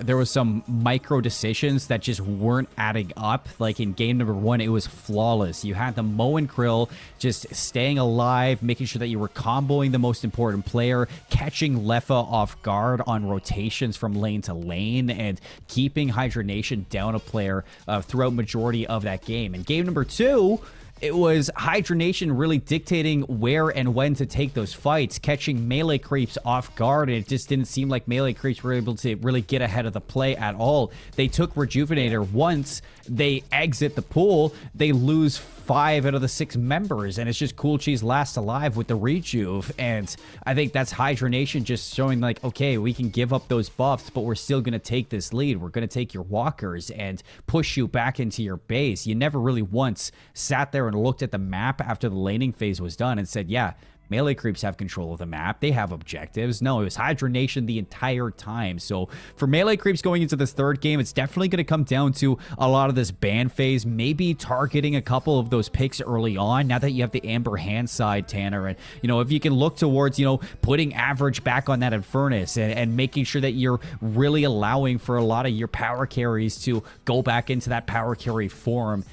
[SPEAKER 3] there was some micro decisions that just weren't adding up. Like in game number 1, it was flawless. You had the Mo and Krill just staying alive, making sure that you were comboing the most important player, catching Leffa off guard on rotations from lane to lane, and keeping Hydranation down a player throughout majority of that game. In game number 2, it was Hydranation really dictating where and when to take those fights, catching Melee Creeps off guard, and it just didn't seem like Melee Creeps were able to really get ahead of the play at all. They took Rejuvenator once, they exit the pool, they lose 5 out of the 6 members, and it's just Cool Cheese last alive with the rejuve. And I think that's Hydranation just showing like, okay, we can give up those buffs, but we're still going to take this lead. We're going to take your walkers and push you back into your base. You never really once sat there and looked at the map after the laning phase was done and said, yeah, Melee Creeps have control of the map. They have objectives. No, it was Hydranation the entire time. So for Melee Creeps going into this third game, it's definitely going to come down to a lot of this ban phase, maybe targeting a couple of those picks early on, now that you have the Amber Hand side, Tanner. And, if you can look towards, putting average back on that Infernus and making sure that you're really allowing for a lot of your power carries to go back into that power carry form,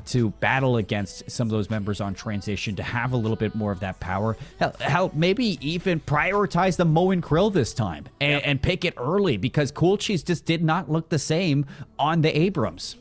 [SPEAKER 3] to battle against some of those members on transition, to have a little bit more of that power. Hell, maybe even prioritize the Mo and Krill this time and pick it early, because Cool Cheese just did not look the same on the Abrams.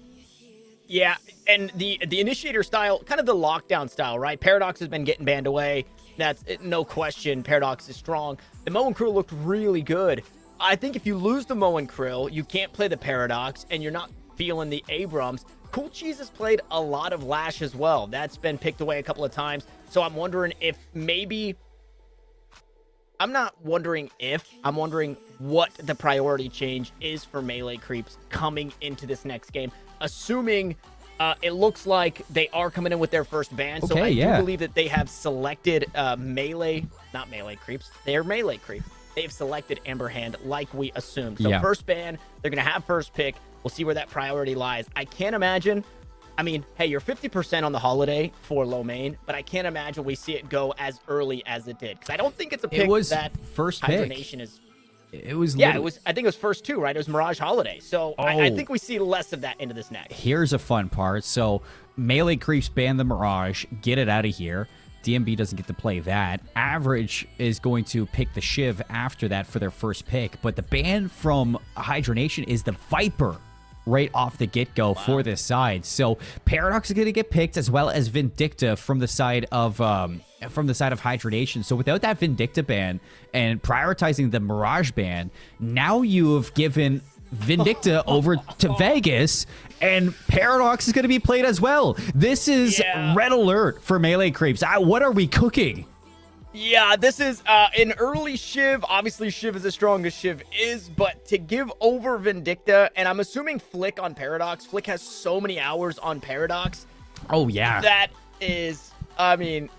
[SPEAKER 2] Yeah, and the initiator style, kind of the lockdown style, right? Paradox has been getting banned away. That's no question. Paradox is strong. The Mo and Krill looked really good. I think if you lose the Mo and Krill, you can't play the Paradox, and you're not feeling the Abrams. Cool Cheese has played a lot of Lash as well. That's been picked away a couple of times. So I'm wondering if maybe... I'm wondering what the priority change is for Melee Creeps coming into this next game. Assuming it looks like they are coming in with their first ban. So I do believe that they have selected not Melee Creeps. They're Melee Creeps. They've selected Amber Hand like we assumed. So first ban, they're going to have first pick. We'll see where that priority lies. I can't imagine I mean, hey, you're 50% on the holiday for low main, but I can't imagine we see it go as early as it did. Because I don't think it's a pick that
[SPEAKER 3] first pick.
[SPEAKER 2] Hydranation is.
[SPEAKER 3] It was.
[SPEAKER 2] Yeah, it was. I think it was first 2, right? It was Mirage Holiday. So I think we see less of that into this next.
[SPEAKER 3] Here's a fun part. So melee creeps ban the Mirage. Get it out of here. DMB doesn't get to play that. Average is going to pick the Shiv after that for their first pick. But the ban from Hydranation is the Viper right off the get-go for this side. So Paradox is going to get picked, as well as Vindicta from the side of Hydranation. So without that Vindicta ban and prioritizing the Mirage ban, now you have given Vindicta over to Vegas, and Paradox is going to be played as well. This is red alert for melee creeps. What are we cooking?
[SPEAKER 2] Yeah, this is an early Shiv. Obviously, Shiv is as strong as Shiv is, but to give over Vindicta, and I'm assuming Flick on Paradox. Flick has so many hours on Paradox.
[SPEAKER 3] Oh, yeah.
[SPEAKER 2] That is, I mean,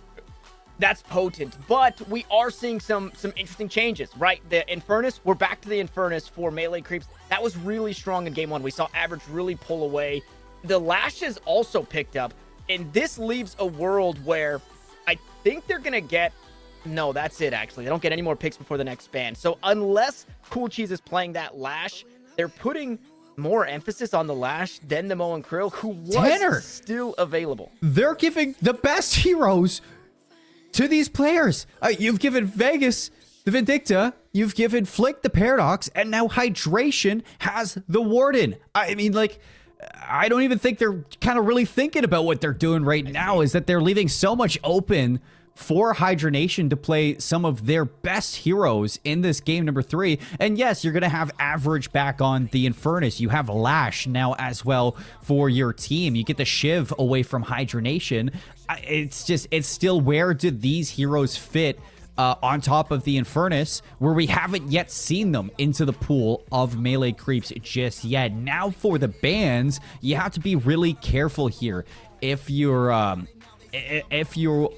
[SPEAKER 2] that's potent. But we are seeing some interesting changes, right? The Infernus, we're back to the Infernus for melee creeps. That was really strong in game 1. We saw Average really pull away. The Lash is also picked up, and this leaves a world where I think they're going to get... No, that's it, actually. They don't get any more picks before the next ban. So unless Cool Cheese is playing that Lash, they're putting more emphasis on the Lash than the Mo and Krill, who was still available.
[SPEAKER 3] They're giving the best heroes to these players. You've given Vegas the Vindicta, you've given Flick the Paradox, and now Hydration has the Warden. I mean, like, I don't even think they're kind of really thinking about what they're doing right now, is that they're leaving so much open for Hydranation to play some of their best heroes in this game number 3. And yes, you're going to have Average back on the Infernus. You have Lash now as well for your team. You get the Shiv away from Hydranation. It's still, where did these heroes fit on top of the Infernus, where we haven't yet seen them into the pool of melee creeps just yet. Now for the bans, you have to be really careful here if you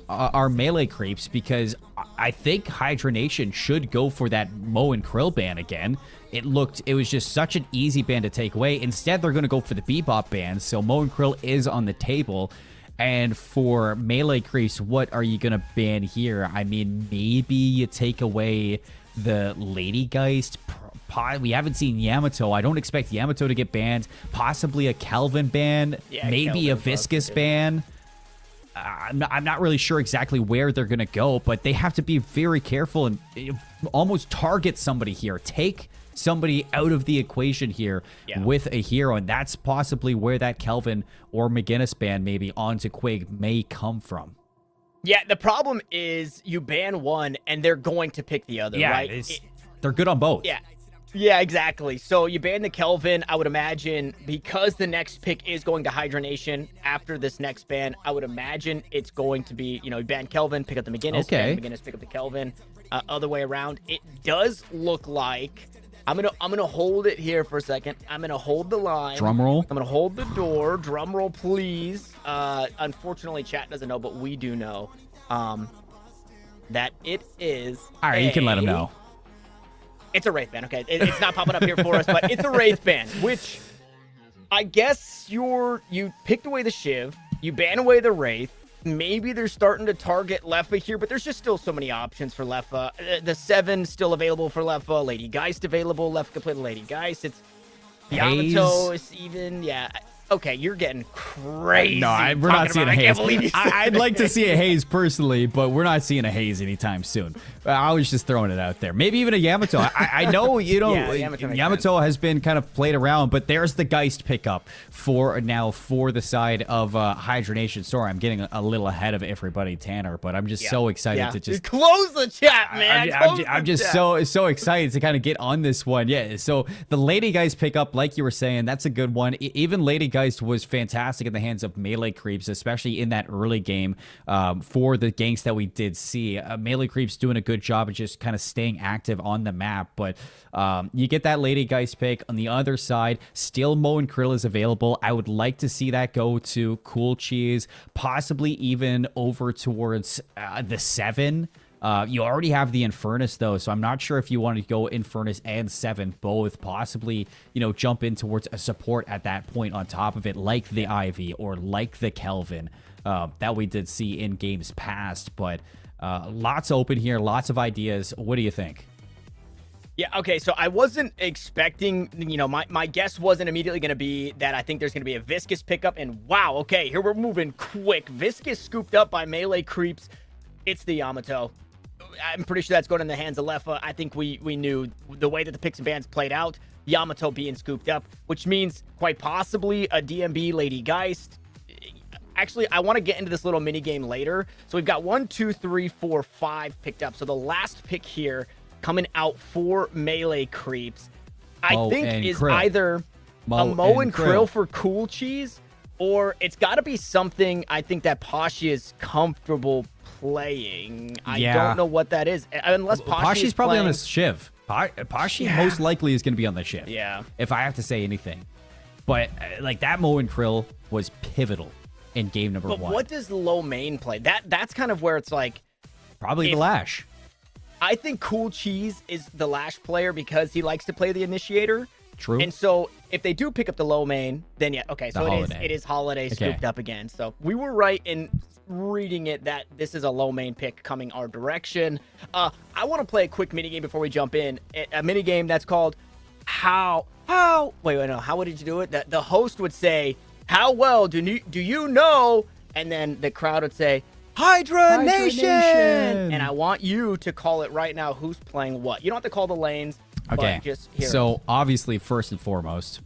[SPEAKER 3] are melee creeps, because I think Hydranation should go for that Mo and Krill ban again. It was just such an easy ban to take away. Instead, they're going to go for the Bebop ban, so Mo and Krill is on the table. And for melee creeps, what are you going to ban here? I mean, maybe you take away the Lady Geist. We haven't seen Yamato. I don't expect Yamato to get banned. Possibly a Kelvin ban. Maybe
[SPEAKER 2] Kelvin
[SPEAKER 3] a Viscous ban. I'm not really sure exactly where they're going to go, but they have to be very careful and almost target somebody here. Take somebody out of the equation here with a hero, and that's possibly where that Kelvin or McGinnis ban maybe onto Quig may come from.
[SPEAKER 2] Yeah, the problem is you ban one, and they're going to pick the other, right?
[SPEAKER 3] They're good on both.
[SPEAKER 2] Yeah, exactly. So you ban the Kelvin, I would imagine, because the next pick is going to Hydranation after this next ban, I would imagine it's going to be, you ban Kelvin, pick up the McGinnis, ban McGinnis, pick up the Kelvin, other way around. It does look like, I'm gonna hold it here for a second. I'm gonna hold the line.
[SPEAKER 3] Drum roll.
[SPEAKER 2] I'm gonna hold the door. Drum roll, please. Unfortunately, chat doesn't know, but we do know that it is.
[SPEAKER 3] All right, you can let them know.
[SPEAKER 2] It's a Wraith ban, okay. It's not popping up here for us, but it's a Wraith ban, which I guess you picked away the Shiv, you ban away the Wraith. Maybe they're starting to target Leffa here, but there's just still so many options for Leffa. The 7 still available for Leffa. Lady Geist available. Leffa can play the Lady Geist. It's Yamato is even, Okay, you're getting crazy.
[SPEAKER 3] No, we're not seeing a Haze. I'd like to see a Haze personally, but we're not seeing a Haze anytime soon. I was just throwing it out there. Maybe even a Yamato. I know, Yamato has been kind of played around, but there's the Geist pickup for the side of Hydranation. Sorry, I'm getting a little ahead of everybody, Tanner, but I'm just so excited to just
[SPEAKER 2] close the chat, man.
[SPEAKER 3] I'm just so excited to kind of get on this one. Yeah, so the Lady Geist pickup, like you were saying, that's a good one. Even Lady Geist was fantastic in the hands of melee creeps, especially in that early game for the ganks that we did see. Melee creeps doing a good job of just kind of staying active on the map, but you get that Lady Geist pick. On the other side, still Mo and Krill is available. I would like to see that go to Cool Cheese, possibly even over towards the 7. You already have the Infernus, though, so I'm not sure if you want to go Infernus and 7 both, possibly, jump in towards a support at that point on top of it, like the Ivy or like the Kelvin that we did see in games past. But lots open here, lots of ideas. What do you think?
[SPEAKER 2] Yeah, okay, so I wasn't expecting, my guess wasn't immediately going to be that I think there's going to be a Viscous pickup, and wow, okay, here we're moving quick. Viscous scooped up by melee creeps. It's the Yamato. I'm pretty sure that's going in the hands of Leffa. I think we knew the way that the picks and bans played out, Yamato being scooped up, which means quite possibly a DMB Lady Geist. Actually, I want to get into this little mini game later. So we've got 1, 2, 3, 4, 5 picked up. So the last pick here coming out for melee creeps, I think is krill. Either a Mo and krill for cool cheese, or it's got to be something I think that Pashi is comfortable playing. I don't know what that is, unless
[SPEAKER 3] Pashi's probably on the Shiv. Pashi most likely is going to be on the Shiv.
[SPEAKER 2] Yeah.
[SPEAKER 3] If I have to say anything. But like that Mo and krill was pivotal in game number 1.
[SPEAKER 2] But what does low main play? That's kind of where it's like...
[SPEAKER 3] Probably the Lash.
[SPEAKER 2] I think Cool Cheese is the Lash player because he likes to play the initiator.
[SPEAKER 3] True.
[SPEAKER 2] And so if they do pick up the low main, then yeah, okay, so it is Holiday scooped up again. So we were right in reading it that this is a low main pick coming our direction. I want to play a quick minigame before we jump in. A minigame that's called how would you do it? The host would say, how well do you know? And then the crowd would say, Hydranation! And I want you to call it right now who's playing what. You don't have to call the lanes.
[SPEAKER 3] Okay,
[SPEAKER 2] just hear
[SPEAKER 3] so obviously, first and foremost,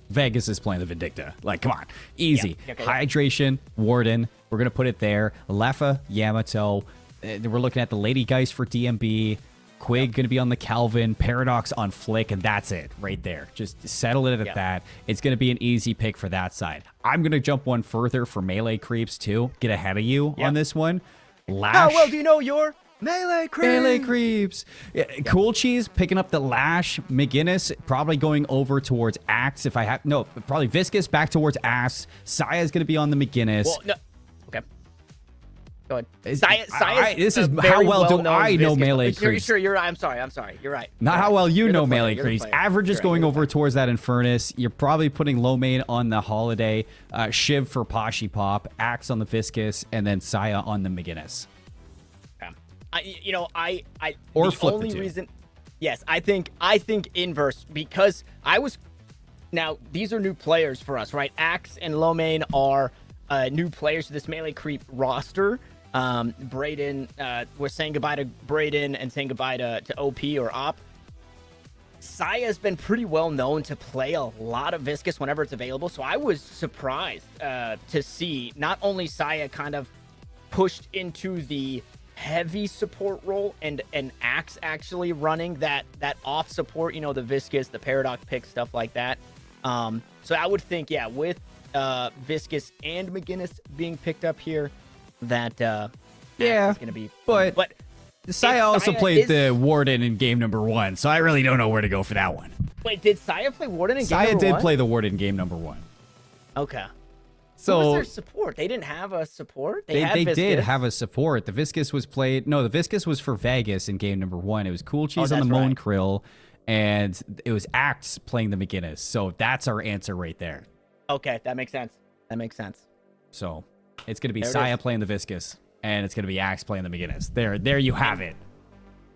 [SPEAKER 3] Vegas is playing the Vindicta. Like, come on. Easy.
[SPEAKER 2] Yeah, okay.
[SPEAKER 3] Hydration, Warden. We're going to put it there. Leffa, Yamato. We're looking at the Lady Geist for DMB. Quig going to be on the Kelvin. Paradox on Flick, and that's it right there. Just settle it at that. It's going to be an easy pick for that side. I'm going to jump one further for melee creeps, too. Get ahead of you on this one. Lash.
[SPEAKER 2] How well do you know your melee creeps?
[SPEAKER 3] Melee creeps. Yeah, Cool Cheese picking up the Lash. McGinnis probably going over towards Axe. If I have no, probably Viscous back towards Axe. Saya's going to be on the McGinnis.
[SPEAKER 2] Well, no. Okay. Go ahead.
[SPEAKER 3] This is how well do I know melee creeps?
[SPEAKER 2] Sure, you're right. I'm sorry. You're right.
[SPEAKER 3] Not how well you know melee creeps. Average is going over towards that Infernus. You're probably putting low main on the Holiday. Shiv for Pashi Pop. Axe on the Viscous. And then Saya on the McGinnis.
[SPEAKER 2] Or
[SPEAKER 3] the flip
[SPEAKER 2] only
[SPEAKER 3] the two.
[SPEAKER 2] Reason, yes, I think inverse, because now these are new players for us, right? Axe and low main are new players to this melee creep roster. Brayden, we're saying goodbye to Brayden and saying goodbye to OP or Op. Saya's been pretty well known to play a lot of Viscous whenever it's available, so I was surprised to see not only Saya kind of pushed into the heavy support role and Axe actually running that off support, the Viscous, the Paradox pick, stuff like that. So I would think, with Viscous and McGinnis being picked up here, that is going to be fun. But
[SPEAKER 3] Saya also played the Warden in game number 1, so I really don't know where to go for that one.
[SPEAKER 2] Wait, did Saya play Warden in game number 1?
[SPEAKER 3] Saya did play the Warden in game number 1.
[SPEAKER 2] Okay.
[SPEAKER 3] So
[SPEAKER 2] what was their support? They didn't have a support?
[SPEAKER 3] They did have a support. The Viscous was played... No, the Viscous was for Vegas in game number 1. It was Cool Cheese on the Moan Krill, and it was Axe playing the McGinnis. So that's our answer right there.
[SPEAKER 2] Okay, that makes sense.
[SPEAKER 3] So it's going to be Saya playing the Viscous, and it's going to be Axe playing the McGinnis. There you have it.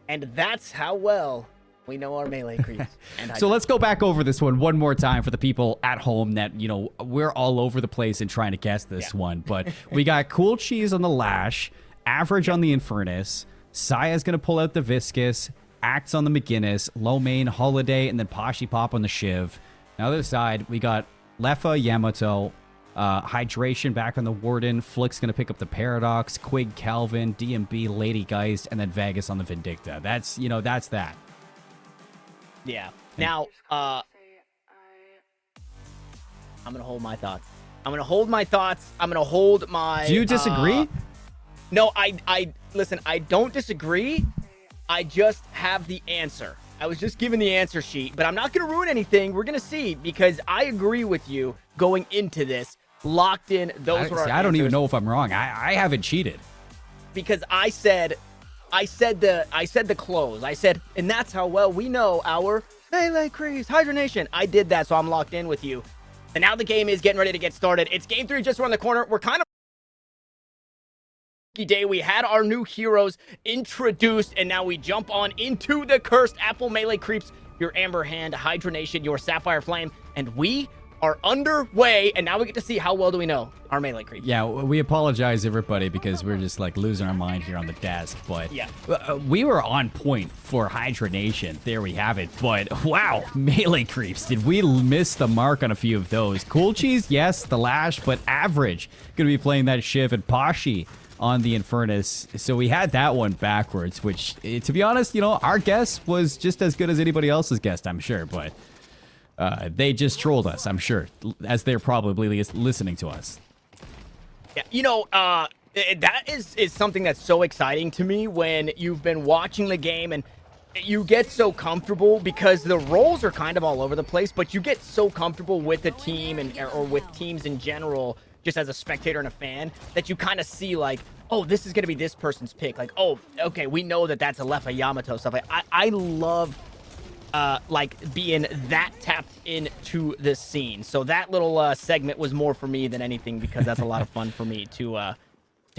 [SPEAKER 2] And that's how well we know our melee creeps.
[SPEAKER 3] So let's go back over this one more time for the people at home that, we're all over the place in trying to guess this one. But we got Cool Cheese on the Lash, Average on the Infernus, Saya's going to pull out the Viscous, Axe on the McGinnis, Low Main, Holiday, and then Pashi Pop on the Shiv. On the other side, we got Leffa, Yamato, Hydration back on the Warden, Flick's going to pick up the Paradox, Quig, Kelvin, DMB, Lady Geist, and then Vegas on the Vindicta. That's that.
[SPEAKER 2] Yeah. Now, I'm going to hold my thoughts. I'm going to hold my...
[SPEAKER 3] Do you disagree?
[SPEAKER 2] No, listen, I don't disagree. I just have the answer. I was just given the answer sheet, but I'm not going to ruin anything. We're going to see, because I agree with you going into this. Locked in, those were our
[SPEAKER 3] I don't even know if I'm wrong. I haven't cheated.
[SPEAKER 2] Because I said I said the close. I said, and that's how well we know our melee creeps, Hydranation. I did that, so I'm locked in with you. And now the game is getting ready to get started. It's game 3 just around the corner. We're kind of day. We had our new heroes introduced, and now we jump on into the cursed apple melee creeps, your Amber Hand, Hydranation, your Sapphire Flame, and we are underway. And now we get to see how well do we know our melee creeps.
[SPEAKER 3] Yeah, we apologize, everybody, because we're just like losing our mind here on the desk. But
[SPEAKER 2] yeah,
[SPEAKER 3] we were on point for Hydranation. There we have it. But wow, melee creeps. Did we miss the mark on a few of those? Cool Cheese, yes, the Lash, but average. Gonna be playing that Shiv and Kashi on the Infernus. So we had that one backwards, which, to be honest, you know, our guess was just as good as anybody else's guess, I'm sure. But they just trolled us, I'm sure, as they're probably listening to us.
[SPEAKER 2] Yeah, you know, that is something that's so exciting to me when you've been watching the game and you get so comfortable, because the roles are kind of all over the place, but you get so comfortable with the team or with teams in general, just as a spectator and a fan, that you kind of see like, oh, this is going to be this person's pick. Like, oh, okay, we know that that's a Lefa Yamato stuff. Like, I love like being that tapped into the scene. So that little segment was more for me than anything, because that's a lot of fun for me to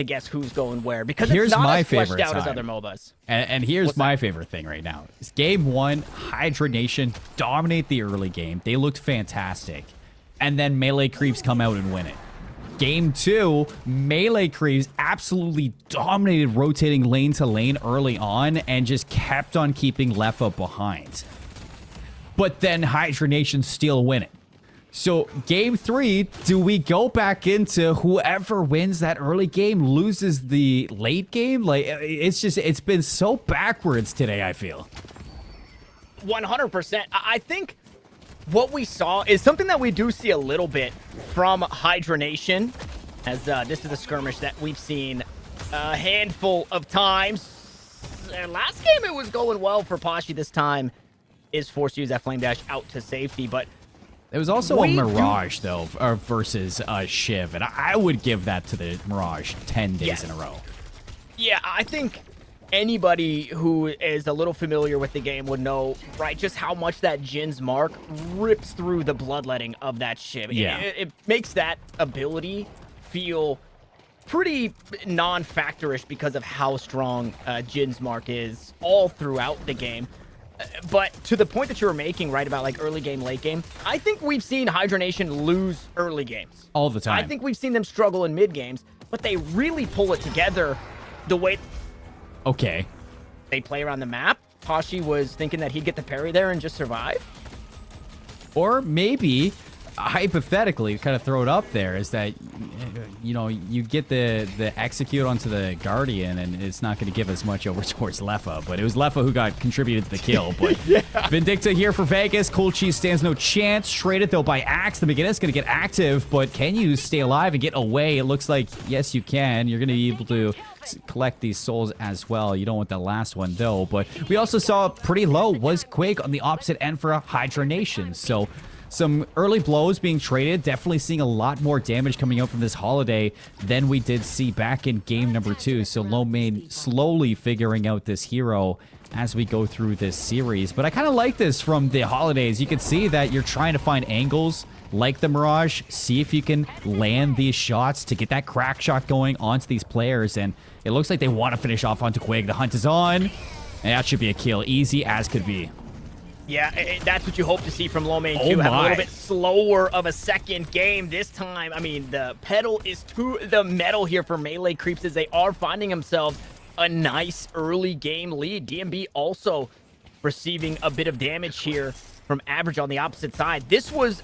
[SPEAKER 2] guess who's going where, because
[SPEAKER 3] here's
[SPEAKER 2] it's not
[SPEAKER 3] my
[SPEAKER 2] as fleshed
[SPEAKER 3] favorite
[SPEAKER 2] out as
[SPEAKER 3] time.
[SPEAKER 2] other MOBAs.
[SPEAKER 3] And here's my favorite thing right now. It's game 1, Hydranation dominate the early game. They looked fantastic. And then melee creeps come out and win it. Game 2, melee creeps absolutely dominated, rotating lane to lane early on and just kept on keeping Lefa behind. But then Hydranation still win it. So game 3, do we go back into whoever wins that early game loses the late game? Like, it's been so backwards today, I feel.
[SPEAKER 2] 100%. I think what we saw is something that we do see a little bit from Hydranation, as this is a skirmish that we've seen a handful of times. Last game it was going well for Kashi. This time is forced to use that flame dash out to safety, but
[SPEAKER 3] it was also a Mirage, though, versus Shiv, and I would give that to the Mirage 10 days in a row.
[SPEAKER 2] Yeah, I think anybody who is a little familiar with the game would know, right, just how much that Jin's mark rips through the bloodletting of that Shiv.
[SPEAKER 3] Yeah.
[SPEAKER 2] It makes that ability feel pretty non-factorish because of how strong Jin's mark is all throughout the game. But to the point that you were making, right, about like early game, late game, I think we've seen Hydranation lose early games.
[SPEAKER 3] All the time.
[SPEAKER 2] I think we've seen them struggle in mid games, but they really pull it together the way
[SPEAKER 3] Okay.
[SPEAKER 2] they play around the map. Kashi was thinking that he'd get the parry there and just survive.
[SPEAKER 3] Or maybe, hypothetically, kind of throw it up there, is that, you know, you get the execute onto the Guardian, and it's not going to give as much over towards Lefa, but it was Lefa who got contributed to the kill. But
[SPEAKER 2] Yeah.
[SPEAKER 3] Vindicta here for Vegas. Cool Cheese stands no chance. Traded, though, by Axe. The McGinnis going to get active, but can you stay alive and get away? It looks like, yes, you can. You're going to be able to collect these souls as well. You don't want the last one, though. But we also saw pretty low was Quake on the opposite end for a Hydranation. So some early blows being traded. Definitely seeing a lot more damage coming out from this holiday than we did see back in game number 2. So Low Main slowly figuring out this hero as we go through this series. But I kind of like this from the holidays. You can see that you're trying to find angles like the Mirage. See if you can land these shots to get that crack shot going onto these players. And it looks like they want to finish off onto Quake. The hunt is on. And that should be a kill. Easy as could be.
[SPEAKER 2] Yeah, that's what you hope to see from Low Main too. Have a little bit slower of a second game this time. I mean, the pedal is to the metal here for melee creeps, as they are finding themselves a nice early game lead. DMB also receiving a bit of damage here from Average on the opposite side. This was,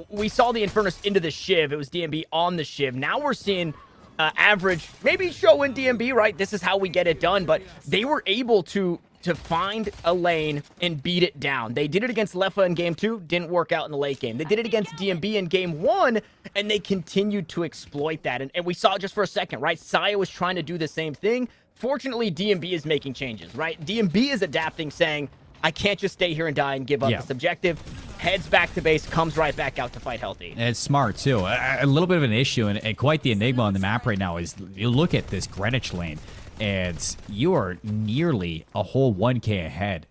[SPEAKER 2] we saw the Infernus into the Shiv. It was DMB on the Shiv. Now we're seeing Average maybe showing DMB, right? This is how we get it done, but they were able to find a lane and beat it down. They did it against Lefa in game 2, didn't work out in the late game. They did it against DMB in game 1, and they continued to exploit that. And we saw it just for a second, right? Saya was trying to do the same thing. Fortunately, DMB is making changes, right? DMB is adapting, saying, I can't just stay here and die and give up this objective. Heads back to base, comes right back out to fight healthy.
[SPEAKER 3] And it's smart, too. A little bit of an issue, and quite the enigma on the map right now is, you look at this Greenwich lane. and you are nearly a whole 1k ahead.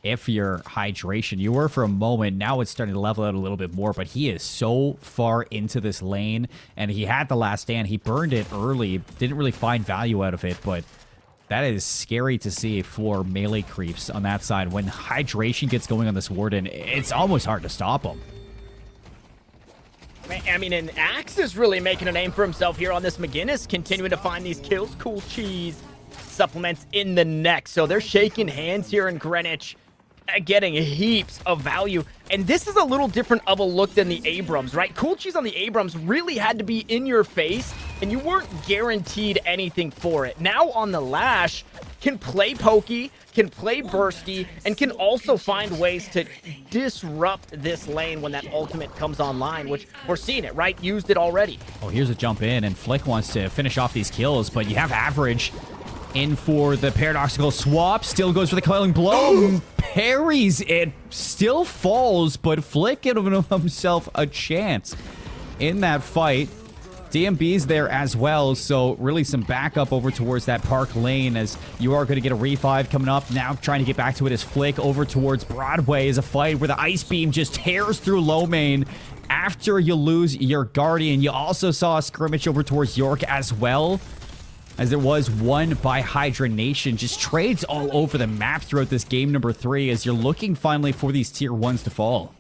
[SPEAKER 3] If you're Hydration, you were for a moment. Now it's starting to level out a little bit more, but he is so far into this lane, and he had the last stand. He burned it early, didn't really find value out of it, but that is scary to see for melee creeps on that side. When Hydration gets going on this Warden, it's almost hard to stop him.
[SPEAKER 2] I mean, and Axe is really making a name for himself here on this McGinnis, continuing to find these kills. Cool cheese supplements in the neck. So they're shaking hands here in Greenwich, getting heaps of value. And this is a little different of a look than the Abrams, right? Cool cheese on the Abrams really had to be in your face, and you weren't guaranteed anything for it. Now on the Lash, can play pokey, can play bursty, and can also find ways to disrupt this lane when that ultimate comes online, which we're seeing it, right? Used it already.
[SPEAKER 3] Oh, here's a jump in, and Flick wants to finish off these kills, but you have Average in for the paradoxical swap. Still goes for the coiling blow. Parries it. Still falls, but Flick giving himself a chance in that fight. DMB's there as well, so really some backup over towards that Park lane as you are going to get a revive coming up. Now trying to get back to it is Flick over towards Broadway is a fight where the Ice Beam just tears through low main after you lose your Guardian. You also saw a skirmish over towards York as well, as there was one by Hydranation. Just trades all over the map throughout this game number 3 as you're looking finally for these tier 1s to fall.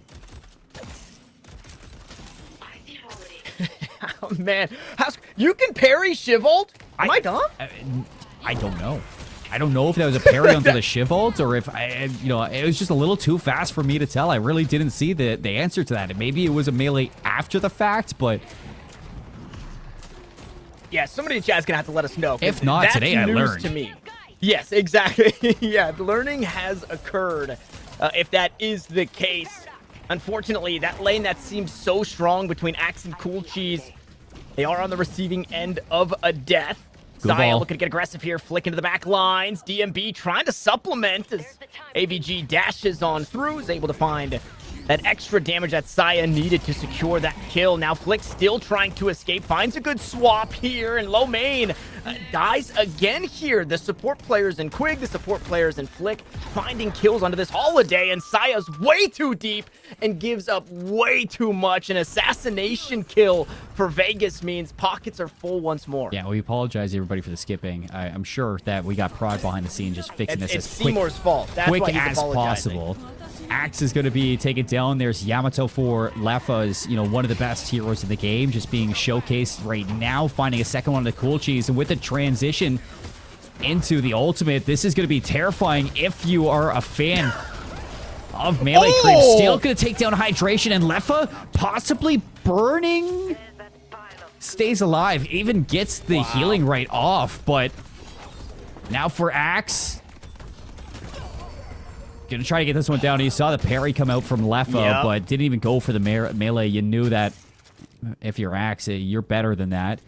[SPEAKER 2] Oh, man. You can parry Shivolt? Am I dumb?
[SPEAKER 3] I don't know. I don't know if that was a parry onto the Shivolt or if, it was just a little too fast for me to tell. I really didn't see the answer to that. Maybe it was a melee after the fact, but
[SPEAKER 2] yeah, somebody in chat is going to have to let us know.
[SPEAKER 3] If not, today I learned.
[SPEAKER 2] To me. Yes, exactly. Yeah, learning has occurred. If that is the case, unfortunately, that lane that seemed so strong between Axe and Cool Cheese, they are on the receiving end of a death. Saya looking to get aggressive here, flick into the back lines. DMB trying to supplement as AVG dashes on through, is able to find that extra damage that Saya needed to secure that kill. Now Flick still trying to escape, finds a good swap here, and low main dies again here. The support players in Quig, the support players in Flick finding kills onto this holiday, and Saya's way too deep and gives up way too much. An assassination kill for Vegas means pockets are full once more.
[SPEAKER 3] Yeah, we apologize everybody for the skipping. I'm sure that we got prod behind the scene just fixing this as quick,
[SPEAKER 2] Cmoore's fault. That's
[SPEAKER 3] quick
[SPEAKER 2] why he's
[SPEAKER 3] as
[SPEAKER 2] apologizing.
[SPEAKER 3] possible. Axe is going to be taken down. There's Yamato for Lefa's, one of the best heroes in the game, just being showcased right now, finding a second one of the Cool Cheese. And with the transition into the ultimate, this is going to be terrifying if you are a fan of melee creep. Still going to take down Hydration, and Lefa possibly burning. Stays alive, even gets the healing right off, but now for Axe. Gonna try to get this one down. You saw the parry come out from Lefa, but didn't even go for the melee. You knew that if you're Axe, you're better than that.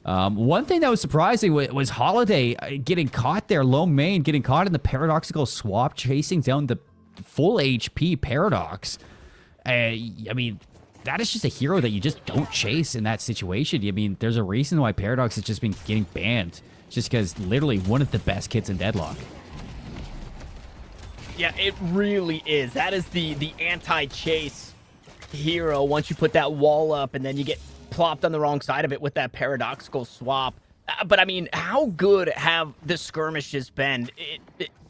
[SPEAKER 3] One thing that was surprising was Holiday getting caught there, low main, getting caught in the paradoxical swap, chasing down the full HP Paradox. I mean, that is just a hero that you just don't chase in that situation. I mean, there's a reason why Paradox has just been getting banned. Just because literally one of the best kits in Deadlock.
[SPEAKER 2] Yeah, it really is. That is the anti-chase hero once you put that wall up and then you get plopped on the wrong side of it with that paradoxical swap. But, I mean, how good have the skirmishes been?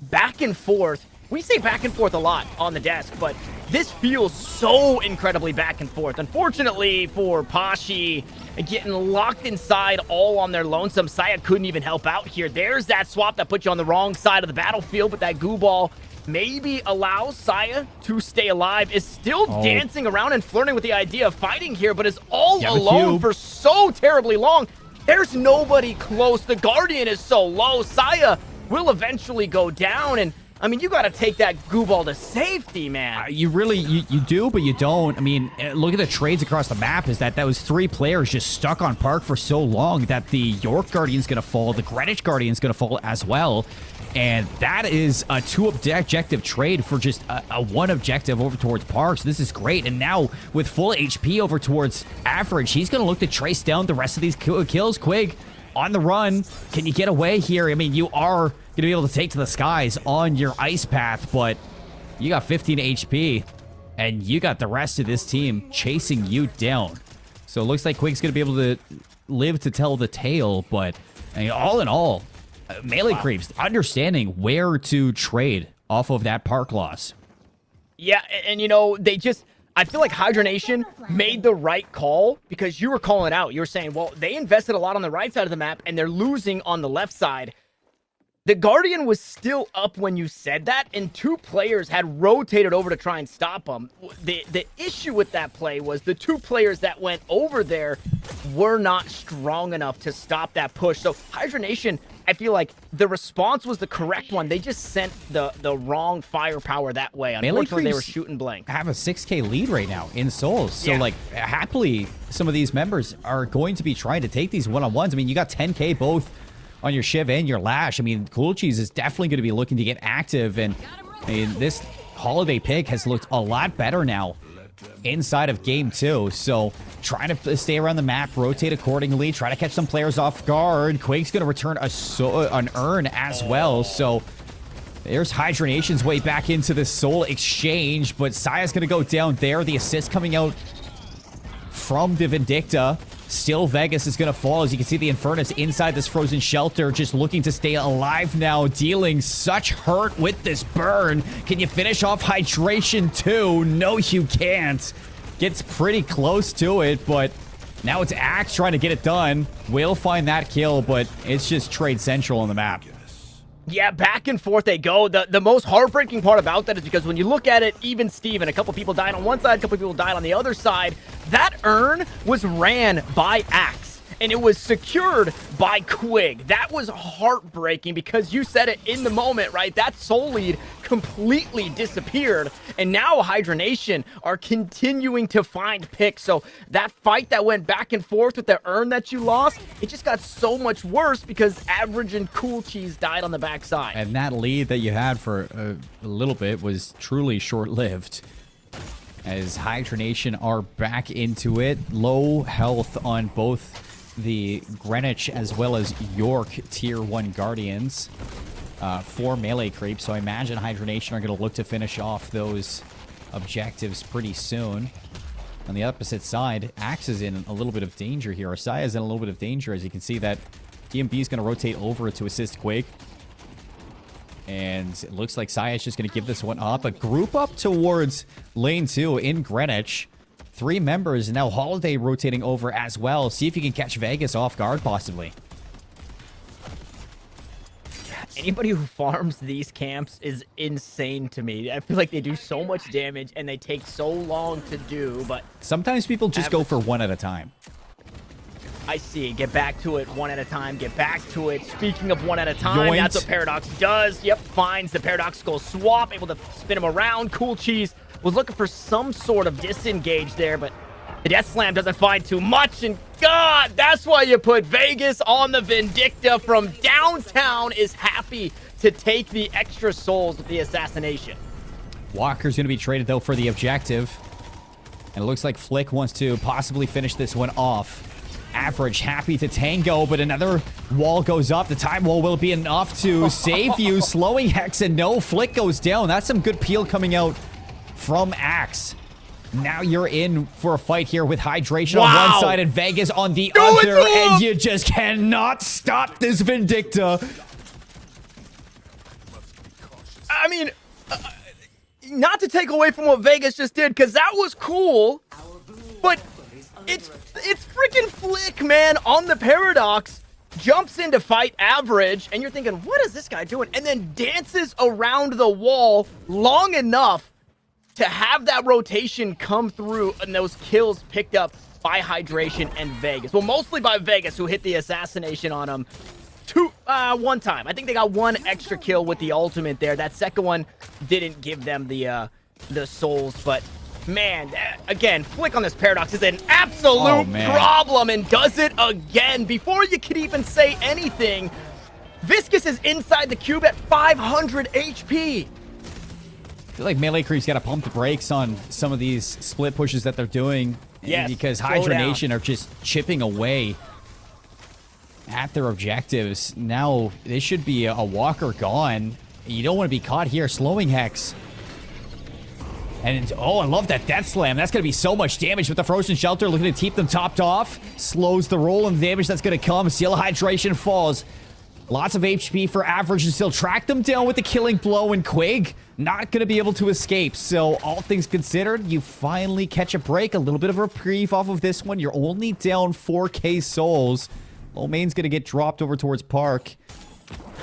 [SPEAKER 2] Back and forth. We say back and forth a lot on the desk, but this feels so incredibly back and forth. Unfortunately for Kashi, getting locked inside all on their lonesome, Saya couldn't even help out here. There's that swap that puts you on the wrong side of the battlefield, but that goo ball maybe allows Saya to stay alive, is still dancing around and flirting with the idea of fighting here, but is all alone for so terribly long. There's nobody close. The Guardian is so low. Saya will eventually go down, and I mean, you got to take that goo ball to safety, man.
[SPEAKER 3] You really, you do, but you don't. I mean, look at the trades across the map. Is that was 3 players just stuck on Park for so long that the York Guardian's going to fall, the Greenwich Guardian's going to fall as well. And that is a 2-objective trade for just a 1 objective over towards Park. So this is great. And now with full HP over towards Average, he's going to look to trace down the rest of these kills. Quig on the run. Can you get away here? I mean, you are going to be able to take to the skies on your ice path, but you got 15 HP, and you got the rest of this team chasing you down. So it looks like Quig's going to be able to live to tell the tale, but I mean, all in all, Melee Creeps understanding where to trade off of that park loss.
[SPEAKER 2] Yeah, and you know, I feel like Hydranation made the right call because you were calling out. You were saying, well, they invested a lot on the right side of the map and they're losing on the left side. The Guardian was still up when you said that, and 2 players had rotated over to try and stop them. The issue with that play was the 2 players that went over there were not strong enough to stop that push. So Hydranation, I feel like the response was the correct one. They just sent the wrong firepower that way. Unfortunately, they were shooting blank.
[SPEAKER 3] Have a 6K lead right now in Souls. So, like, happily, some of these members are going to be trying to take these one-on-ones. I mean, you got 10K both on your Shiv and your Lash. I mean, Cool Cheese is definitely going to be looking to get active. And, I mean, this holiday pick has looked a lot better now inside of game 2. So trying to stay around the map, rotate accordingly, try to catch some players off guard. Quake's going to return an urn as well. So there's Hydranation's way back into the soul exchange, but Saya's going to go down there. The assist coming out from the Vindicta. Still, Vegas is going to fall. As you can see, the Infernus inside this frozen shelter, just looking to stay alive now, dealing such hurt with this burn. Can you finish off Hydration too? No, you can't. Gets pretty close to it, but now it's Axe trying to get it done. Will find that kill, but it's just Trade Central on the map.
[SPEAKER 2] Yeah, back and forth they go. The most heartbreaking part about that is because when you look at it, even Steven, a couple people died on one side, a couple people died on the other side. That urn was ran by Axe, and it was secured by Quig. That was heartbreaking because you said it in the moment, right? That soul lead completely disappeared, and now Hydranation are continuing to find picks. So that fight that went back and forth with the urn that you lost, it just got so much worse because Average and Cool Cheese died on the backside.
[SPEAKER 3] And that lead that you had for a little bit was truly short-lived, as Hydranation are back into it. Low health on both the Greenwich as well as York tier 1 Guardians for Melee Creep. So I imagine Hydranation are going to look to finish off those objectives pretty soon. On the opposite side, Axe is in a little bit of danger here. Asaya is in a little bit of danger, as you can see that DMB is going to rotate over to assist Quake. And it looks like Saya is just going to give this one up. A group up towards lane 2 in Greenwich. 3 members, and now Holiday rotating over as well. See if you can catch Vegas off guard, possibly.
[SPEAKER 2] Anybody who farms these camps is insane to me. I feel like they do so much damage, and they take so long to do, but...
[SPEAKER 3] Sometimes people just go for one at a time.
[SPEAKER 2] I see. Get back to it one at a time. Get back to it. Speaking of one at a time,
[SPEAKER 3] Yoint.
[SPEAKER 2] That's what Paradox does. Yep, finds the Paradoxical swap, able to spin him around. Cool Cheese was looking for some sort of disengage there, but the Death Slam doesn't find too much, and God, that's why you put Vegas on the Vindicta from downtown is happy to take the extra souls with the assassination.
[SPEAKER 3] Walker's going to be traded, though, for the objective. And it looks like Flick wants to possibly finish this one off. Average happy to tango, but another wall goes up. The time wall will be enough to save you. Slowing Hex, and no, Flick goes down. That's some good peel coming out from Axe. Now you're in for a fight here with Hydration on one side and Vegas on the other, and you just cannot stop this Vindicta.
[SPEAKER 2] I mean, not to take away from what Vegas just did, because that was cool, but it's freaking Flick, man, on the Paradox, jumps in to fight Average, and you're thinking, what is this guy doing? And then dances around the wall long enough to have that rotation come through and those kills picked up by Hydration and Vegas. Well, mostly by Vegas, who hit the assassination on him one time. I think they got one extra kill with the ultimate there. That second one didn't give them the souls, but man, again, Flick on this Paradox is an absolute problem and does it again. Before you could even say anything, Viscous is inside the cube at 500 HP.
[SPEAKER 3] I feel like Melee Creep's got to pump the brakes on some of these split pushes that they're doing.
[SPEAKER 2] Yes,
[SPEAKER 3] because Hydranation are just chipping away at their objectives. Now, this should be a walker gone. You don't want to be caught here. Slowing Hex. And, oh, I love that Death Slam. That's going to be so much damage with the Frozen Shelter. Looking to keep them topped off. Slows the roll and the damage that's going to come. Seal Hydration falls. Lots of HP for Average to still track them down with the Killing Blow, and Quig not going to be able to escape. So, all things considered, you finally catch a break. A little bit of a reprieve off of this one. You're only down 4k souls. Low main's going to get dropped over towards Park.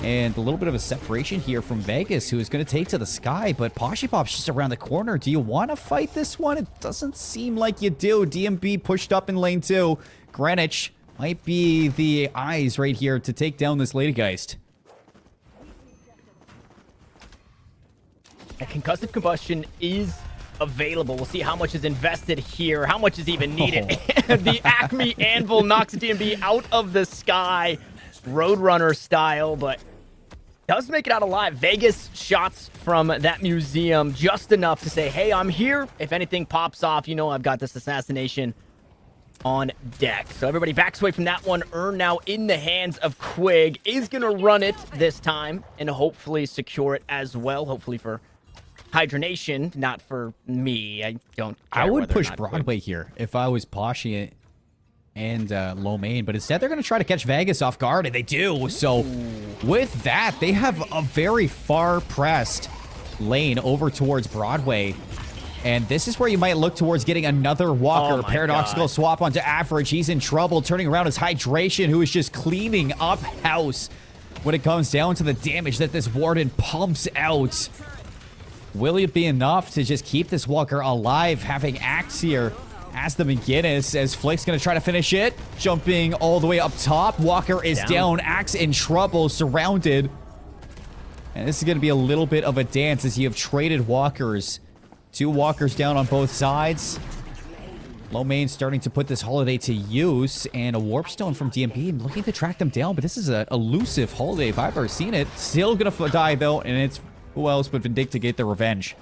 [SPEAKER 3] And a little bit of a separation here from Vegas, who is going to take to the sky. But Poshipop's just around the corner. Do you want to fight this one? It doesn't seem like you do. DMB pushed up in lane 2. Greenwich might be the eyes right here to take down this Lady Geist.
[SPEAKER 2] A concussive combustion is available. We'll see how much is invested here, how much is even needed. Oh. The Acme Anvil knocks DMB out of the sky, Roadrunner style, but does make it out alive. Vegas shots from that museum just enough to say, hey, I'm here. If anything pops off, you know I've got this assassination on deck. So everybody backs away from that one. Urn now in the hands of Quig. Is going to run it this time and hopefully secure it as well. Hopefully for Hydranation, not for me. I don't care.
[SPEAKER 3] I would push Broadway here if I was Poshi and low main, but instead they're going to try to catch Vegas off guard, and they do. So with that, they have a very far pressed lane over towards Broadway. And this is where you might look towards getting another Walker. Paradoxical swap onto Average. He's in trouble. Turning around is Hydration, who is just cleaning up house when it comes down to the damage that this Warden pumps out. Will it be enough to just keep this Walker alive? Having Axe here as the McGinnis, as Flick's going to try to finish it. Jumping all the way up top. Walker is down. Axe in trouble, surrounded. And this is going to be a little bit of a dance as you have traded Walkers. 2 Walkers down on both sides. Low main starting to put this Holiday to use, and a Warp Stone from DMB looking to track them down, but this is an elusive Holiday if I've ever seen it. Still gonna die though, and it's who else but Vindicta get the revenge.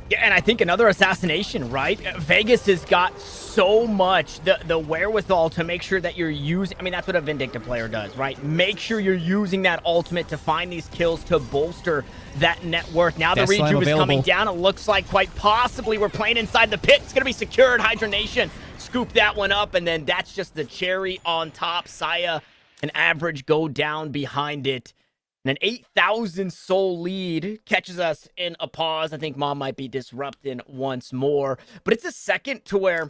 [SPEAKER 2] Yeah, and I think another assassination, right? Vegas has got so much, the wherewithal to make sure that you're using, I mean, that's what a Vindicta player does, right? Make sure you're using that ultimate to find these kills to bolster that net worth. Now the rejuve is coming down. It looks like quite possibly we're playing inside the pit. It's going to be secured. Hydranation scoop that one up, and then that's just the cherry on top. Saya and Average go down behind it. And an 8,000 soul lead catches us in a pause. I think Mom might be disrupting once more. But it's a second to where...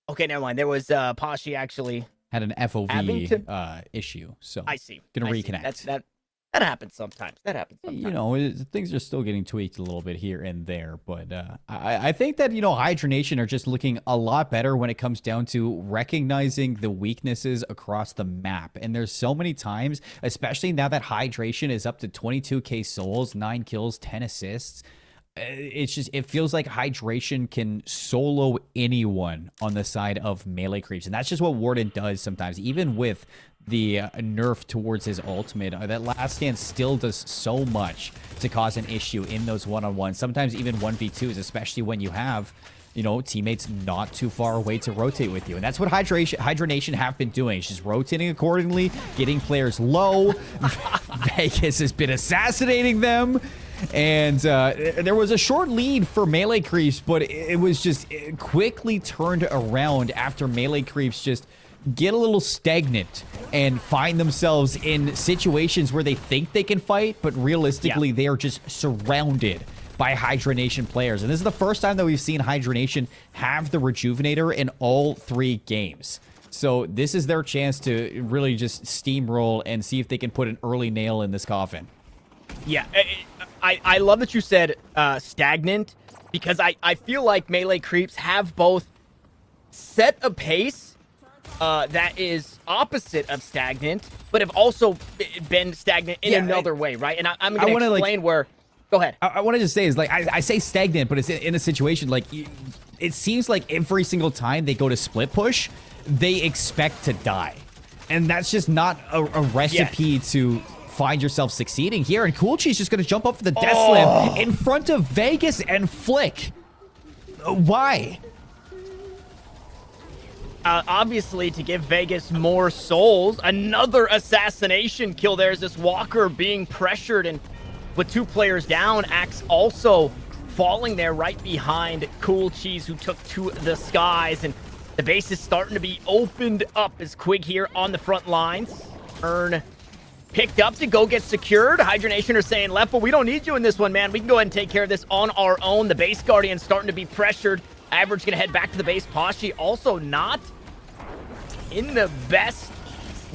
[SPEAKER 2] Okay, never mind. There was Pashi actually...
[SPEAKER 3] Had an FOV issue, so...
[SPEAKER 2] I see.
[SPEAKER 3] Gonna reconnect.
[SPEAKER 2] That happens sometimes. That happens sometimes.
[SPEAKER 3] You know, things are still getting tweaked a little bit here and there, but I think that, you know, Hydranation are just looking a lot better when it comes down to recognizing the weaknesses across the map. And there's so many times, especially now that Hydration is up to 22k souls, 9 kills, 10 assists. It's just, it feels like Hydration can solo anyone on the side of melee creeps. And that's just what Warden does sometimes, even with the nerf towards his ultimate. That last stand still does so much to cause an issue in those one-on-ones, sometimes even 1v2s, especially when you have, you know, teammates not too far away to rotate with you. And that's what Hydranation have been doing. It's just rotating accordingly, getting players low. Vegas has been assassinating them. And there was a short lead for melee creeps, but it was just quickly turned around after melee creeps just get a little stagnant and find themselves in situations where they think they can fight, but realistically they are just surrounded by Hydranation players. And this is the first time that we've seen Hydranation have the Rejuvenator in all 3 games. So this is their chance to really just steamroll and see if they can put an early nail in this coffin.
[SPEAKER 2] Yeah, I love that you said stagnant, because I feel like melee creeps have both set a pace that is opposite of stagnant, but have also been stagnant in another way, right? And I'm going to explain where... Go ahead.
[SPEAKER 3] I want to just say is, like, I say stagnant, but it's in a situation, like, it seems like every single time they go to split push, they expect to die. And that's just not a recipe to find yourself succeeding here. And Coolchi's just going to jump up for the Death Slam in front of Vegas and Flick. Why?
[SPEAKER 2] obviously to give Vegas more souls. Another assassination kill there as this Walker being pressured, and with 2 players down, Axe also falling there right behind Cool Cheese, who took to the skies, and the base is starting to be opened up as Quig here on the front lines. Earn picked up to go get secured. Hydranation are saying, left, but we don't need you in this one, man. We can go ahead and take care of this on our own. The base Guardian starting to be pressured. Average gonna head back to the base. Pashi also not in the best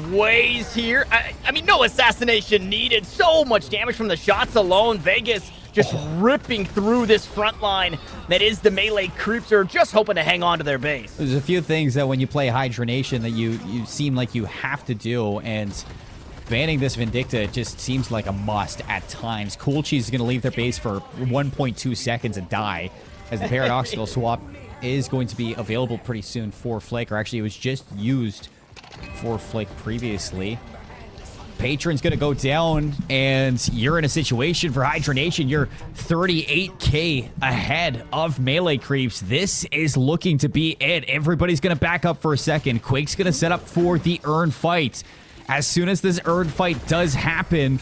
[SPEAKER 2] ways here. I mean, no assassination needed. So much damage from the shots alone. Vegas just ripping through this front line that is the melee creeps, are just hoping to hang on to their base.
[SPEAKER 3] There's a few things that when you play Hydranation that you seem like you have to do, and banning this Vindicta just seems like a must at times. Cool Cheese is going to leave their base for 1.2 seconds and die, as the Paradoxical swap is going to be available pretty soon for Flake, or actually it was just used for Flake previously. Patron's going to go down, and you're in a situation for Hydranation. You're 38k ahead of melee creeps. This is looking to be it. Everybody's going to back up for a second. Quake's going to set up for the Urn fight. As soon as this Urn fight does happen,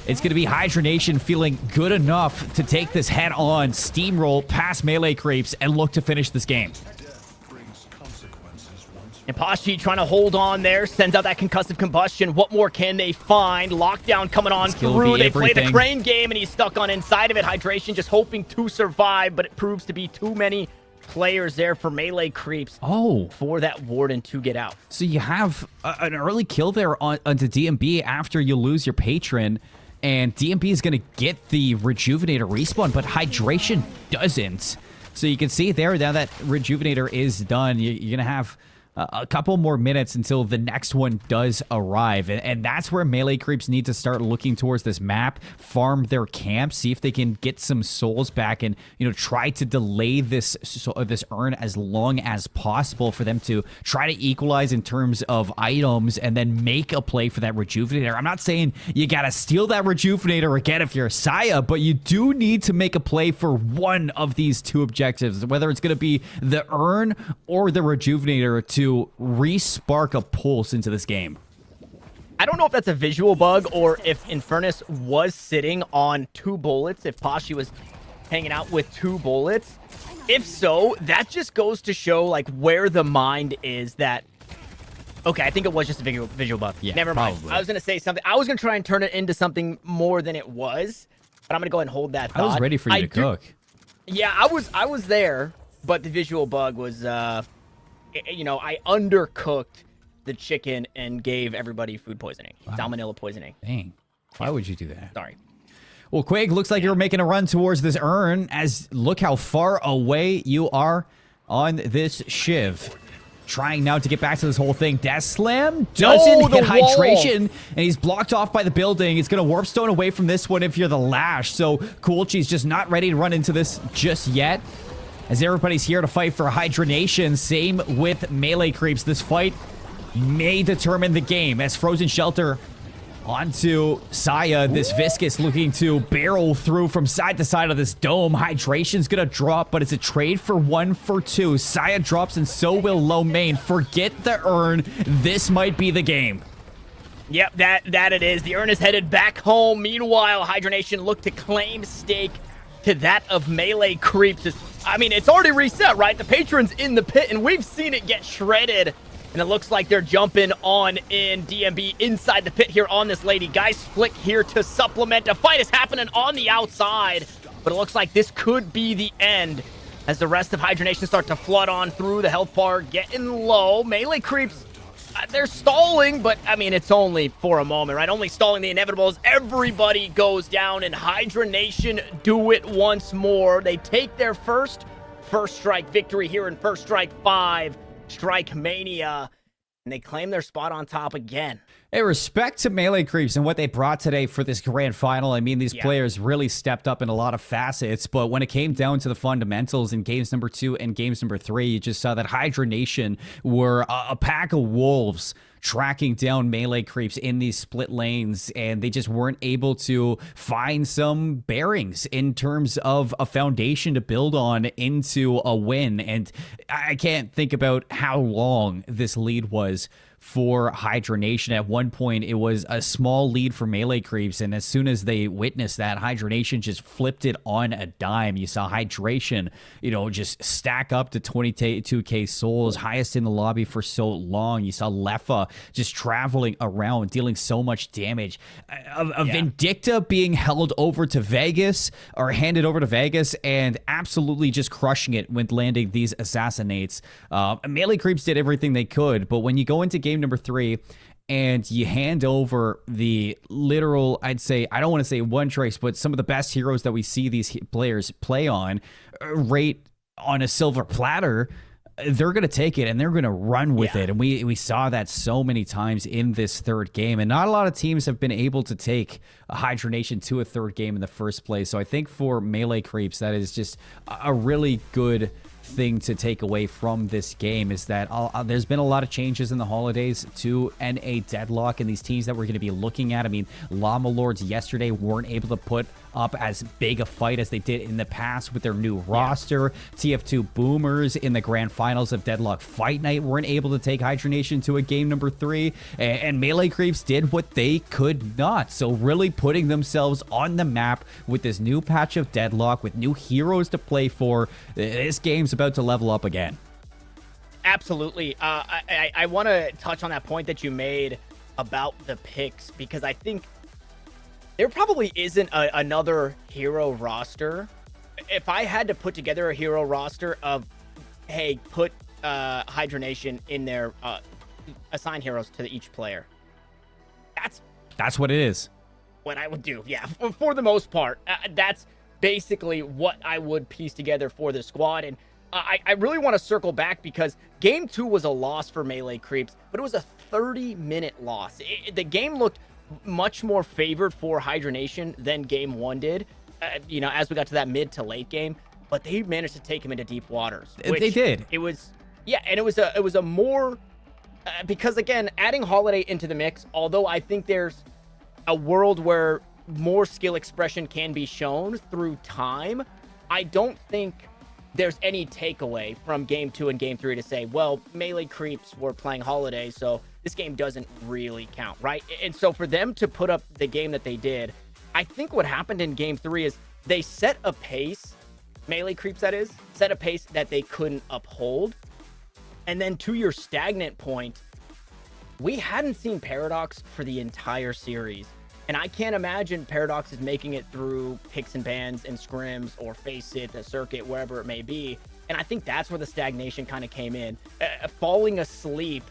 [SPEAKER 3] it's going to be Hydranation feeling good enough to take this head on, steamroll past melee creeps, and look to finish this game.
[SPEAKER 2] And Pashi trying to hold on there, sends out that concussive combustion. What more can they find? Lockdown coming on through. They play the crane game, and he's stuck on inside of it. Hydration just hoping to survive, but it proves to be too many players there for melee creeps. For that Warden to get out.
[SPEAKER 3] So you have an early kill there onto DMB after you lose your patron, and DMB is going to get the Rejuvenator respawn, but Hydration doesn't. So you can see there, now that Rejuvenator is done, you're going to have a couple more minutes until the next one does arrive, and that's where melee creeps need to start looking towards this map, farm their camp, see if they can get some souls back, and try to delay this urn as long as possible for them to try to equalize in terms of items, and then make a play for that Rejuvenator. I'm not saying you gotta steal that Rejuvenator again if you're Saya, but you do need to make a play for one of these 2 objectives, whether it's gonna be the urn or the Rejuvenator, to re-spark a pulse into this game.
[SPEAKER 2] I don't know if that's a visual bug or if Infernus was sitting on 2 bullets, if Pashi was hanging out with 2 bullets. If so, that just goes to show like where the mind is that... Okay, I think it was just a visual bug.
[SPEAKER 3] Yeah,
[SPEAKER 2] never mind.
[SPEAKER 3] probably.
[SPEAKER 2] I was going to say something. I was going to try and turn it into something more than it was, but I'm going to go ahead and hold that thought.
[SPEAKER 3] I was ready for you to cook.
[SPEAKER 2] Yeah, I was there, but the visual bug was... I undercooked the chicken and gave everybody food poisoning. Wow. Salmonella poisoning.
[SPEAKER 3] Dang. Why would you do that?
[SPEAKER 2] Sorry.
[SPEAKER 3] Well, Quig, looks like you're making a run towards this urn, as look how far away you are on this Shiv. Trying now to get back to this whole thing. Death Slam doesn't hit Hydration, and he's blocked off by the building. It's going to Warpstone away from this one if you're the Lash. So Cool Cheese just not ready to run into this just yet, as everybody's here to fight for Hydranation. Same with melee creeps. This fight may determine the game, as Frozen Shelter onto Saya. This Viscous looking to barrel through from side to side of this dome. Hydration's gonna drop, but it's a trade for 1 for 2. Saya drops, and so will Low Main. Forget the urn. This might be the game.
[SPEAKER 2] Yep, that it is. The urn is headed back home. Meanwhile, Hydranation look to claim stake to that of melee creeps. I mean, it's already reset, right? The Patron's in the pit, and we've seen it get shredded. And it looks like they're jumping on in DMB inside the pit here on this lady. Geist flick here to supplement. A fight is happening on the outside, but it looks like this could be the end as the rest of Hydranation start to flood on through. The health bar getting low. Melee creeps, they're stalling, but I mean, it's only for a moment, right? Only stalling the inevitable as everybody goes down, and Hydranation do it once more. They take their first strike victory here in First Strike 5. Strikemania, and they claim their spot on top again.
[SPEAKER 3] Hey, respect to melee creeps and what they brought today for this grand final. I mean, these players really stepped up in a lot of facets, but when it came down to the fundamentals in games number 2 and games number 3, you just saw that Hydranation were a pack of wolves tracking down melee creeps in these split lanes, and they just weren't able to find some bearings in terms of a foundation to build on into a win. And I can't think about how long this lead was for Hydranation. At one point, it was a small lead for melee creeps, and as soon as they witnessed that, Hydranation just flipped it on a dime. You saw Hydration, just stack up to 22k souls, highest in the lobby for so long. You saw Lefa just traveling around, dealing so much damage. Vindicta being held over to Vegas, or handed over to Vegas, and absolutely just crushing it when landing these assassinates. Melee creeps did everything they could, but when you go into game number 3 and you hand over the literal, I'd say, I don't want to say one trace, but some of the best heroes that we see these players play on, right on a silver platter, they're going to take it and they're going to run with it. And we saw that so many times in this third game, and not a lot of teams have been able to take a Hydranation to a third game in the first place. So I think for melee creeps, that is just a really good thing to take away from this game, is that there's been a lot of changes in the holidays to NA Deadlock, and these teams that we're going to be looking at. I mean, Llama Lords yesterday weren't able to put up as big a fight as they did in the past with their new roster. TF2 Boomers in the grand finals of Deadlock Fight Night weren't able to take Hydranation to a game number 3, and Melee Creeps did what they could not. So really putting themselves on the map with this new patch of Deadlock, with new heroes to play for. This game's about to level up again.
[SPEAKER 2] Absolutely. I want to touch on that point that you made about the picks, because I think there probably isn't another hero roster. If I had to put together a hero roster of, hey, put Hydranation in there, assign heroes to each player,
[SPEAKER 3] that's what it is.
[SPEAKER 2] What I would do, yeah, for the most part. That's basically what I would piece together for the squad. And I really want to circle back, because game 2 was a loss for Melee Creeps, but it was a 30-minute loss. The game looked much more favored for Hydranation than game 1 did, as we got to that mid to late game, but they managed to take him into deep waters.
[SPEAKER 3] They did.
[SPEAKER 2] It was, and it was a more, because again, adding Holiday into the mix, although I think there's a world where more skill expression can be shown through time, I don't think there's any takeaway from game 2 and game 3 to say, well, Melee Creeps were playing Holiday, so this game doesn't really count, right? And so for them to put up the game that they did, I think what happened in game 3 is they set a pace, Melee Creeps that is, set a pace that they couldn't uphold. And then to your stagnant point, we hadn't seen Paradox for the entire series. And I can't imagine Paradox is making it through picks and bans and scrims or face it, the circuit, wherever it may be. And I think that's where the stagnation kind of came in. Falling asleep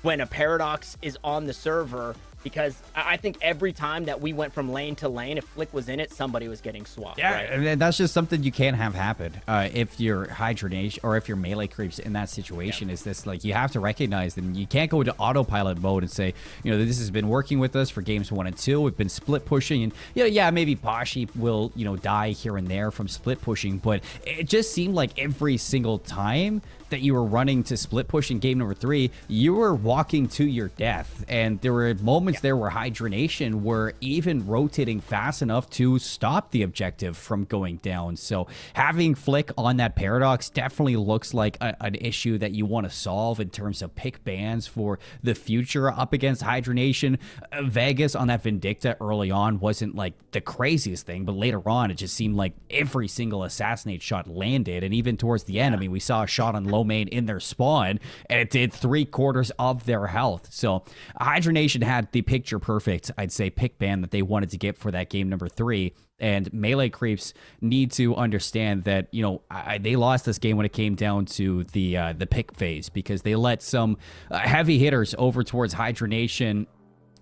[SPEAKER 2] when a Paradox is on the server, because I think every time that we went from lane to lane, if Flick was in it, somebody was getting swapped.
[SPEAKER 3] Yeah,
[SPEAKER 2] right?
[SPEAKER 3] and that's just something you can't have happen if you're Hydranation or if you're Melee Creeps in that situation. Is this, like, you have to recognize that you can't go into autopilot mode and say, this has been working with us for games 1 and 2. We've been split pushing, and maybe Pashi will die here and there from split pushing, but it just seemed like every single time that you were running to split push in game number 3, you were walking to your death. And there were moments there where Hydranation were even rotating fast enough to stop the objective from going down. So having Flick on that Paradox definitely looks like an issue that you want to solve in terms of pick bans for the future up against Hydranation. Vegas on that Vindicta early on wasn't like the craziest thing, but later on it just seemed like every single assassinate shot landed. And even towards the end, I mean, we saw a shot on low main in their spawn, and it did 3/4 of their health. So Hydranation had the picture perfect, I'd say, pick ban that they wanted to get for that game number 3. And Melee Creeps need to understand that, they lost this game when it came down to the pick phase, because they let some heavy hitters over towards Hydranation.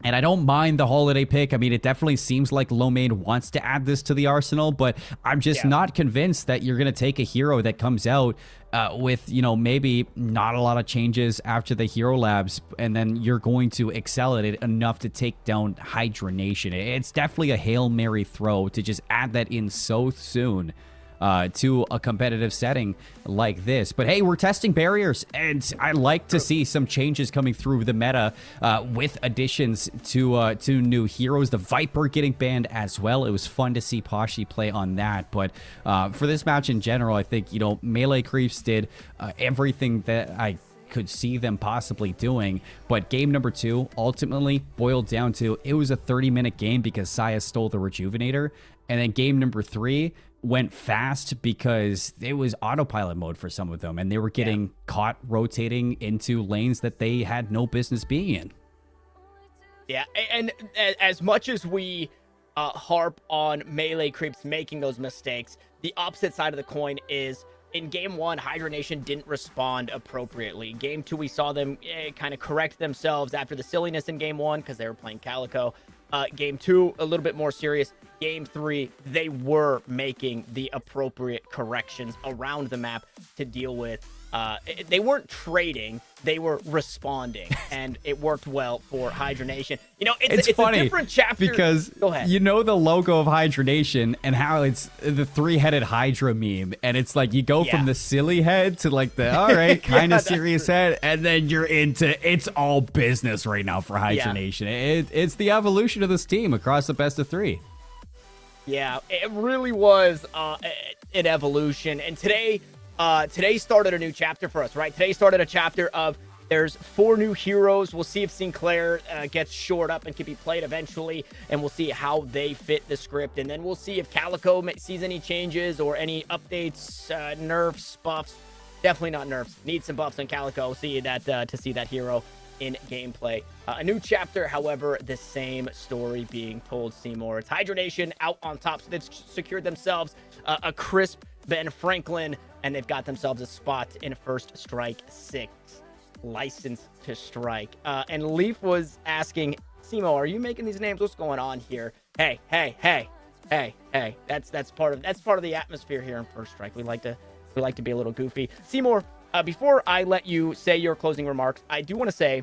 [SPEAKER 3] And I don't mind the Holiday pick. I mean, it definitely seems like Low Main wants to add this to the arsenal, but I'm just not convinced that you're going to take a hero that comes out with, maybe not a lot of changes after the hero labs, and then you're going to excel at it enough to take down Hydranation. It's definitely a Hail Mary throw to just add that in so soon. to a competitive setting like this. But hey, we're testing barriers, and I like to see some changes coming through the meta with additions to new heroes. The Viper getting banned as well. It was fun to see Kashi play on that. But for this match in general, I think, you know, melee creeps did everything that I could see them possibly doing. But game number 2 ultimately boiled down to, it was a 30-minute game because Saya stole the Rejuvenator. And then game number 3 went fast because it was autopilot mode for some of them, and they were getting caught rotating into lanes that they had no business being in.
[SPEAKER 2] Yeah, and as much as we harp on melee creeps making those mistakes, the opposite side of the coin is, in game 1, Hydranation didn't respond appropriately. Game 2, we saw them kind of correct themselves after the silliness in game 1 because they were playing Calico. Game 2, a little bit more serious. Game 3, they were making the appropriate corrections around the map to deal with. They weren't trading, they were responding, and it worked well for Hydranation. You know, it's
[SPEAKER 3] funny,
[SPEAKER 2] a different chapter.
[SPEAKER 3] Because
[SPEAKER 2] go ahead.
[SPEAKER 3] You know the logo of Hydranation and how it's the 3-headed Hydra meme, and it's like you go from the silly head to like the all right kind of serious head, and then you're into it's all business right now for Hydranation. It's the evolution of this team across the best of 3.
[SPEAKER 2] Yeah, it really was an evolution, and today started a new chapter for us, right? Today started a chapter of there's 4 new heroes. We'll see if Sinclair gets shored up and can be played eventually, and we'll see how they fit the script. And then we'll see if Calico sees any changes or any updates, nerfs, buffs. Definitely not nerfs. Need some buffs on Calico. See that to see that hero in gameplay. A new chapter, however, the same story being told. Cmoore. It's Hydranation out on top, so they've secured themselves a crisp Ben Franklin, and they've got themselves a spot in First Strike 6, license to strike. And Leaf was asking, Cmoore, are you making these names? What's going on here? Hey. That's part of the atmosphere here in First Strike. We like to be a little goofy. Cmoore, before I let you say your closing remarks, I do want to say,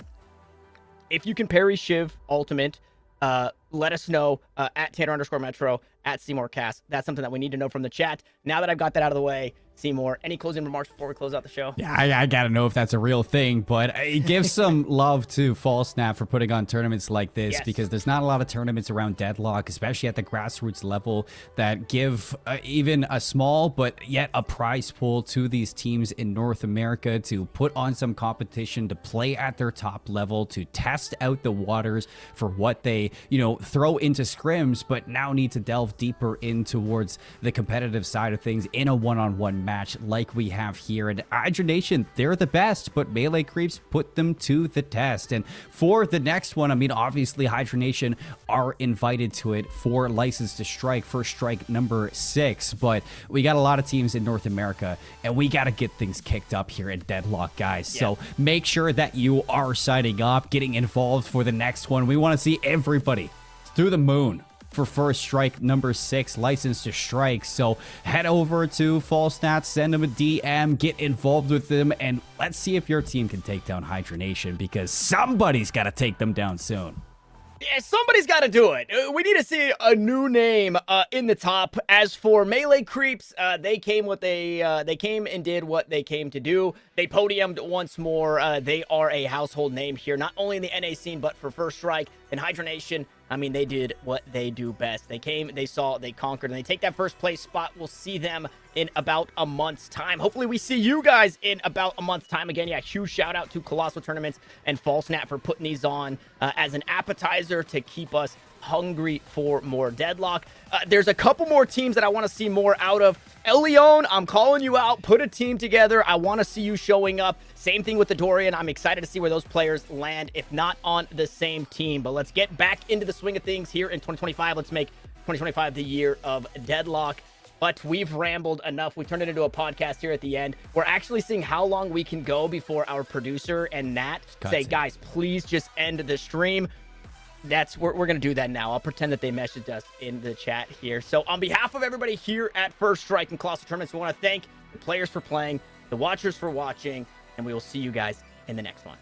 [SPEAKER 2] if you can parry Shiv Ultimate, let us know at Tanner_Metro, at CMooreCast. That's something that we need to know from the chat. Now that I've got that out of the way, Cmoore, any closing remarks before we close out the show?
[SPEAKER 3] Yeah, I gotta know if that's a real thing, but it gives some love to Fall Snap for putting on tournaments like this, because there's not a lot of tournaments around Deadlock, especially at the grassroots level, that give even a small but yet a prize pool to these teams in North America to put on some competition, to play at their top level, to test out the waters for what they, you know, throw into scrims, but now need to delve deeper in towards the competitive side of things in a one-on-one match like we have here. And Hydranation, they're the best, but melee creeps put them to the test. And for the next one, I mean, obviously Hydranation are invited to it for License to Strike, First Strike number 6, but we got a lot of teams in North America, and we got to get things kicked up here at Deadlock, guys. So make sure that you are signing up, getting involved for the next one. We want to see everybody through the moon for First Strike number 6, License to Strike. So head over to Fallstat, send them a DM, get involved with them, and let's see if your team can take down Hydranation, because somebody's got to take them down soon.
[SPEAKER 2] Yeah, somebody's got to do it. We need to see a new name in the top. As for melee creeps, they came and did what they came to do. They podiumed once more. They are a household name here, not only in the NA scene, but for First Strike and Hydranation. I mean, they did what they do best. They came, they saw, they conquered, and they take that first place spot. We'll see them in about a month's time. Hopefully we see you guys in about a month's time. Again, yeah, huge shout out to Colossal Tournaments and FallSnap for putting these on as an appetizer to keep us hungry for more Deadlock. There's a couple more teams that I want to see more out of. Elion, I'm calling you out. Put a team together. I want to see you showing up. Same thing with the Dorian. I'm excited to see where those players land, if not on the same team. But let's get back into the swing of things here in 2025. Let's make 2025 the year of Deadlock. But we've rambled enough. We turned it into a podcast here at the end. We're actually seeing how long we can go before our producer and Nat say, guys, please just end the stream. We're going to do that now. I'll pretend that they messaged us in the chat here. So on behalf of everybody here at First Strike and Colossal Tournaments, we want to thank the players for playing, the watchers for watching, and we will see you guys in the next one.